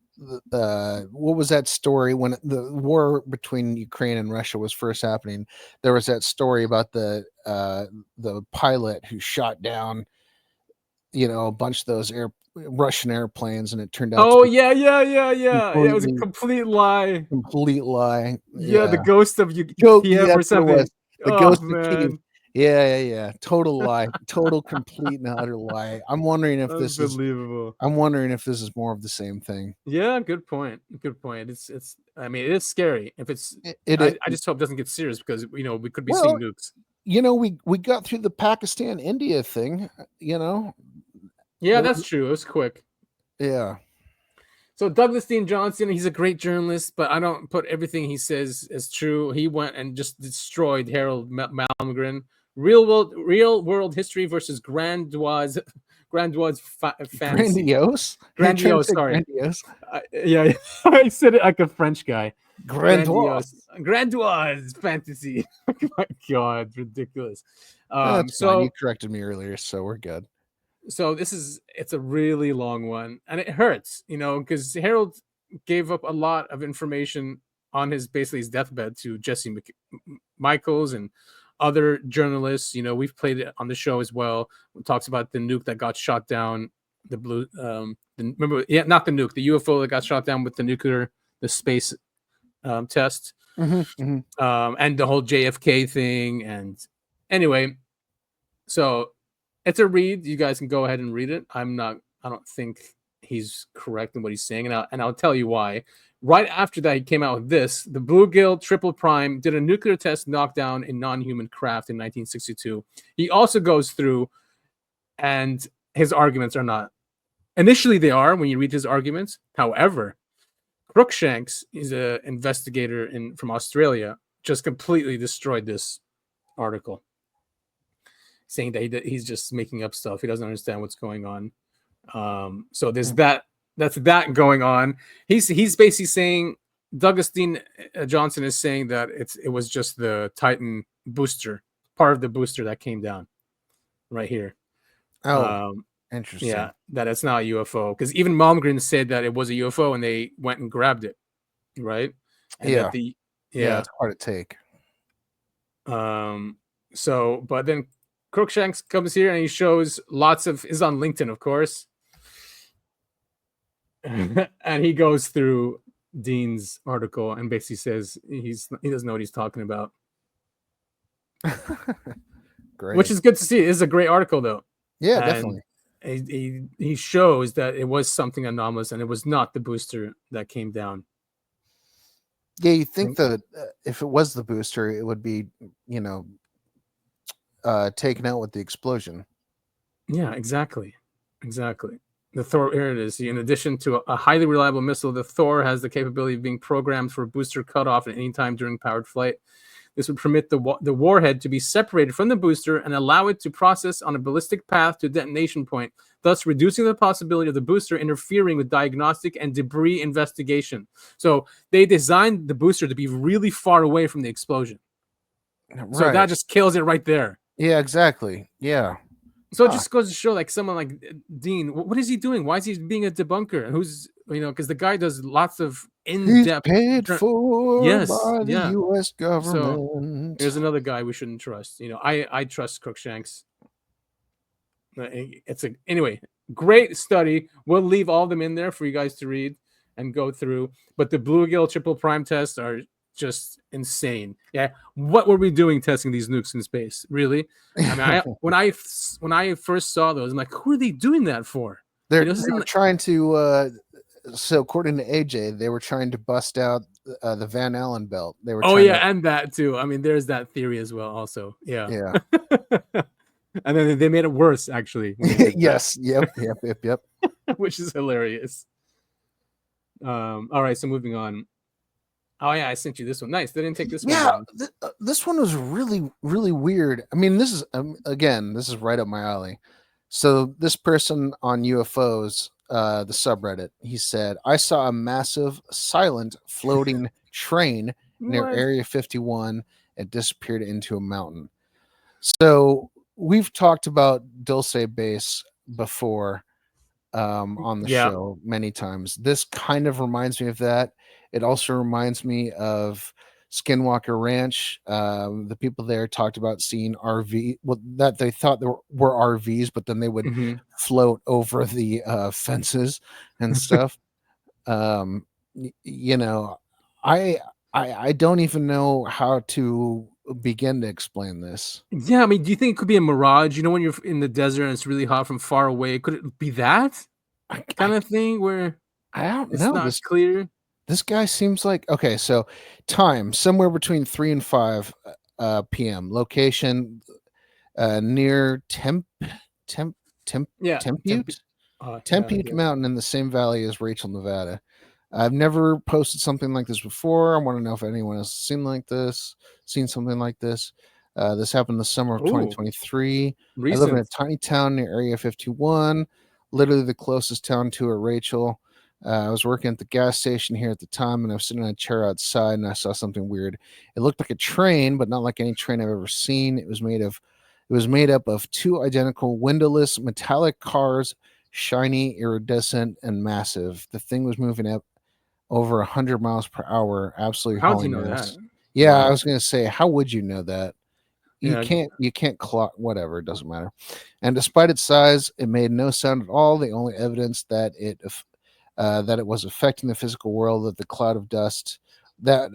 story when the war between Ukraine and Russia was first happening? There was that story about the pilot who shot down a bunch of those Russian airplanes, and it turned out yeah, it was a complete lie. Yeah, the ghost of Kiev or something. The ghost of Kiev. Yeah. Total lie. Total, complete, and utter lie. I'm wondering if this is unbelievable. I'm wondering if this is more of the same thing. Yeah, good point. It's. I mean, it is scary. If it's, I just hope it doesn't get serious, because we could be seeing nukes. We got through the Pakistan India thing. Yeah, that's true. It was quick. Yeah. So Douglas Dean Johnson, he's a great journalist, but I don't put everything he says as true. He went and just destroyed Harold Malmgren. Real world history versus grandiose fantasy. Grandiose. Sorry. Grandiose. Yeah, I said it like a French guy. Grandiose fantasy. Oh my God, ridiculous. So you corrected me earlier, so we're good. So it's a really long one, and it hurts, because Harold gave up a lot of information on his deathbed to Jesse Michaels and other journalists. We've played it on the show as well. It talks about the nuke that got shot down, not the nuke, the UFO that got shot down with the space test, and the whole JFK thing. And anyway, so it's a read. You guys can go ahead and read it. I don't think he's correct in what he's saying, and I'll tell you why. Right after that, he came out with this: the Bluegill Triple Prime did a nuclear test knockdown in non-human craft in 1962. He also goes through, and his arguments are not. Initially, they are when you read his arguments. However, Crookshanks is an investigator from Australia, just completely destroyed this article, saying that he's just making up stuff. He doesn't understand what's going on. So there's that. That's that going on. He's basically saying, Douglas Dean Johnson is saying that it was just the Titan booster, part of the booster that came down right here. Oh, interesting. Yeah, that it's not a UFO, because even Malmgren said that it was a UFO and they went and grabbed it, right? And yeah, it's hard to take. So, but then Crookshanks comes here and he shows is on LinkedIn, of course. And he goes through Dean's article and basically says he doesn't know what he's talking about. Great. Which is good to see. It is a great article, though. Yeah, and definitely. He shows that it was something anomalous, and it was not the booster that came down. Yeah, you think that if it was the booster, it would be, taken out with the explosion. Yeah, exactly. The Thor, here it is. In addition to a highly reliable missile, the Thor has the capability of being programmed for a booster cutoff at any time during powered flight. This would permit the warhead to be separated from the booster and allow it to process on a ballistic path to detonation point, thus reducing the possibility of the booster interfering with diagnostic and debris investigation. So they designed the booster to be really far away from the explosion. Right. So that just kills it right there. Yeah, exactly. Yeah. So it just goes to show, like, someone like Dean, what is he doing? Why is he being a debunker? And who's, because the guy does lots of in-depth. He's paid for by the yeah. U.S. So government. here's another guy we shouldn't trust. I trust Crookshanks. Anyway, great study. We'll leave all of them in there for you guys to read and go through. But the bluegill triple prime tests are just insane. Yeah, what were we doing testing these nukes in space? Really? I mean, when I first saw those, I'm like, who are they doing that for? They were trying to. So according to AJ, they were trying to bust out the Van Allen belt. They were. And that too. I mean, there's that theory as well. Also, yeah. And then they made it worse, actually. Yes. Yep. Which is hilarious. All right. So moving on. Oh yeah, I sent you this one. Nice. They didn't take this one. Yeah, this one was really, really weird. I mean, this is again, this is right up my alley. So this person on UFOs, the subreddit, he said, "I saw a massive, silent, floating train near Area 51 and disappeared into a mountain." So we've talked about Dulce Base before on the show many times. This kind of reminds me of that. It also reminds me of Skinwalker Ranch. The people there talked about seeing that they thought there were RVs, but then they would float over the fences and stuff. I don't even know how to begin to explain this. Yeah, I mean, do you think it could be a mirage? When you're in the desert and it's really hot from far away, could it be that kind of thing where I don't it's know? not clear? This guy seems like okay. So time somewhere between 3 and 5 p.m. Location near Tempe Mountain in the same valley as Rachel, Nevada. I've never posted something like this before. I want to know if anyone has seen something like this. This happened in the summer of 2023. I live in a tiny town near Area 51, literally the closest town to a Rachel. I was working at the gas station here at the time, and I was sitting in a chair outside, and I saw something weird. It looked like a train, but not like any train I've ever seen. It was made up of 2 identical windowless metallic cars, shiny, iridescent, and massive. The thing was moving up over 100 miles per hour. Absolutely. How do you know that? Yeah, I was going to say, how would you know that? You can't clock, whatever, it doesn't matter. And despite its size, it made no sound at all. The only evidence that it was affecting the physical world, that the cloud of dust, there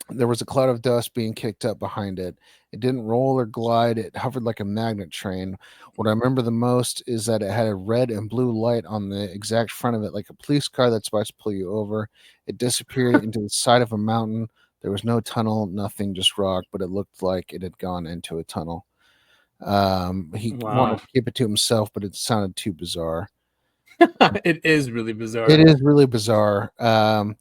was a cloud of dust being kicked up behind it. It didn't roll or glide. It hovered like a magnet train. What I remember the most is that it had a red and blue light on the exact front of it, like a police car that's about to pull you over. It disappeared into the side of a mountain. There was no tunnel, nothing, just rock, but it looked like it had gone into a tunnel. He wanted to keep it to himself, but it sounded too bizarre. It is really bizarre. It is really bizarre. They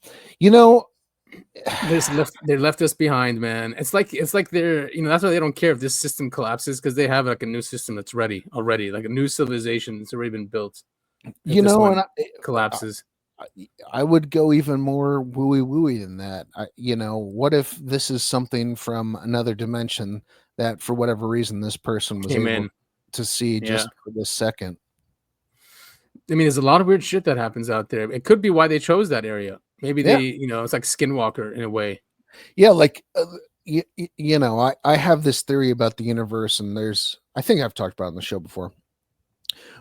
left us behind, man. It's like they're that's why they don't care if this system collapses, because they have like a new system that's ready already, like a new civilization that's already been built. And collapses. I would go even more wooey than that. What if this is something from another dimension that, for whatever reason, this person was able to see just for this second? I mean, there's a lot of weird shit that happens out there. It could be why they chose that area. Maybe they, it's like Skinwalker in a way. Yeah, like I have this theory about the universe, and I think I've talked about it on the show before,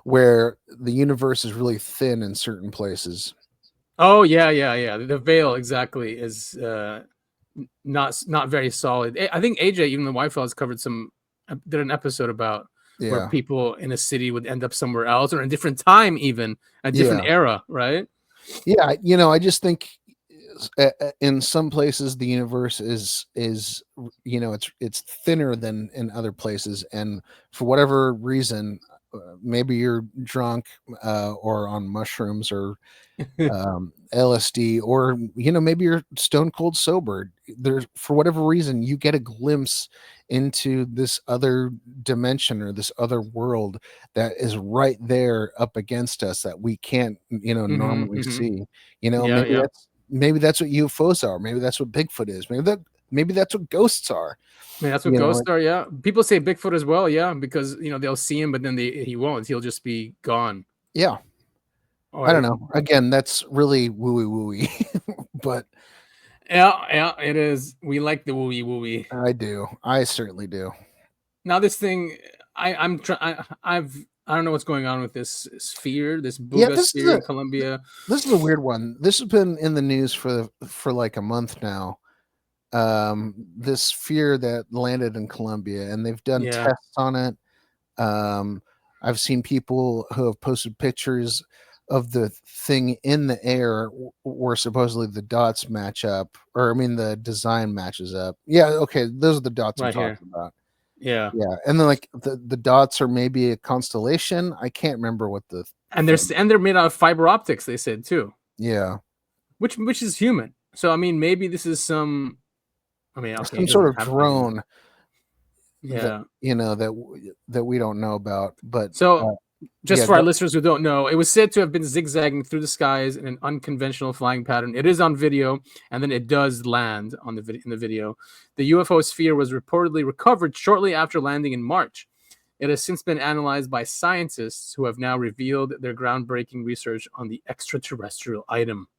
where the universe is really thin in certain places. Oh yeah. The veil exactly is not very solid. I think AJ, even the Wi-Fi, has covered did an episode about where people in a city would end up somewhere else, or in a different time, even a different era, right? Yeah, I just think in some places the universe is it's thinner than in other places, and for whatever reason, maybe you're drunk or on mushrooms or LSD, or maybe you're stone cold sober. There's, for whatever reason, you get a glimpse into this other dimension or this other world that is right there up against us that we can't normally see. Yeah. Maybe that's what UFOs are. Maybe that's what Bigfoot is. Maybe that's what ghosts are. I mean, that's what ghosts are. Yeah, people say Bigfoot as well. Yeah, because they'll see him, but then he won't. He'll just be gone. Yeah. I don't know. Again, that's really wooey wooey, but yeah, it is. We like the wooey wooey. I do. I certainly do. Now this thing, I don't know what's going on with this sphere, this Buga sphere in Colombia. This is a weird one. This has been in the news for like a month now. This sphere that landed in Colombia, and they've done tests on it. I've seen people who have posted pictures of the thing in the air where supposedly the dots match up, or I mean the design matches up. Yeah, okay, those are the dots I'm talking about. Yeah, and then like the dots are maybe a constellation. I can't remember what they're made out of fiber optics. They said too. Yeah, which is human. So I mean, maybe this is some. I mean, okay, some sort of drone. Yeah, that we don't know about. But so. Just for our listeners who don't know, it was said to have been zigzagging through the skies in an unconventional flying pattern. It is on video, and then it does land on in the video. The UFO sphere was reportedly recovered shortly after landing in March. It has since been analyzed by scientists who have now revealed their groundbreaking research on the extraterrestrial item.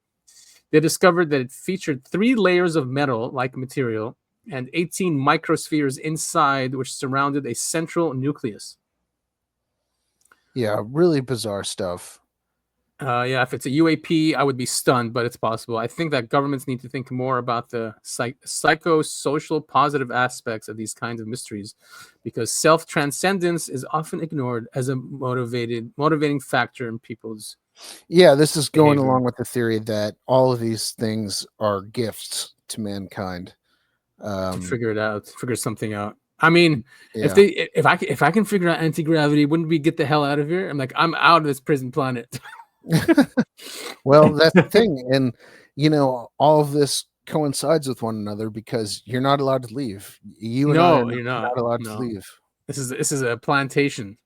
They discovered that it featured 3 layers of metal-like material and 18 microspheres inside, which surrounded a central nucleus. Yeah, really bizarre stuff. Yeah, if it's a UAP, I would be stunned, but it's possible. I think that governments need to think more about the psychosocial positive aspects of these kinds of mysteries, because self-transcendence is often ignored as a motivating factor in people's this is going behavior. along with the theory that all of these things are gifts to mankind. To figure something out. I mean, if I can figure out anti-gravity, wouldn't we get the hell out of here? I'm out of this prison planet. Well, that's the thing, and all of this coincides with one another because you're not allowed to leave. You're not allowed to leave. This is a plantation.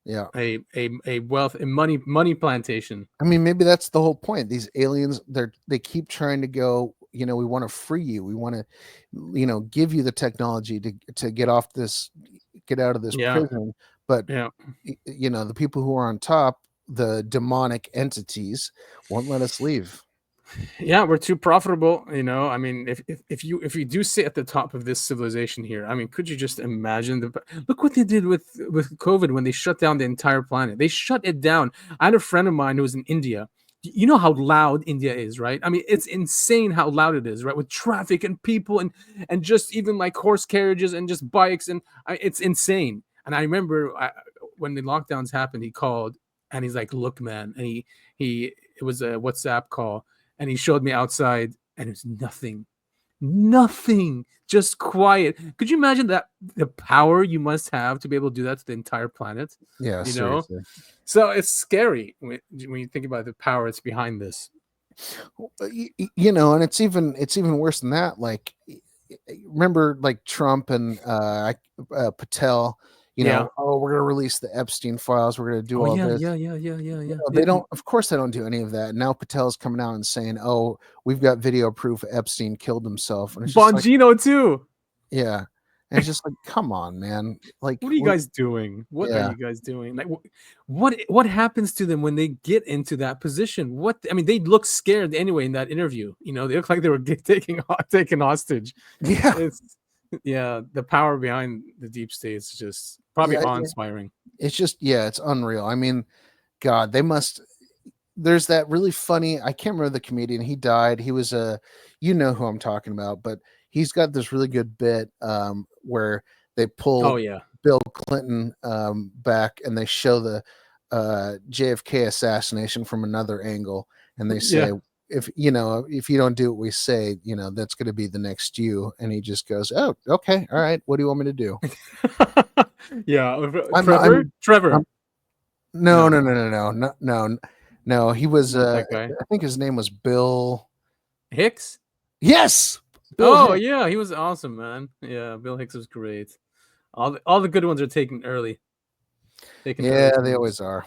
Yeah, a wealth and money plantation. I mean, maybe that's the whole point. These aliens, they keep trying to go. We want to free you. We want to, give you the technology to get out of this prison. But the people who are on top, the demonic entities, won't let us leave. Yeah, we're too profitable. I mean, if you do sit at the top of this civilization here, I mean, could you just imagine look what they did with COVID when they shut down the entire planet? They shut it down. I had a friend of mine who was in India. You know how loud India is, right? I mean, it's insane how loud it is, right? With traffic and people and just even like horse carriages and just bikes, and it's insane. And I remember when the lockdowns happened, he called and he's like, "Look, man," and it was a WhatsApp call, and he showed me outside, and it was nothing, just quiet. Could you imagine that the power you must have to be able to do that to the entire planet? Yeah, seriously. So it's scary when you think about the power that's behind this. And it's even worse than that. Like, remember, like Trump and Patel. We're going to release the Epstein files. We're going to do all this. Yeah. They don't. Of course, they don't do any of that. Now Patel's coming out and saying, "Oh, we've got video proof Epstein killed himself." And it's Bongino too. Yeah. And it's just like, come on, man. Like, what are you guys doing? What are you guys doing? Like, what happens to them when they get into that position? They look scared anyway in that interview. They look like they were taken hostage. Yeah. The power behind the deep state is just probably awe-inspiring. It's just, it's unreal. I mean, God, they must. There's that really funny. I can't remember the comedian. He died. He was who I'm talking about, but he's got this really good bit where they pull Bill Clinton back and they show the JFK assassination from another angle, and they say, if you don't do what we say, that's going to be the next you. And he just goes, oh, okay, all right, what do you want me to do? Yeah, Trevor. No. No, he was Not that guy. I think his name was Bill Hicks. Yes. Bill Hicks. Yeah, he was awesome, man. Yeah, Bill Hicks was great. All the good ones are taken early. Yeah, they always are.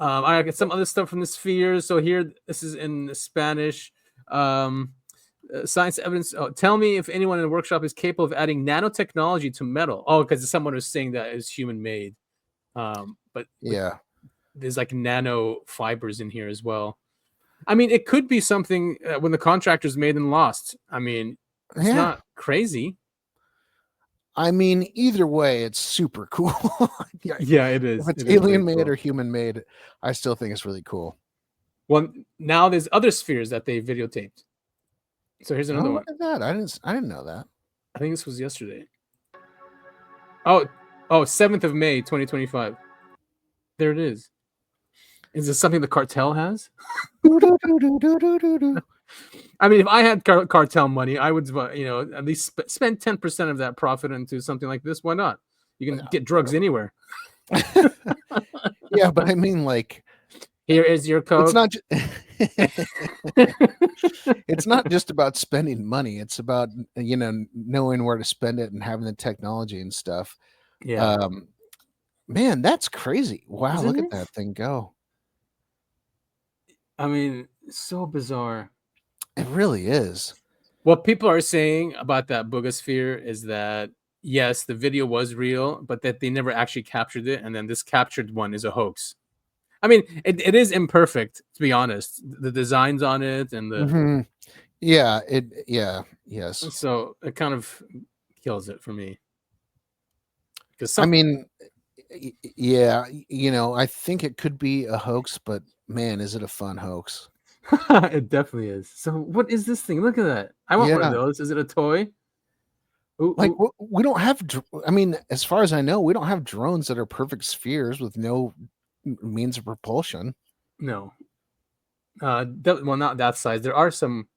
I got some other stuff from the sphere. So here, this is in Spanish. Science evidence. Oh, tell me if anyone in the workshop is capable of adding nanotechnology to metal. Oh, because someone was saying that it's human made. But yeah, there's like nano fibers in here as well. I mean, it could be something when the contractor's made and lost. I mean, it's not crazy. I mean, either way, it's super cool. Yeah, it is. If it's alien made or human made, I still think it's really cool. Well, now there's other spheres that they videotaped. So here's another one. Look at that. I didn't know that. I think this was yesterday. Oh, 7th of May, 2025. There it is. Is this something the cartel has? I mean, if I had cartel money, I would, at least spend 10% of that profit into something like this. Why not? You can get drugs anywhere. Yeah, but I mean, like, here is your code. It's not. It's not just about spending money. It's about knowing where to spend it and having the technology and stuff. Yeah. Man, that's crazy. Wow, Isn't look it? at that thing go. I mean, so bizarre. It really is. What people are saying about that Buga sphere is that yes, the video was real, but that they never actually captured it, and then this captured one is a hoax. I mean, it is imperfect, to be honest. The designs on it and the yes. So it kind of kills it for me. Because I mean, yeah, I think it could be a hoax, but man, is it a fun hoax? It definitely is. So what is this thing? Look at that. I want one of those. Is it a toy? We don't have. I mean, as far as I know, we don't have drones that are perfect spheres with no means of propulsion. No. Well, not that size. There are some,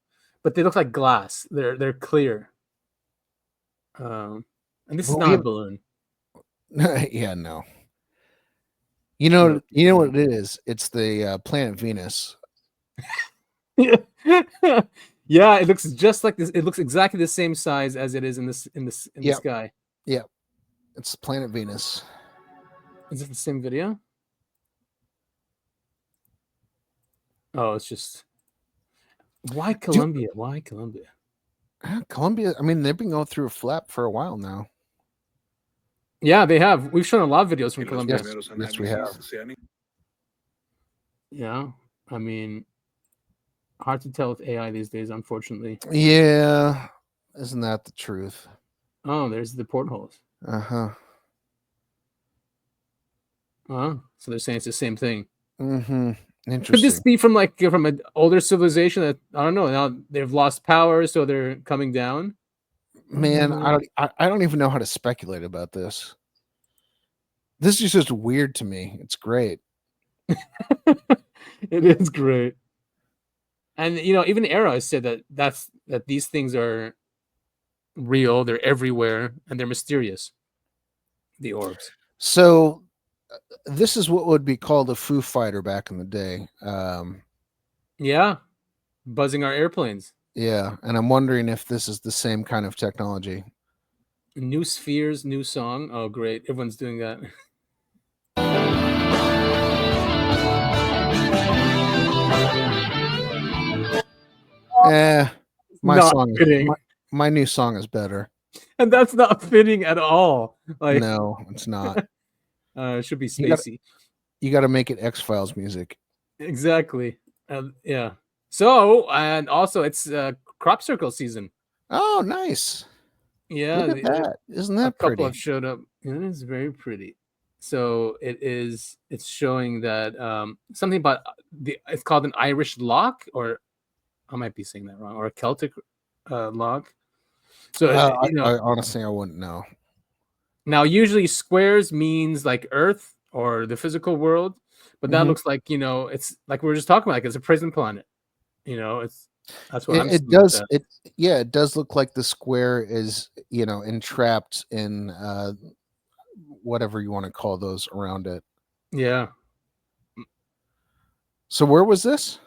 but they look like glass. They're clear. And this is not a balloon. Yeah, no. You know what it is? It's the planet Venus. Yeah, it looks just like this. It looks exactly the same size as it is in the sky. Yeah, it's planet Venus. Is it the same video? Oh, it's just why Colombia? Why Colombia? Colombia. I mean, they've been going through a flap for a while now. Yeah, they have. We've shown a lot of videos from Colombia. Yes, we have. Yeah, I mean, hard to tell with AI these days, unfortunately. Yeah, isn't that the truth? Oh, there's the portholes. So they're saying it's the same thing. Mm-hmm. Interesting. Could this be from an older civilization that I don't know? Now they've lost power, so they're coming down. Man, I don't even know how to speculate about this. This is just weird to me. It's great. It is great. And even Era has said that these things are real, they're everywhere, and they're mysterious. The orbs. So this is what would be called a Foo Fighter back in the day. Yeah. Buzzing our airplanes. Yeah, and I'm wondering if this is the same kind of technology. New spheres, new song. Oh, great. Everyone's doing that. My new song is better. And that's not fitting at all. No, it's not. It should be spacey. You got to make it X-Files music. Exactly. Yeah. So, and also it's crop circle season. Oh, nice. Yeah. Look at that. Isn't that pretty? A couple pretty? have showed up. It is very pretty. So it's showing that something about it's called an Irish lock, or I might be saying that wrong, or a Celtic lock. So I honestly, I wouldn't know. Now, usually squares means like Earth or the physical world, but that looks like it's like we were just talking about, like it's a prison planet. that's what I'm It seeing with does. that. It does look like the square is, entrapped in whatever you want to call those around it. Yeah. So where was this?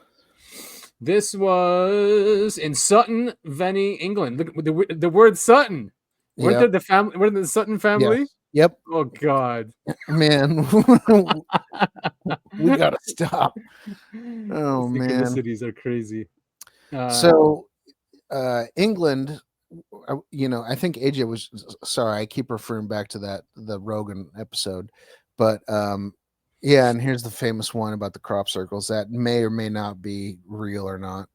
This was in Sutton, Veney, England. The word Sutton. Weren't there Yep. the family? Weren't the Sutton family? Yes. Yep. Oh God, Man, we gotta stop. Oh the man. synchronicities are crazy. So, England, I think AJ was sorry. I keep referring back to the Rogan episode, but yeah, and here's the famous one about the crop circles that may or may not be real or not.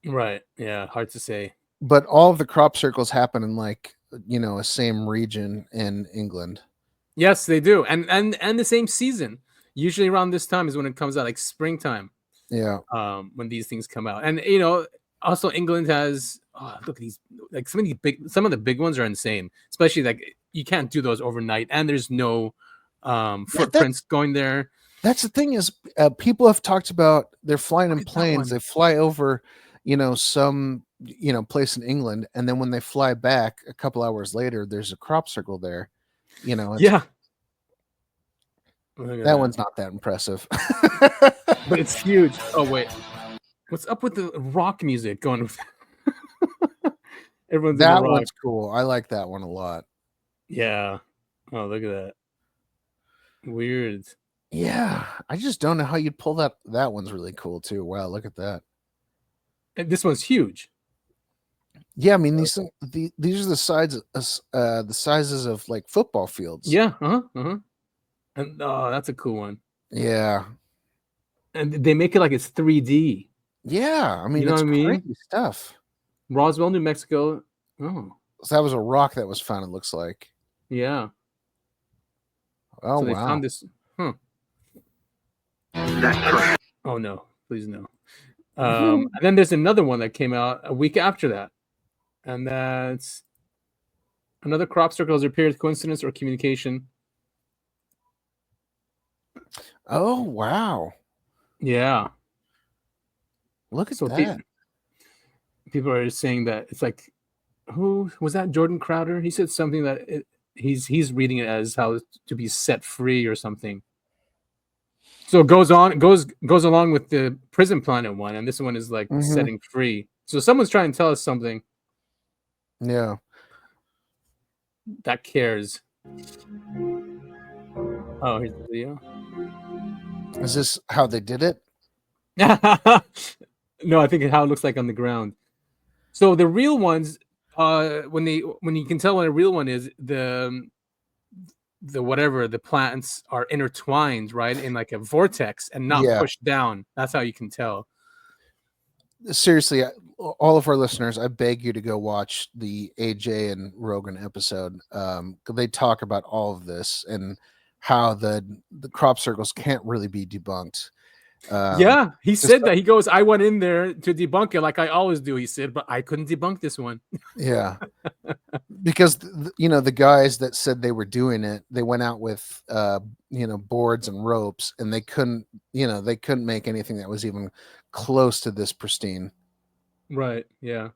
Right. Yeah. Hard to say. But all of the crop circles happen in a same region in England. Yes, they do, and the same season. Usually around this time is when it comes out, like springtime. Yeah. When these things come out, and also England has look at these, like some of the big ones are insane, especially like you can't do those overnight, and there's no footprints going there. That's the thing is, people have talked about they're flying in planes. They fly over, some place in England, and then when they fly back a couple hours later, there's a crop circle there. Yeah. That one's not that impressive. But it's huge. Oh wait, what's up with the rock music going? Everyone's that in the rock. one's cool. I like that one a lot. Yeah. Oh, look at that. Weird. Yeah, I just don't know how you'd pull that. That one's really cool too. Wow, look at that. And this one's huge. Yeah, I mean these are the sizes of like football fields. Yeah. And that's a cool one. Yeah. And they make it like it's 3D. Yeah, I mean, You know it's what I mean? crazy stuff. Roswell, New Mexico. Oh, So that was a rock that was found. It looks like. yeah. Oh So they wow. found this. Oh no, please no. And then there's another one that came out a week after that, and that's another crop circle has appeared, coincidence or communication. Oh wow. Yeah. Look at So that. people are saying that it's like, who was that? Jordan Crowder. He said something that he's reading it as how to be set free or something. So it goes along with the prison planet one, and this one is like setting free. So someone's trying to tell us something Yeah. that cares. Oh, here's the video. Is this how they did it? No, I think how it looks like on the ground. So the real ones, when you can tell when a real one is the plants are intertwined, right, in like a vortex and not Yeah. pushed down. That's how you can tell. Seriously, all of our listeners, I beg you to go watch the AJ and Rogan episode. They talk about all of this and how the crop circles can't really be debunked. Yeah, he said that. He goes, I went in there to debunk it like I always do. He said, but I couldn't debunk this one. Yeah, because the guys that said they were doing it, they went out with boards and ropes, and they couldn't make anything that was even close to this pristine. Right. Yeah.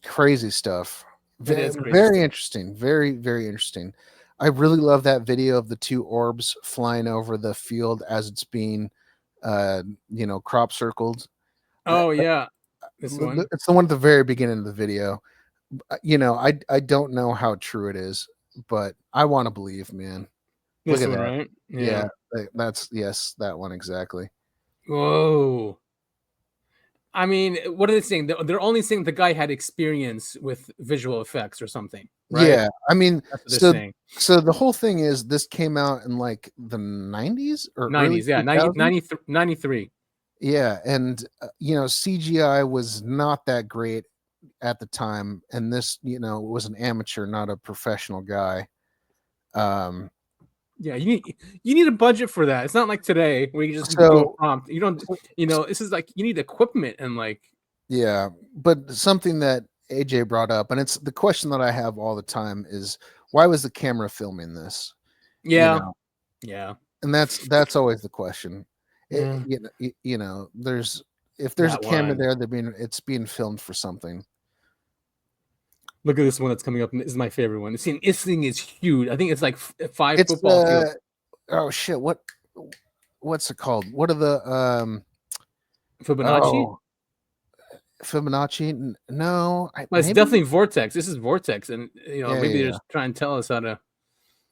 Crazy stuff. It is crazy Very stuff. interesting. Very, very interesting. I really love that video of the two orbs flying over the field as it's being crop circled. Oh yeah, this one. It's the one at the very beginning of the video. I don't know how true it is, but I want to believe, man. This Look at one, that. right? Yeah, that's that one exactly. Whoa. I mean, what are they saying? They're only saying the guy had experience with visual effects or something, right? Yeah, I mean, That's what they're saying. so the whole thing is this came out in like the 90s or 90s, yeah, 93. Yeah, and CGI was not that great at the time, and this was an amateur, not a professional guy. Yeah, you need a budget for that. It's not like today where you just do a prompt. You don't, this is like you need equipment and like. Yeah, but something that AJ brought up, and it's the question that I have all the time is why was the camera filming this? Yeah, yeah, and that's always the question. Yeah. There's If there's That a camera one. there, it's being filmed for something. Look at this one that's coming up. This is my favorite one. This thing is huge. I think it's like 5 It's football fields. oh shit! What's it called? What are the Fibonacci? Oh, Fibonacci? No, Well, it's maybe? definitely Vortex. This is Vortex, and maybe they're Yeah. just trying to tell us how to.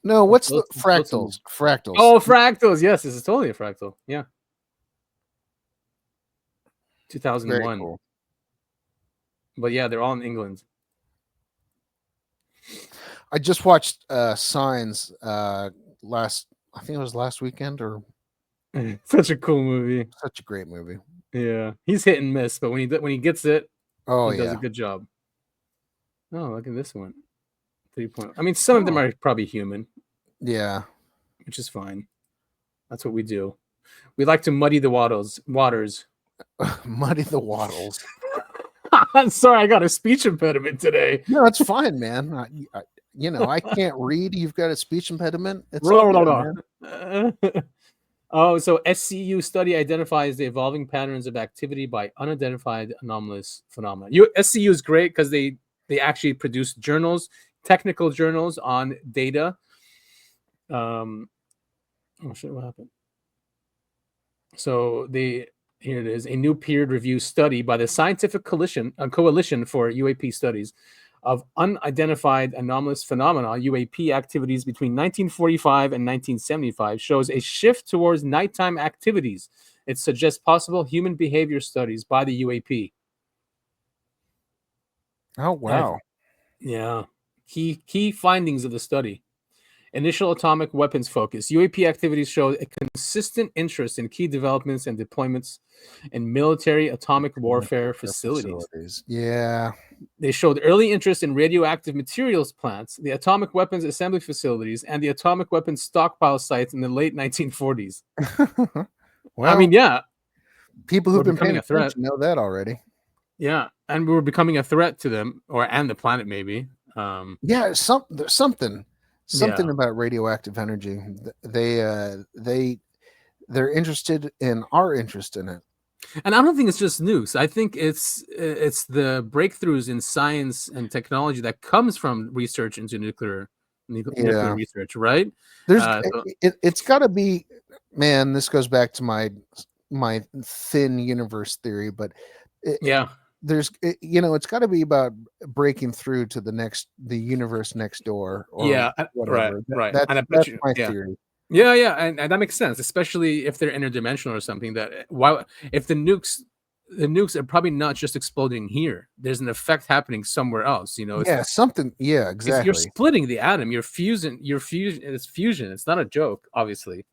No, what's the Those- fractals? Fractals. Oh, fractals. Yes, this is totally a fractal. Yeah. 2001. Very cool. But yeah, they're all in England. I just watched Signs I think it was last weekend, or Such a cool movie. such a great movie. Yeah, he's hit and miss, but when he gets it, Oh he does yeah. a good job. Oh, look at this one. 3 point. I mean, some of them are probably human, Yeah. which is fine. That's what we do. We like to muddy the waters. Muddy the waddles. I'm sorry, I got a speech impediment today. No, it's fine, man. I can't read. You've got a speech impediment. It's Blah, all blah, good, blah. man. Oh, so SCU study identifies the evolving patterns of activity by unidentified anomalous phenomena. SCU is great because they actually produce journals, technical journals on data. Oh shit, what happened? So here it is, a new peer-reviewed study by the Scientific Coalition for UAP Studies of unidentified anomalous phenomena, UAP activities between 1945 and 1975 shows a shift towards nighttime activities. It suggests possible human behavior studies by the UAP. Oh wow. Yeah. Key findings of the study. Initial atomic weapons focus. UAP activities show a consistent interest in key developments and deployments in military atomic warfare facilities. Yeah. They showed early interest in radioactive materials plants, the atomic weapons assembly facilities, and the atomic weapons stockpile sites in the late 1940s. Well, I mean, yeah. People who've we're been paying becoming a threat. attention know that already. Yeah, and we were becoming a threat to them, and the planet maybe. Yeah, there's something Yeah. about radioactive energy. They're interested in our interest in it. And I don't think it's just nukes. I think it's the breakthroughs in science and technology that comes from research into nuclear research, right? There's So- it's got to be, man. This goes back to my thin universe theory, but it's got to be about breaking through to the universe next door. Or whatever. Right. That's And I bet my yeah. theory. Yeah, and that makes sense, especially if they're interdimensional or something. If the nukes are probably not just exploding here. There's an effect happening somewhere else. Something. Yeah, exactly. You're splitting the atom. You're fusing. It's fusion. It's not a joke, obviously.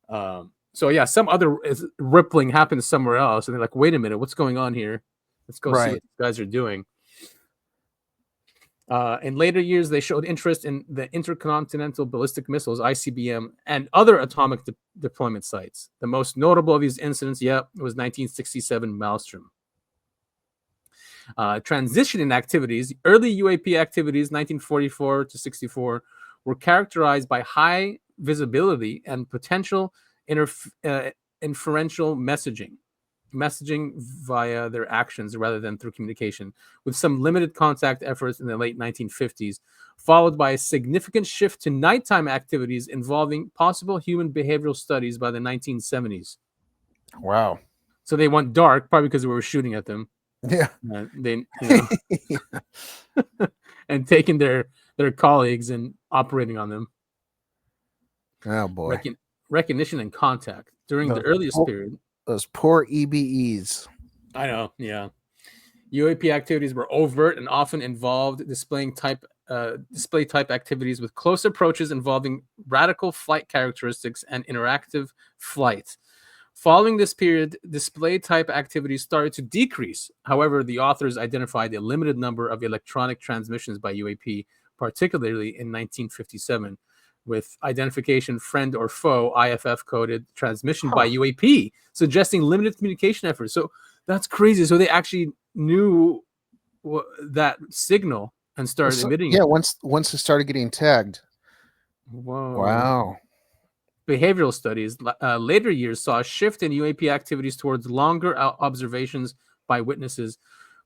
So yeah, some other rippling happens somewhere else, and they're like, "Wait a minute, what's going on here? Let's go see what these guys are doing." In later years, they showed interest in the intercontinental ballistic missiles (ICBM) and other atomic deployment sites. The most notable of these incidents, was 1967 Maelstrom. Transition activities, early UAP activities, 1944 to 64, were characterized by high visibility and potential inferential messaging via their actions rather than through communication, with some limited contact efforts in the late 1950s, followed by a significant shift to nighttime activities involving possible human behavioral studies by the 1970s. Wow. So they went dark, probably because we were shooting at them. Yeah. And taking their colleagues and operating on them. Oh boy. Recognition and contact during the earliest period. Those poor EBEs. I know, yeah. UAP activities were overt and often involved display type activities with close approaches involving radical flight characteristics and interactive flight. Following this period, display type activities started to decrease. However, the authors identified a limited number of electronic transmissions by UAP, particularly in 1957. With identification friend or foe, IFF coded transmission by UAP, suggesting limited communication efforts. So that's crazy. So they actually knew that signal and started emitting it. Yeah, once it started getting tagged. Whoa. Wow. behavioral studies, later years saw a shift in UAP activities towards longer observations by witnesses,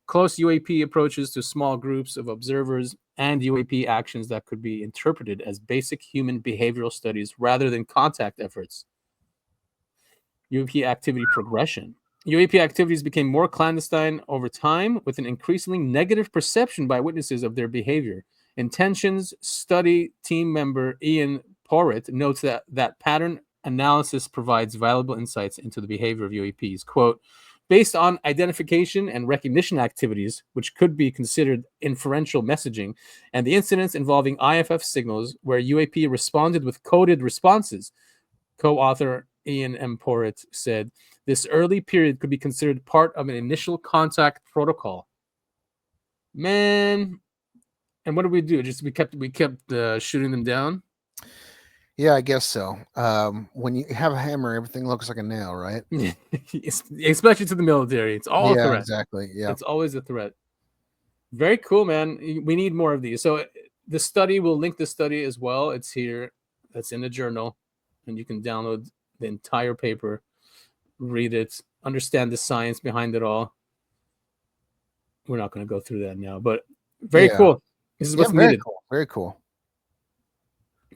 close UAP approaches to small groups of observers, and UAP actions that could be interpreted as basic human behavioral studies rather than contact efforts. UAP activity progression. UAP activities became more clandestine over time with an increasingly negative perception by witnesses of their behavior. Intentions study team member Ian Porritt notes that pattern analysis provides valuable insights into the behavior of UAPs. Quote, based on identification and recognition activities, which could be considered inferential messaging, and the incidents involving IFF signals where UAP responded with coded responses, co-author Ian M. Porritt said, this early period could be considered part of an initial contact protocol. Man, and what did we do? Just we kept shooting them down. Yeah, I guess so. When you have a hammer, everything looks like a nail, right? Especially to the military. It's all a threat. Exactly. Yeah. It's always a threat. Very cool, man. We need more of these. So the study, we'll link the study as well. It's here. That's in the journal. And you can download the entire paper, read it, understand the science behind it all. We're not going to go through that now, but very cool. This is what's needed. Cool. Very cool.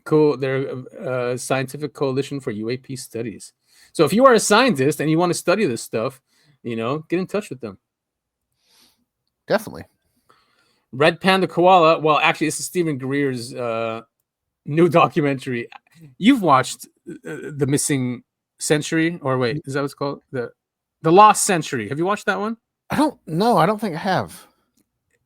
Cool. They're a scientific coalition for UAP studies. So if you are a scientist and you want to study this stuff, get in touch with them. Definitely. Red Panda Koala. Well, actually, this is Stephen Greer's new documentary. You've watched The Missing Century, or wait, is that what it's called? The Lost Century. Have you watched that one? I don't know. I don't think I have.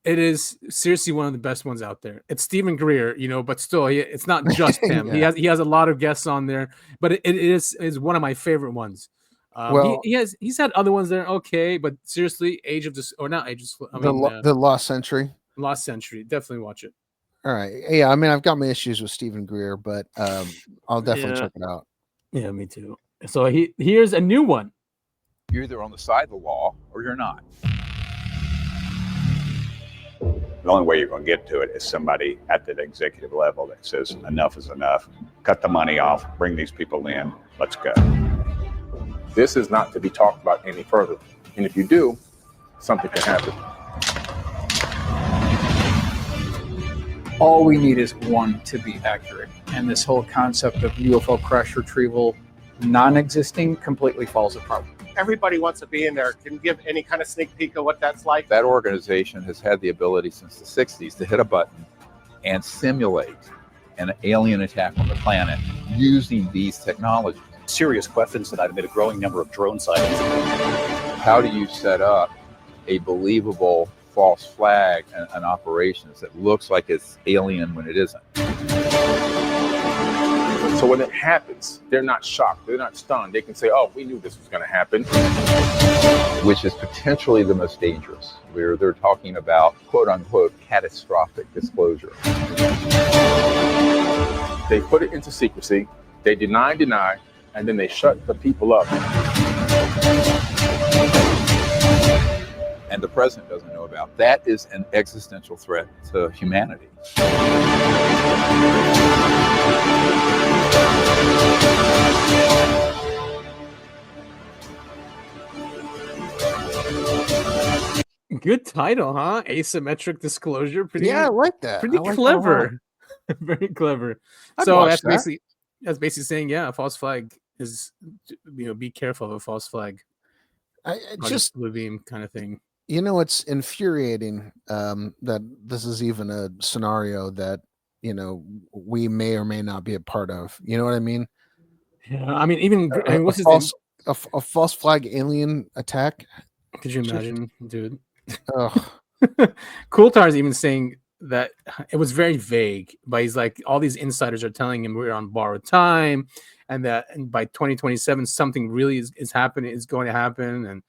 It is seriously one of the best ones out there. It's Stephen Greer, but still, it's not just him. Yeah. He has a lot of guests on there, but it is one of my favorite ones. Well, he's had other ones that are okay, but seriously, the Lost Century. Lost Century, definitely watch it. All right, yeah. I mean, I've got my issues with Stephen Greer, but I'll definitely check it out. Yeah, me too. So here's a new one. You're either on the side of the law or you're not. The only way you're going to get to it is somebody at that executive level that says enough is enough. Cut the money off. Bring these people in. Let's go. This is not to be talked about any further. And if you do, something can happen. All we need is one to be accurate. And this whole concept of UFO crash retrieval non-existing completely falls apart. Everybody wants to be in there. Can you give any kind of sneak peek of what that's like? That organization has had the ability since the 60s to hit a button and simulate an alien attack on the planet using these technologies. Serious questions that I've made a growing number of drone sightings. How do you set up a believable false flag and an operation that looks like it's alien when it isn't? So when it happens, they're not shocked. They're not stunned. They can say, oh, we knew this was going to happen. Which is potentially the most dangerous, where they're talking about, quote unquote, catastrophic disclosure. They put it into secrecy. They deny, and then they shut the people up. And the president doesn't know about. That is an existential threat to humanity. Good title, huh? Asymmetric disclosure. Yeah, I like that. Pretty clever. Very clever. So that's basically saying, yeah, a false flag is, be careful of a false flag. Just blue beam kind of thing. It's infuriating that this is even a scenario that we may or may not be a part of. You know what I mean? Yeah, I mean, what's his name? A false flag alien attack. Could you imagine, dude? Oh. Coulter's even saying that it was very vague, but he's like, all these insiders are telling him we're on borrowed time, and that by 2027 something really is happening, is going to happen, and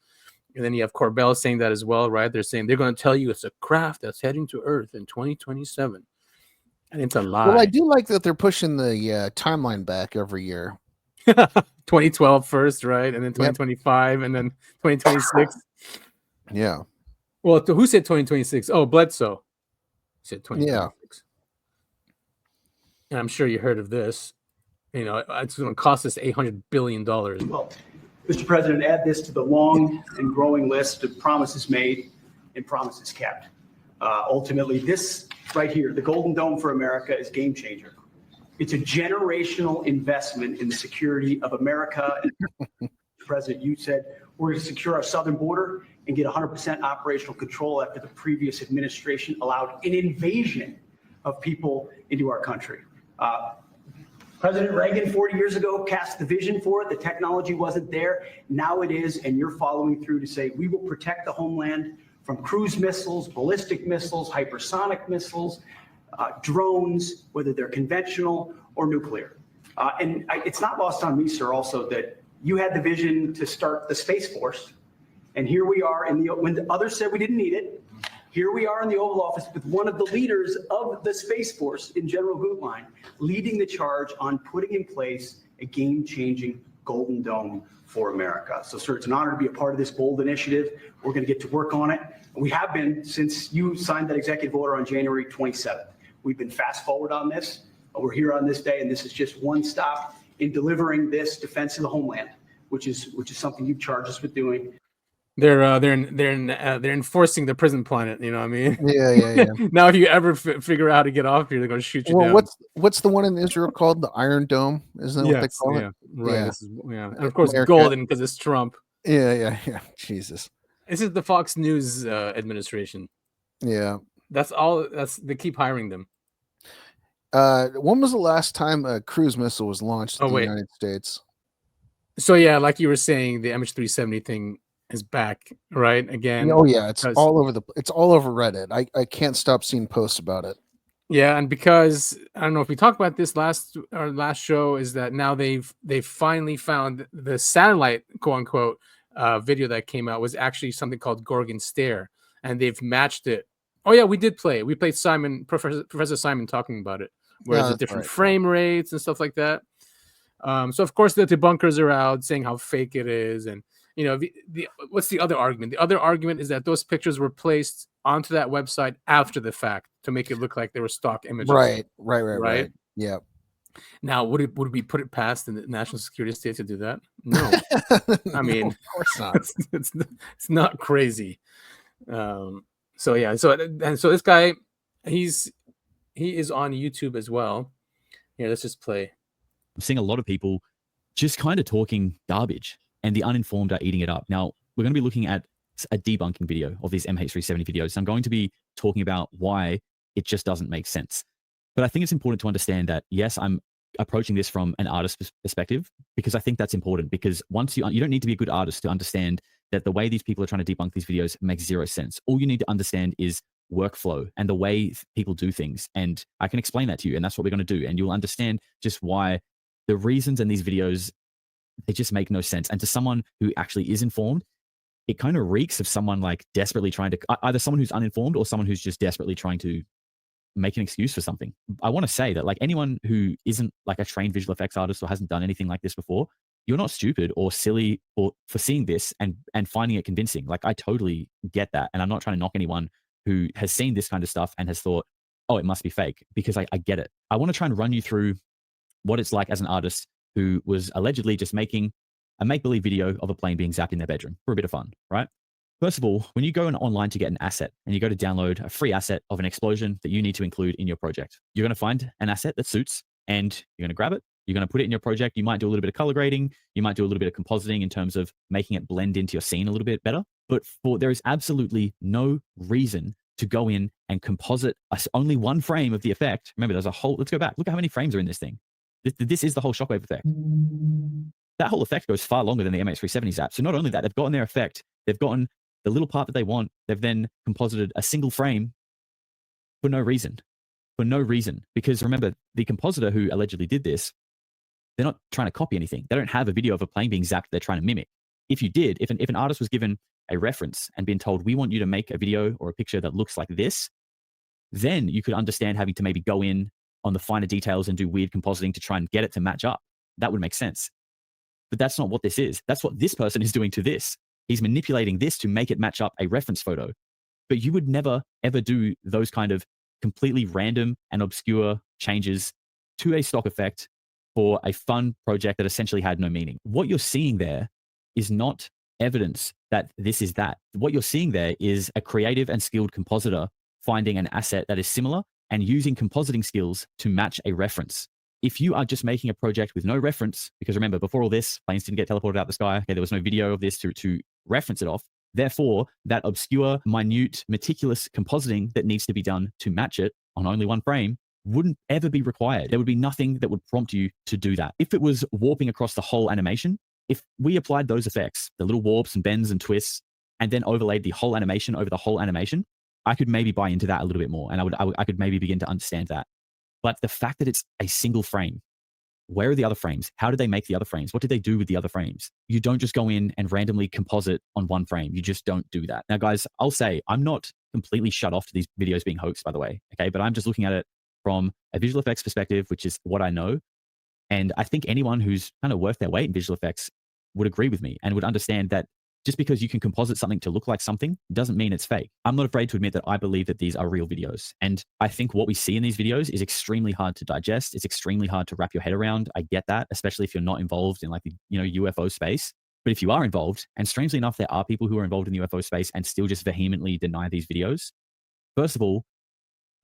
then you have Corbell saying that as well, right? They're saying they're going to tell you it's a craft that's heading to Earth in 2027, and it's a lie. Well, I do like that they're pushing the timeline back every year. 2012 first, right, and then 2025, and then 2026. Yeah. Well, who said 2026? Oh, Bledsoe said 2026. Yeah. And I'm sure you heard of this. You know, it's going to cost us $800 billion. Well, Mr. President, add this to the long and growing list of promises made and promises kept. Ultimately, this right here, the Golden Dome for America, is game changer. It's a generational investment in the security of America. President, you said we're going to secure our southern border and get 100% operational control after the previous administration allowed an invasion of people into our country. President Reagan 40 years ago cast the vision for it. The technology wasn't there. Now it is, and you're following through to say we will protect the homeland from cruise missiles, ballistic missiles, hypersonic missiles, drones, whether they're conventional or nuclear. It's not lost on me, sir, also that you had the vision to start the Space Force, and here we are when the others said we didn't need it. Here we are in the Oval Office with one of the leaders of the Space Force in General Gutlein leading the charge on putting in place a game-changing Golden Dome for America. So, sir, it's an honor to be a part of this bold initiative. We're going to get to work on it. We have been since you signed that executive order on January 27th. We've been fast forward on this. We're here on this day, and this is just one stop in delivering this defense of the homeland, which is something you've charged us with doing. They're enforcing the prison planet. You know what I mean? Yeah. Now, if you ever figure out how to get off here, they're going to shoot you down. What's the one in Israel called? The Iron Dome? Isn't that what they call it? Right. And of course, golden because it's Trump. Yeah. Jesus. This is the Fox News administration. Yeah. They keep hiring them. When was the last time a cruise missile was launched in the United States? So yeah, like you were saying, the MH370 thing is back, right? Again. Oh yeah, it's all over Reddit. I can't stop seeing posts about it. Yeah, and because I don't know if we talked about this last show, is that now they've finally found the satellite, quote unquote, video that came out was actually something called Gorgon Stare, and they've matched it. Oh yeah, we did play. We played Professor Simon talking about it, where there's different frame rates and stuff like that. So of course the debunkers are out saying how fake it is, and you know what's the other argument? The other argument is that those pictures were placed onto that website after the fact to make it look like they were stock images. Right. Yeah. Now, would we put it past the national security state to do that? No. I mean, of course not. It's not crazy. So yeah. So this guy, he is on YouTube as well. Here, let's just play. I'm seeing a lot of people just kind of talking garbage, and the uninformed are eating it up. Now, we're going to be looking at a debunking video of these MH370 videos. I'm going to be talking about why it just doesn't make sense. But I think it's important to understand that, yes, I'm approaching this from an artist's perspective, because I think that's important, because once you don't need to be a good artist to understand that the way these people are trying to debunk these videos makes zero sense. All you need to understand is workflow and the way people do things. And I can explain that to you, and that's what we're going to do. And you'll understand just why the reasons in these videos, they just make no sense. And to someone who actually is informed, it kind of reeks of someone like desperately trying to, either someone who's uninformed or someone who's just desperately trying to make an excuse for something. I want to say that, like, anyone who isn't like a trained visual effects artist or hasn't done anything like this before, you're not stupid or silly for seeing this and finding it convincing. Like, I totally get that. And I'm not trying to knock anyone who has seen this kind of stuff and has thought, oh, it must be fake, because I get it. I want to try and run you through what it's like as an artist who was allegedly just making a make-believe video of a plane being zapped in their bedroom for a bit of fun, right? First of all, when you go online to get an asset and you go to download a free asset of an explosion that you need to include in your project, you're going to find an asset that suits, and you're going to grab it. You're going to put it in your project. You might do a little bit of color grading. You might do a little bit of compositing in terms of making it blend into your scene a little bit better. But there is absolutely no reason to go in and composite only one frame of the effect. Remember, there's a whole, let's go back. Look at how many frames are in this thing. This is the whole shockwave effect. That whole effect goes far longer than the MH370 zap. So not only that, they've gotten their effect, they've gotten the little part that they want, they've then composited a single frame for no reason. For no reason. Because remember, the compositor who allegedly did this, they're not trying to copy anything. They don't have a video of a plane being zapped they're trying to mimic. If you did, if an artist was given a reference and been told, we want you to make a video or a picture that looks like this, then you could understand having to maybe go in on the finer details and do weird compositing to try and get it to match up. That would make sense. But that's not what this is. That's what this person is doing to this. He's manipulating this to make it match up a reference photo. But you would never, ever do those kind of completely random and obscure changes to a stock effect for a fun project that essentially had no meaning. What you're seeing there is not evidence that this is that. What you're seeing there is a creative and skilled compositor finding an asset that is similar and using compositing skills to match a reference. If you are just making a project with no reference, because remember, before all this, planes didn't get teleported out the sky. Okay, there was no video of this to reference it off. Therefore, that obscure, minute, meticulous compositing that needs to be done to match it on only one frame wouldn't ever be required. There would be nothing that would prompt you to do that. If it was warping across the whole animation, if we applied those effects, the little warps and bends and twists, and then overlaid the whole animation over the whole animation, I could maybe buy into that a little bit more, and I could maybe begin to understand that. But the fact that it's a single frame, where are the other frames? How did they make the other frames? What did they do with the other frames? You don't just go in and randomly composite on one frame. You just don't do that. Now, guys, I'll say I'm not completely shut off to these videos being hoaxed, by the way, okay? But I'm just looking at it from a visual effects perspective, which is what I know. And I think anyone who's kind of worth their weight in visual effects would agree with me and would understand that just because you can composite something to look like something doesn't mean it's fake. I'm not afraid to admit that I believe that these are real videos. And I think what we see in these videos is extremely hard to digest. It's extremely hard to wrap your head around. I get that, especially if you're not involved in like the UFO space. But if you are involved, and strangely enough, there are people who are involved in the UFO space and still just vehemently deny these videos. First of all,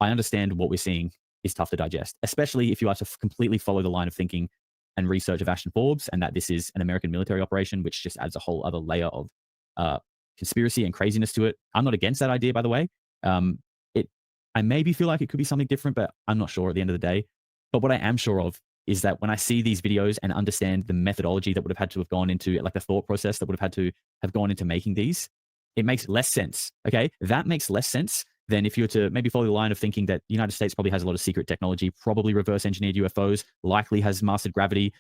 I understand what we're seeing is tough to digest, especially if you are to completely follow the line of thinking and research of Ashton Forbes, and that this is an American military operation, which just adds a whole other layer of conspiracy and craziness to it. I'm not against that idea, by the way. I maybe feel like it could be something different, but I'm not sure at the end of the day. But what I am sure of is that when I see these videos and understand the methodology that would have had to have gone into, like the thought process that would have had to have gone into making these, it makes less sense. Okay, that makes less sense than if you were to maybe follow the line of thinking that the United States probably has a lot of secret technology, probably reverse engineered UFOs, likely has mastered gravity,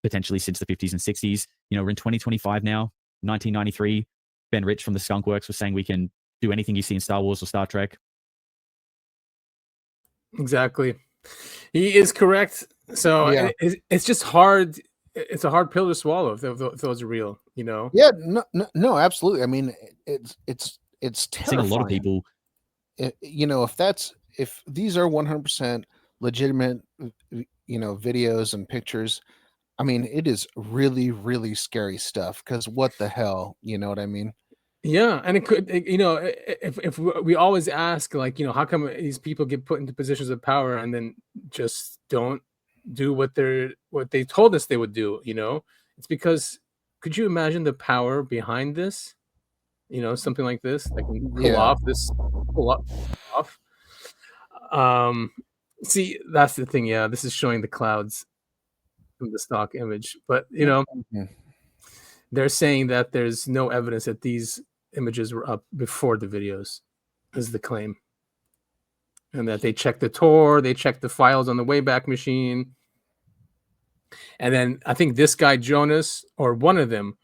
potentially since the 50s and 60s. We're in 2025 now, 1993. Ben Rich from the Skunk Works was saying we can do anything you see in Star Wars or Star Trek. Exactly. He is correct. So Yeah. it's just hard. It's a hard pill to swallow if those are real, Yeah, no, absolutely. I mean, it's I've seen terrifying. a lot of people. If these are 100% legitimate, videos and pictures, I mean, it is really, really scary stuff. Because what the hell, you know what I mean? Yeah, and it could, if we always ask, like, how come these people get put into positions of power and then just don't do what they told us they would do? It's because, could you imagine the power behind this? Something like this, like pull off. See, that's the thing. Yeah, this is showing the clouds from the stock image, but they're saying that there's no evidence that these images were up before the videos, is the claim, and that they checked the Tor, they checked the files on the Wayback Machine, and then I think this guy Jonas, or one of the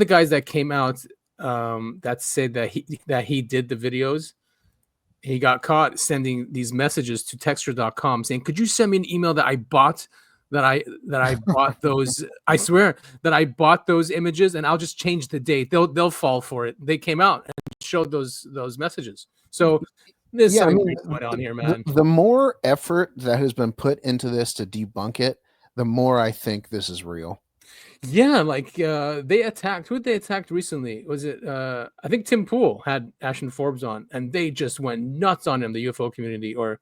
guys that came out, that said that he did the videos. He got caught sending these messages to Texture.com saying, "Could you send me an email that I bought those? I swear that I bought those images, and I'll just change the date. They'll fall for it." They came out and showed those messages. So there's something going on here, man. The more effort that has been put into this to debunk it, the more I think this is real. Yeah, like they attacked. Who they attacked recently? Was it? I think Tim Pool had Ashton Forbes on, and they just went nuts on him. The UFO community, or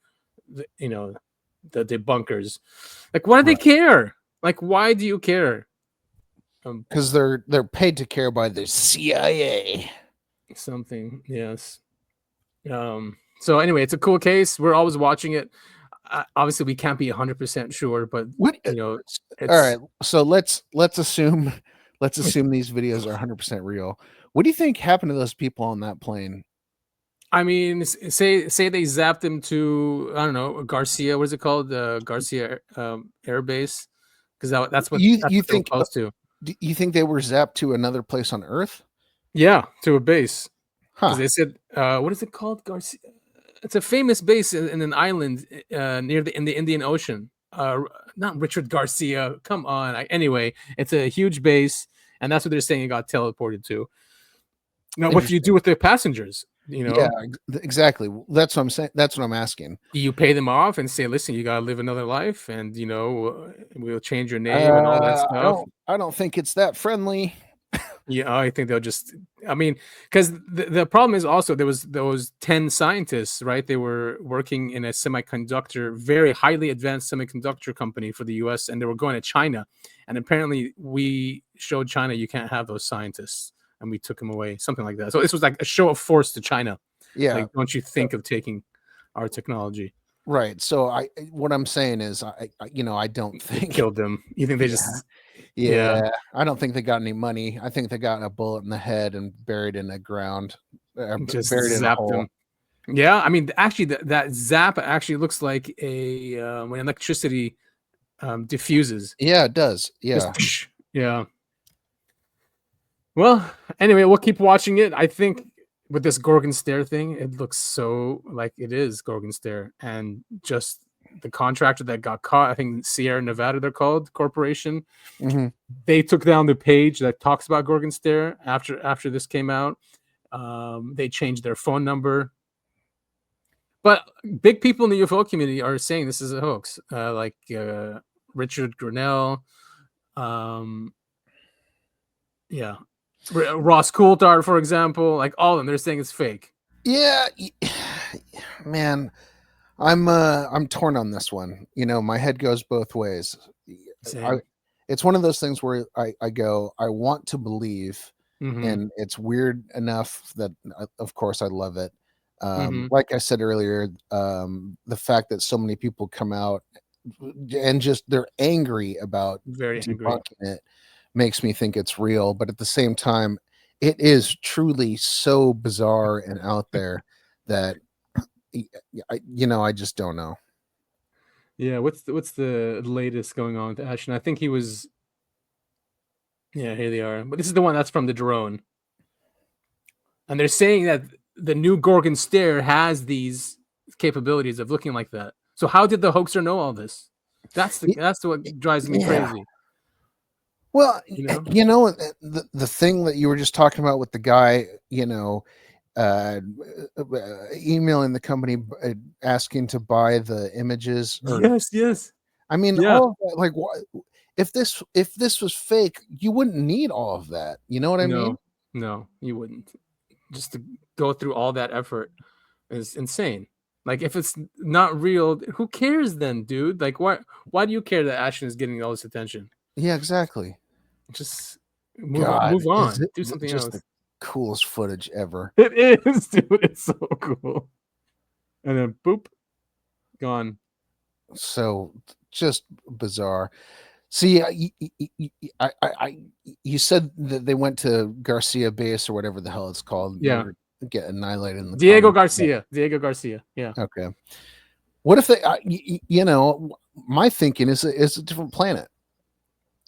the debunkers. Like, why do they care? Like, why do you care? Because they're paid to care by the CIA. Something, yes. So anyway, it's a cool case. We're always watching it. Obviously, we can't be 100% sure, but all right. So let's assume these videos are 100% real. What do you think happened to those people on that plane? I mean, say they zapped him to, I don't know, Garcia. What is it called? The Garcia Air Base, because that's what you what think. they're supposed to. Do you think they were zapped to another place on Earth? Yeah, to a base. Huh. Because they said, what is it called? Garcia. It's a famous base in an island near in the Indian Ocean. Not Richard Garcia. Come on. Anyway, it's a huge base, and that's what they're saying it got teleported to. Now, what do you do with the passengers? You know, Yeah, exactly. That's what I'm saying. That's what I'm asking. you pay them off and say, listen, you got to live another life, and we'll change your name and all that stuff. I don't think it's that friendly. Yeah, I think they'll just. I mean, because the problem is also there was those 10 scientists, right? They were working in a very highly advanced semiconductor company for the U.S. and they were going to China, and apparently we showed China you can't have those scientists, and we took them away, something like that. So this was like a show of force to China. Yeah, like don't you think of taking our technology? Right. So what I'm saying is, I don't think killed them. You think they just. Yeah, I don't think they got any money. I think they got a bullet in the head and buried in the ground, Just buried in a zapped hole. them. Yeah, I mean, actually, that zap actually looks like a when electricity diffuses. Yeah, it does. Yeah, Just, yeah. Well, anyway, we'll keep watching it. I think with this Gorgon Stare thing, it looks so like it is Gorgon Stare, and just the contractor that got caught, I think Sierra Nevada, they're called, corporation. Mm-hmm. They took down the page that talks about Gorgon Stare after this came out. They changed their phone number. But big people in the UFO community are saying this is a hoax. Like Richard Grinnell, Ross Coulthard, for example, like all of them, they're saying it's fake. Yeah, man, I'm torn on this one. My head goes both ways. It's one of those things where I go, I want to believe, and it's weird enough that, of course, I love it. Like I said earlier, the fact that so many people come out and just they're angry about debunking it makes me think it's real. But at the same time, it is truly so bizarre and out there that I just don't know. Yeah, what's the latest going on with Ashton? I think he was. Yeah, here they are. But this is the one that's from the drone, and they're saying that the new Gorgon Stare has these capabilities of looking like that. So how did the hoaxer know all this? That's what drives me crazy. Well, the thing that you were just talking about with the guy, emailing the company asking to buy the images. Yes. I mean, all of that, like, if this was fake, you wouldn't need all of that. You know what I mean? No, you wouldn't. Just to go through all that effort is insane. Like, if it's not real, who cares then, dude? Like, why do you care that Ashton is getting all this attention? Yeah, exactly. Just move on. Do something else. The coolest footage ever. It is, dude. It's so cool. And then boop, gone. So just bizarre. See, you said that they went to Garcia Base or whatever the hell it's called. Yeah. Get annihilated in the Diego Garcia. Yeah. Okay. What if they? My thinking is a different planet,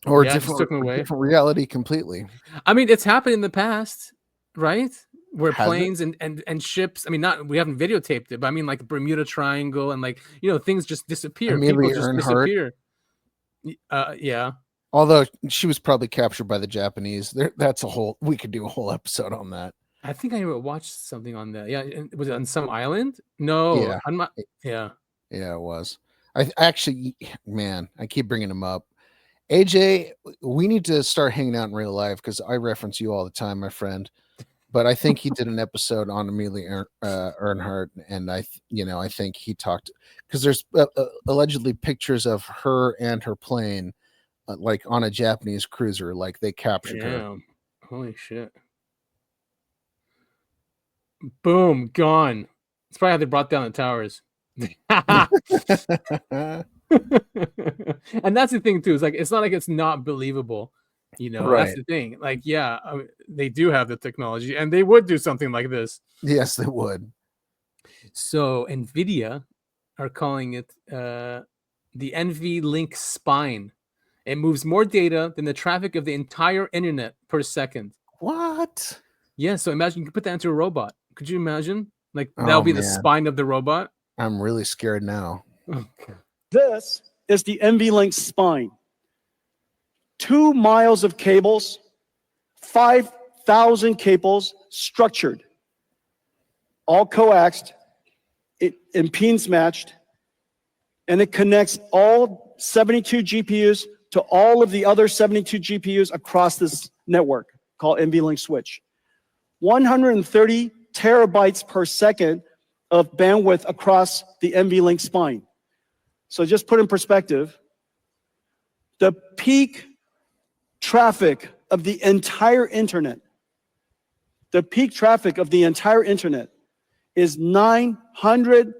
or a different reality completely. I mean, it's happened in the past, right? Where planes and ships. I mean, we haven't videotaped it, but I mean, like the Bermuda Triangle and like things just disappear. People just disappear. Yeah. Although she was probably captured by the Japanese. We could do a whole episode on that. I think I watched something on that. Yeah, was it on some island? No. Yeah. I'm not. Yeah. Yeah, it was. I actually, man, I keep bringing him up. AJ, we need to start hanging out in real life because I reference you all the time, my friend. But I think he did an episode on Amelia Earhart, and I think he talked because there's allegedly pictures of her and her plane, like on a Japanese cruiser, like they captured her. Holy shit! Boom, gone. It's probably how they brought down the towers. And that's the thing too. It's like it's not like it's not believable. Right. That's the thing. Like, yeah, they do have the technology, and they would do something like this. Yes, they would. So NVIDIA are calling it the NVLink spine. It moves more data than the traffic of the entire internet per second. What? Yeah. So imagine you could put that into a robot. Could you imagine? Like that'll be the spine of the robot. I'm really scared now. Okay. This is the NVLink spine. 2 miles of cables, 5,000 cables structured. all coaxed, it impedance matched, and it connects all 72 GPUs to all of the other 72 GPUs across this network called NVLink switch. 130 terabytes per second of bandwidth across the NVLink spine. So just put in perspective, the peak traffic of the entire internet, is 900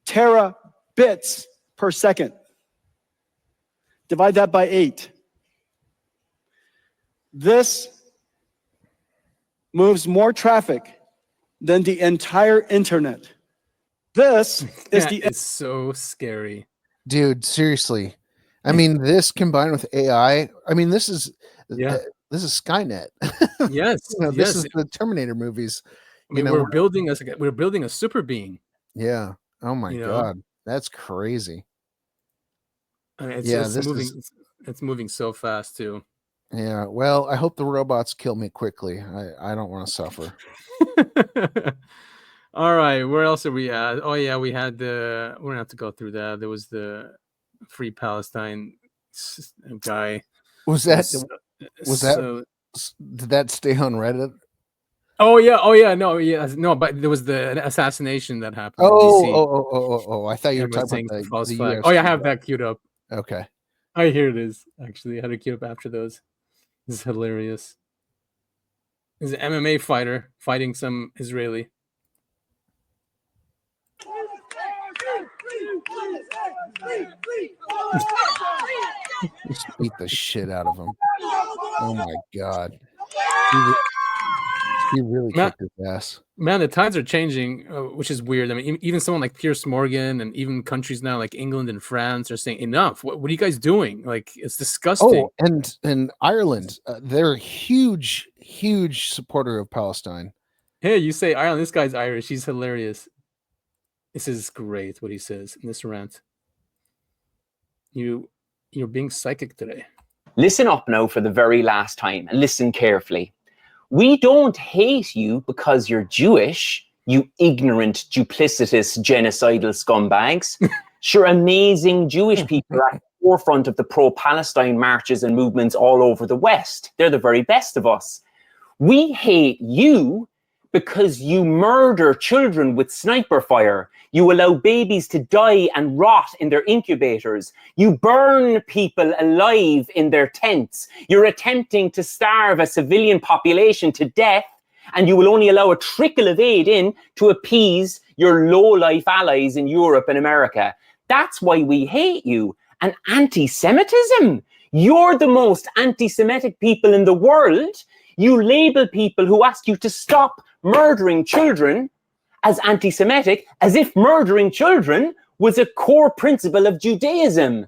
terabits per second. Divide that by 8. This moves more traffic than the entire internet. This is It's so scary. Dude, seriously. I mean, this combined with AI, I mean, this is Skynet. Yes, This yes. is the Terminator movies. I mean, we're building a super being. Yeah. Oh my You know? God. That's crazy. I mean, Yeah, it's this moving. is- It's moving so fast too. Yeah. Well, I hope the robots kill me quickly. I don't want to suffer. All right, where else are we at? Oh yeah, we had the. We're gonna have to go through that. There was the Free Palestine guy. Was that So- did that stay on Reddit? Oh yeah, no, but there was the assassination that happened. in DC. Oh! I thought you were Everyone's talking saying about false the flag. UFC Oh yeah, I have that queued up. Okay. Oh, here it is. Actually, I had it queued up after those. This is hilarious. There's an MMA fighter fighting some Israeli. Just beat the shit out of him. Oh my God. He really kicked his ass. Man, the tides are changing, which is weird. I mean, even someone like Piers Morgan and even countries now like England and France are saying, enough. What are you guys doing? Like, it's disgusting. Oh, and Ireland, they're a huge supporter of Palestine. Hey, you say Ireland. This guy's Irish. He's hilarious. This is great what he says in this rant. You're being psychic today. Listen up now for the very last time and listen carefully. We don't hate you because you're Jewish, you ignorant, duplicitous, genocidal scumbags. Sure, amazing Jewish people are at the forefront of the pro-Palestine marches and movements all over the West. They're the very best of us. We hate you because you murder children with sniper fire. You allow babies to die and rot in their incubators. You burn people alive in their tents. You're attempting to starve a civilian population to death, and you will only allow a trickle of aid in to appease your low-life allies in Europe and America. That's why we hate you. And anti-Semitism. You're the most anti-Semitic people in the world. You label people who ask you to stop murdering children as anti-Semitic, as if murdering children was a core principle of Judaism.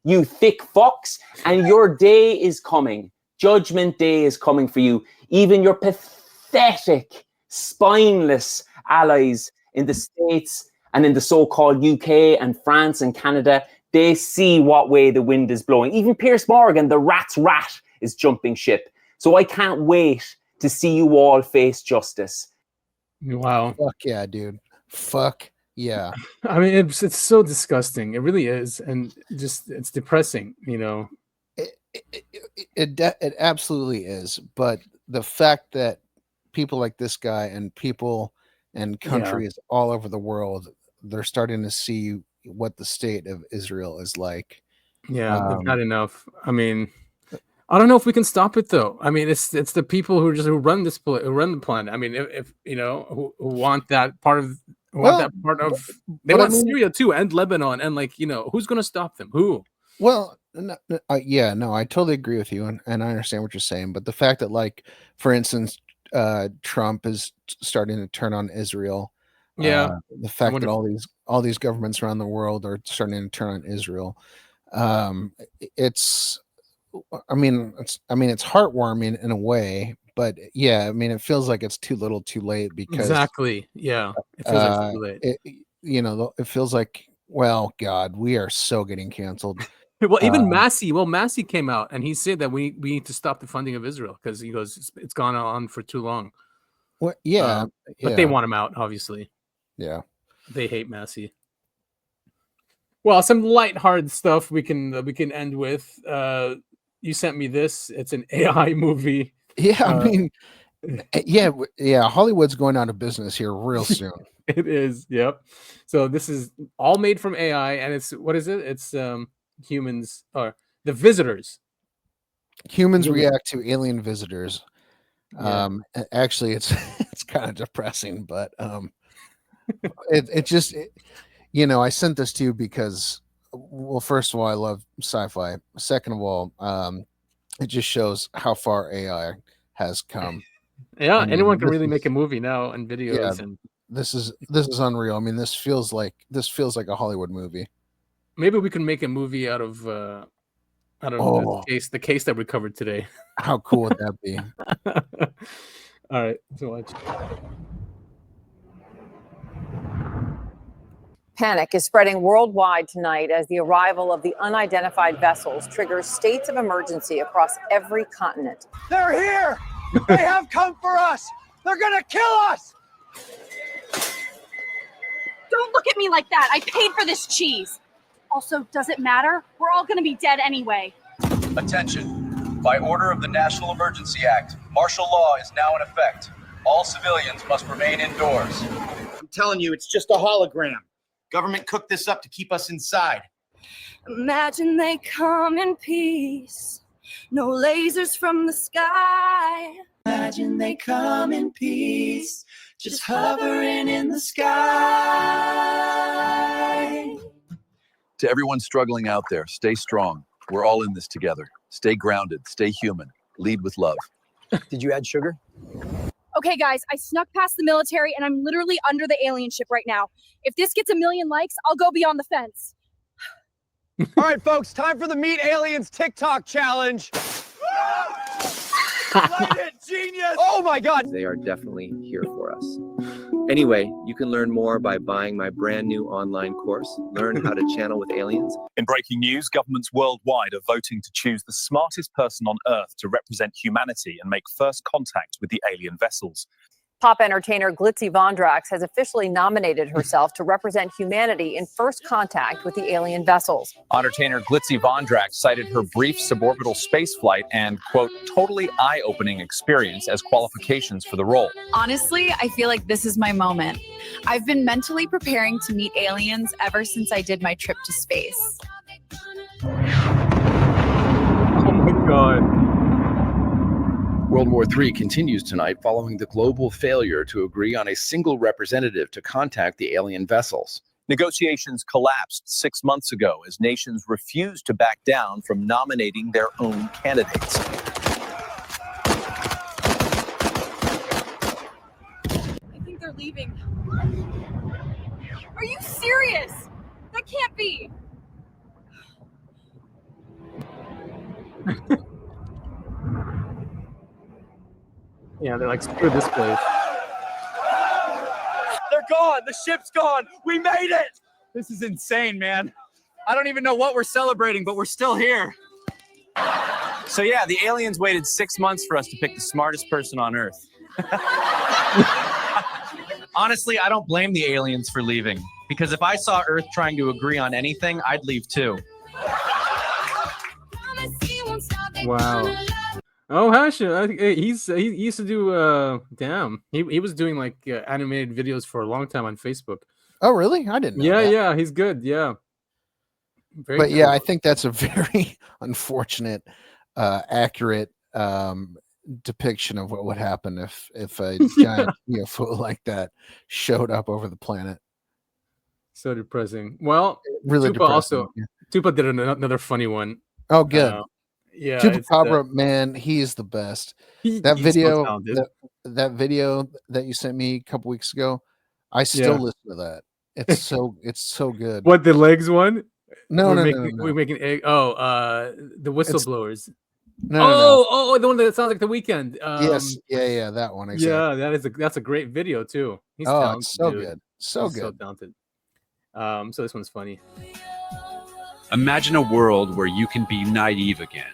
You thick fucks, and your day is coming. Judgment Day is coming for you. Even your pathetic, spineless allies in the States and in the so-called UK and France and Canada, they see what way the wind is blowing. Even Piers Morgan, the rat's rat, is jumping ship. So I can't wait to see you all face justice. Wow. Fuck yeah, dude. Fuck yeah. I mean, it's so disgusting. It really is. And just, it's depressing, you know. It absolutely is. But the fact that people like this guy and people and countries all over the world, they're starting to see what the state of Israel is like. Yeah, they've had enough. I mean, I don't know if we can stop it though. I mean, it's the people who run the planet. I mean, if you know who want that part of they want Syria too, and Lebanon, and like, you know, who's going to stop them? Who? Well, yeah, no, I totally agree with you, and I understand what you're saying. But the fact that, like, for instance, Trump is starting to turn on Israel. Yeah, the fact that all these governments around the world are starting to turn on Israel. It's heartwarming in a way, but yeah, I mean, it feels like it's too little, too late because exactly, yeah, it feels like it's too late. It feels like, well, God, we are so getting canceled. Well, even Massey came out and he said that we need to stop the funding of Israel because he goes, it's gone on for too long. Well, yeah, but they want him out, obviously. Yeah, they hate Massey. Well, some lighthearted stuff we can end with. You sent me this. It's an AI movie. Yeah, I mean, yeah. Hollywood's going out of business here real soon. It is. Yep. So this is all made from AI, and it's what is it? It's humans or the visitors. Humans react to alien visitors. Yeah. Actually, it's kind of depressing, but it just I sent this to you because, well, first of all, I love sci-fi. Second of all, it just shows how far AI has come. Yeah, I mean, anyone can this really is- make a movie now and videos, Yeah, and this is unreal. I mean, this feels like a Hollywood movie. maybe we can make a movie out of Oh. the case that we covered today. How cool would that be? All right, so watch. Panic is spreading worldwide tonight as the arrival of the unidentified vessels triggers states of emergency across every continent. They're here! They have come for us! They're gonna kill us! Don't look at me like that. I paid for this cheese. Also, does it matter? We're all gonna be dead anyway. Attention. By order of the National Emergency Act, martial law is now in effect. All civilians must remain indoors. I'm telling you, it's just a hologram. Government cooked this up to keep us inside. Imagine they come in peace. No lasers from the sky. Imagine they come in peace, just hovering in the sky. To everyone struggling out there, stay strong. We're all in this together. Stay grounded, stay human, lead with love. Did you add sugar? Okay, guys, I snuck past the military and I'm literally under the alien ship right now. If this gets 1 million likes, I'll go beyond the fence. All right, folks, time for the Meet Aliens TikTok challenge. Light it, genius! Oh my God! They are definitely here for us. Anyway, you can learn more by buying my brand new online course, Learn How to Channel with Aliens. In breaking news, governments worldwide are voting to choose the smartest person on Earth to represent humanity and make first contact with the alien vessels. Pop entertainer Glitzy Vondrax has officially nominated herself to represent humanity in first contact with the alien vessels. Entertainer Glitzy Vondrax cited her brief suborbital space flight and, quote, totally eye-opening experience as qualifications for the role. Honestly, I feel like this is my moment. I've been mentally preparing to meet aliens ever since I did my trip to space. Oh my God. World War III continues tonight following the global failure to agree on a single representative to contact the alien vessels. Negotiations collapsed 6 months ago as nations refused to back down from nominating their own candidates. I think they're leaving. Are you serious? That can't be. Yeah, they're like, screw this place. They're gone! The ship's gone! We made it! This is insane, man. I don't even know what we're celebrating, but we're still here. So yeah, the aliens waited 6 months for us to pick the smartest person on Earth. Honestly, I don't blame the aliens for leaving, because if I saw Earth trying to agree on anything, I'd leave too. Wow. Oh, Hasha, I think he used to do he was doing like animated videos for a long time on Facebook. Oh, really? I didn't know that. Yeah, he's good. Yeah. Very But cool. yeah, I think that's a very unfortunate, accurate depiction of what would happen if a giant UFO like that showed up over the planet. So depressing. Well, Really Tupa depressing, yeah. Tupa did another funny one. Oh, good. Yeah, Chupacabra, man, he's the best. That he's so video, talented. that video that you sent me a couple weeks ago, I still Yeah. listen to that. It's so good. What, the legs one? No, We're no, making, no. We're making egg. The whistleblowers. No. The one that sounds like The Weeknd. Yes, yeah, that one. Exactly. Yeah, that's a great video too. He's Oh, talented, it's so dude. good. So He's good. talented. So this one's funny. Imagine a world where you can be naive again.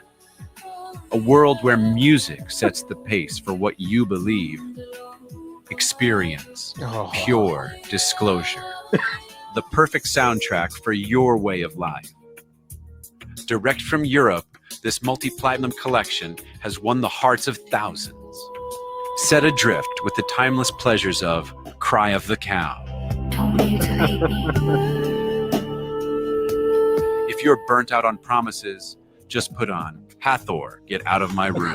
A world where music sets the pace for what you believe. experience, Oh. pure disclosure. The perfect soundtrack for your way of life. Direct from Europe, this multi-platinum collection has won the hearts of thousands. Set adrift with the timeless pleasures of Cry of the Cow. If you're burnt out on promises, just put on Hathor, Get Out of My Room.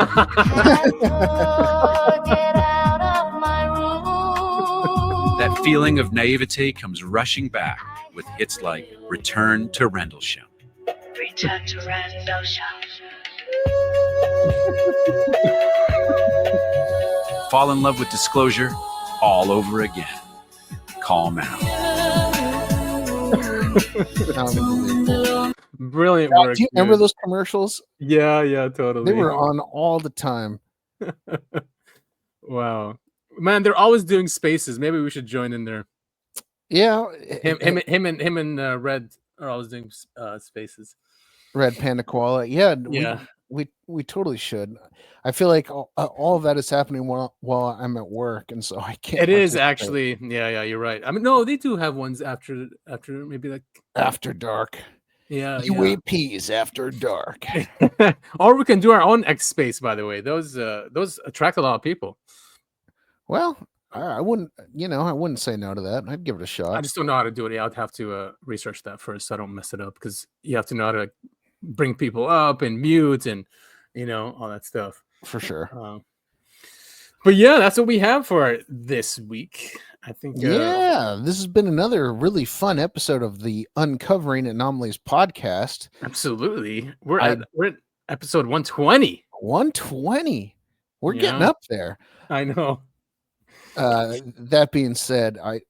That feeling of naivete comes rushing back with hits like Return to Rendlesham. Return to Rendlesham. Fall in love with disclosure all over again. Calm out. Brilliant Now, work. do you remember dude. those commercials? Yeah, totally. They were on all the time. Wow, man, they're always doing spaces. Maybe we should join in there. Yeah, Him and Red are always doing spaces. Red Panda Koala. Yeah, Yeah. we totally should. I feel like all of that is happening while I'm at work, and so I can't. It is participate. actually. Yeah, you're right. I mean, no, they do have ones after maybe like After dark. Yeah, UAPs after dark. Or we can do our own X space. By the way, those attract a lot of people. Well, I wouldn't. I wouldn't say no to that. I'd give it a shot. I just don't know how to do it. I'd have to research that first, so I don't mess it up. Because you have to know how to bring people up and mute and all that stuff. For sure. But yeah, that's what we have for this week. I think. Yeah, this has been another really fun episode of the Uncovering Anomalies podcast. Absolutely, we're at episode 120. 120. We're getting up there. I know. That being said, I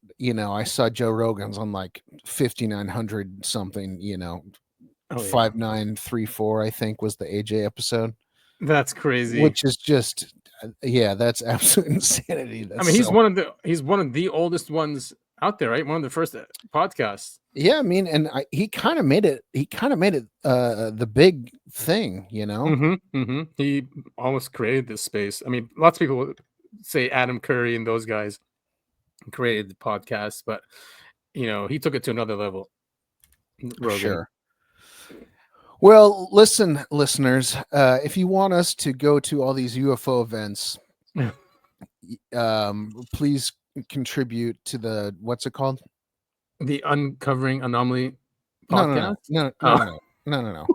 saw Joe Rogan's on like 5,900 something. 5934, I think, was the AJ episode. That's crazy. Which is just, that's absolute insanity. That's he's one of the oldest ones out there, right? One of the first podcasts. Yeah, I mean, and he kind of made it. He kind of made it the big thing, He almost created this space. I mean, lots of people say Adam Curry and those guys created the podcast, but he took it to another level. Rogan. Sure. Well, listen, listeners, if you want us to go to all these UFO events, please contribute to the, what's it called? The Uncovering Anomaly podcast? No.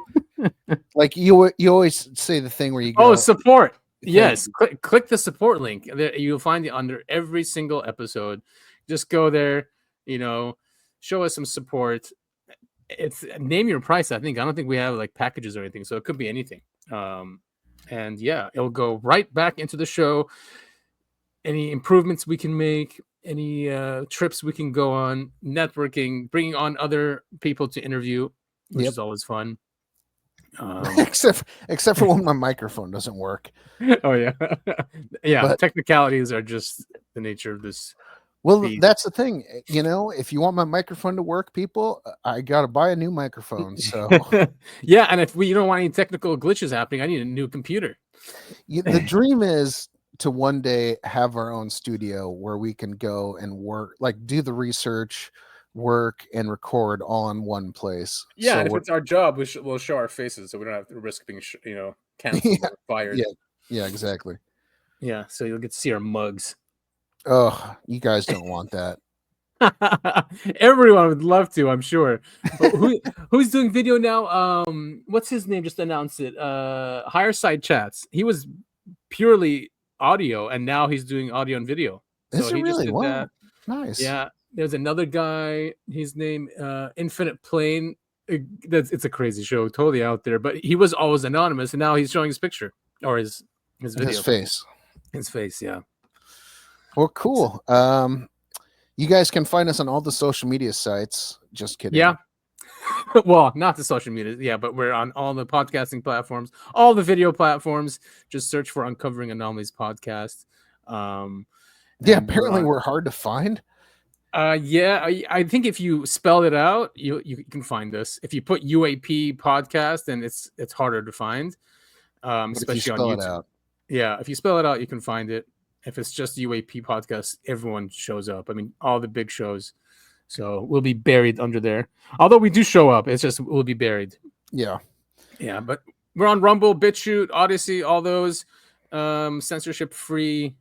Like you always say the thing where you go, support. Yes, click the support link. There, you'll find it under every single episode. Just go there, show us some support. It's name your price. I don't think we have like packages or anything, so it could be anything. And yeah, it'll go right back into the show. Any improvements we can make, any trips we can go on, networking, bringing on other people to interview, which is always fun. Except for when my microphone doesn't work. Oh yeah. But technicalities are just the nature of this. Well, that's the thing, if you want my microphone to work, people, I got to buy a new microphone. So yeah. And if you don't want any technical glitches happening, I need a new computer. The dream is to one day have our own studio where we can go and work, like do the research, work, and record all in one place. Yeah. So and if it's our job, we'll show our faces so we don't have to risk being, canceled or fired. Yeah, exactly. Yeah. So you'll get to see our mugs. Oh, you guys don't want that. Everyone would love to, I'm sure. Who's doing video now? What's his name? Just announced it. Higher Side Chats. He was purely audio, and now he's doing audio and video. Is it he really? Just did Wow. that. Nice. Yeah. There's another guy. His name Infinite Plane. It's a crazy show, totally out there. But he was always anonymous, and now he's showing his picture or his video. His face. His face. Yeah. Well, cool. You guys can find us on all the social media sites. Just kidding. Yeah. Well, not the social media. Yeah, but we're on all the podcasting platforms, all the video platforms. Just search for Uncovering Anomalies Podcast. Apparently we're hard to find. Yeah, I think if you spell it out, you can find us. If you put UAP podcast, then it's harder to find. Especially if you on spell YouTube. it out. Yeah, if you spell it out, you can find it. if it's just UAP podcast, everyone shows up. I mean, all the big shows. So we'll be buried under there. Although we do show up, it's just we'll be buried. Yeah. Yeah, but we're on Rumble, BitChute, Odyssey, all those censorship-free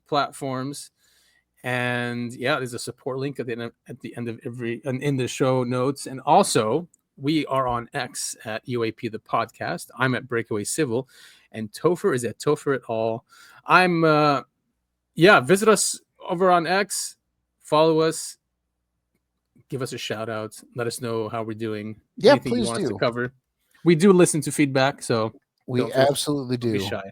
platforms. And yeah, there's a support link at the end of every and in the show notes. And also, we are on X at UAP the podcast. I'm at Breakaway Civil, and Topher is at Topher et al. I'm visit us over on X, follow us, give us a shout out, let us know how we're doing. Yeah, anything please you want us do. to cover. We do listen to feedback, so we absolutely do. Be shy.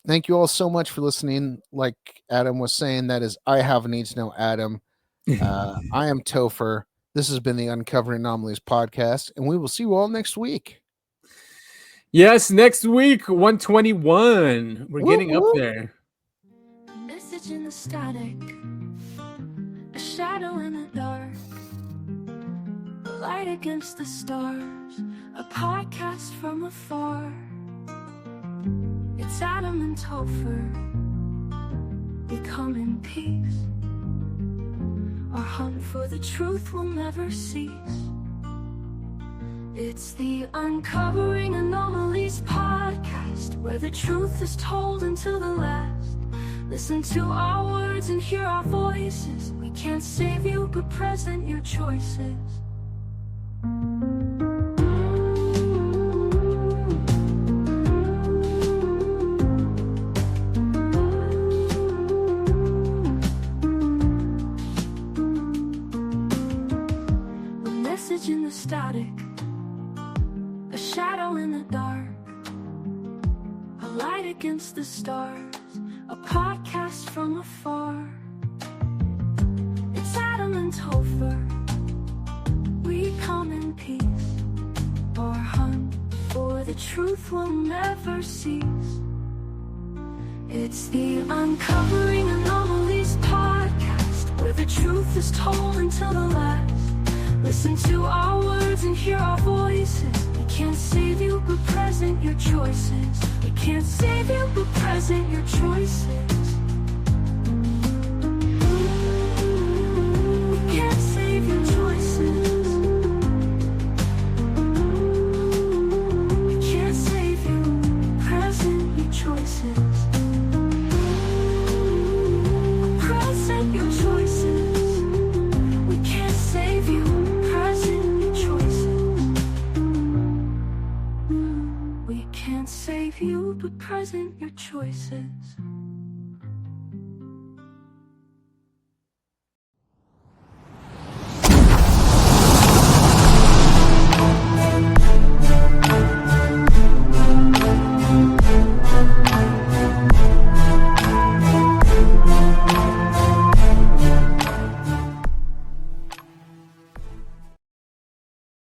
Thank you all so much for listening. Like Adam was saying, that is I Have a Need to Know Adam. I am Topher. This has been the Uncovering Anomalies podcast, and we will see you all next week. Yes, next week, 121. We're getting up there. A message in the static, a shadow in the dark, a light against the stars, a podcast from afar. It's Adam and Topher. We come in peace. Our hunt for the truth will never cease. It's the Uncovering Anomalies podcast, where the truth is told until the last. Listen to our words and hear our voices. We can't save you, but present your choices. In the static, a shadow in the dark, a light against the stars, a podcast from afar. It's Adam and Topher. We come in peace. Our hunt for the truth will never cease. It's the Uncovering Anomalies podcast, where the truth is told until the last. Listen to our words and hear our voices. We can't save you, but present your choices. We can't save you, but present your choices. We can't save your choices. We can't save you, present your choices. Present your choices. We can't save you. We can't save you, but present your choices.